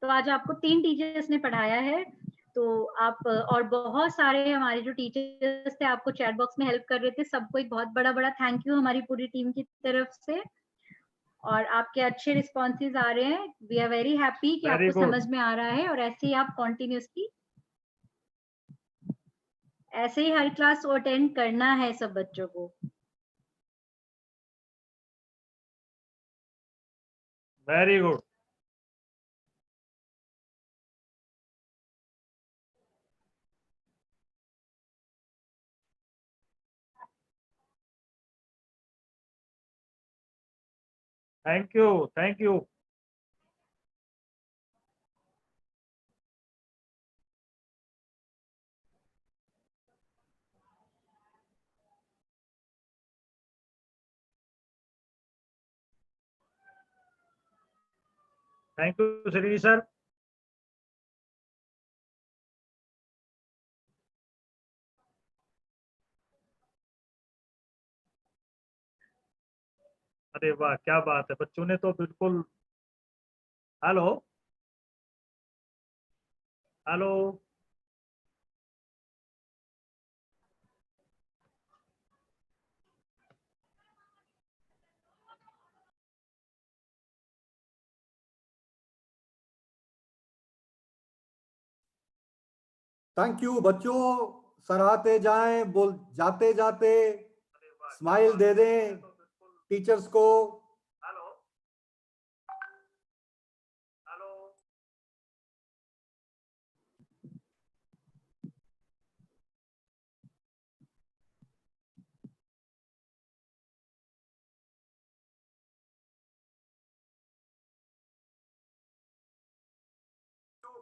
तो आज आपको 3 टीचर्स ने पढ़ाया है। तो आप और बहुत सारे हमारे जो टीचर्स थे आपको चैट बॉक्स में हेल्प कर रहे थे, सबको एक बहुत बड़ा बड़ा थैंक यू हमारी पूरी टीम की तरफ से। और आपके अच्छे रिस्पॉन्सेज आ रहे हैं, वी आर वेरी हैप्पी कि Very आपको good. समझ में आ रहा है और ऐसे ही आप कॉन्टिन्यूसली ऐसे ही हर क्लास को अटेंड करना है सब बच्चों को। Very good. Thank you, thank you. Thank you Shri sir. अरे वाह, क्या बात है, बच्चों ने तो बिल्कुल। Hello hello. थैंक यू बच्चों, सराहते जाएं, बोल जाते जाते स्माइल दे दें टीचर्स को। Hello hello.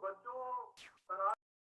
बच्चों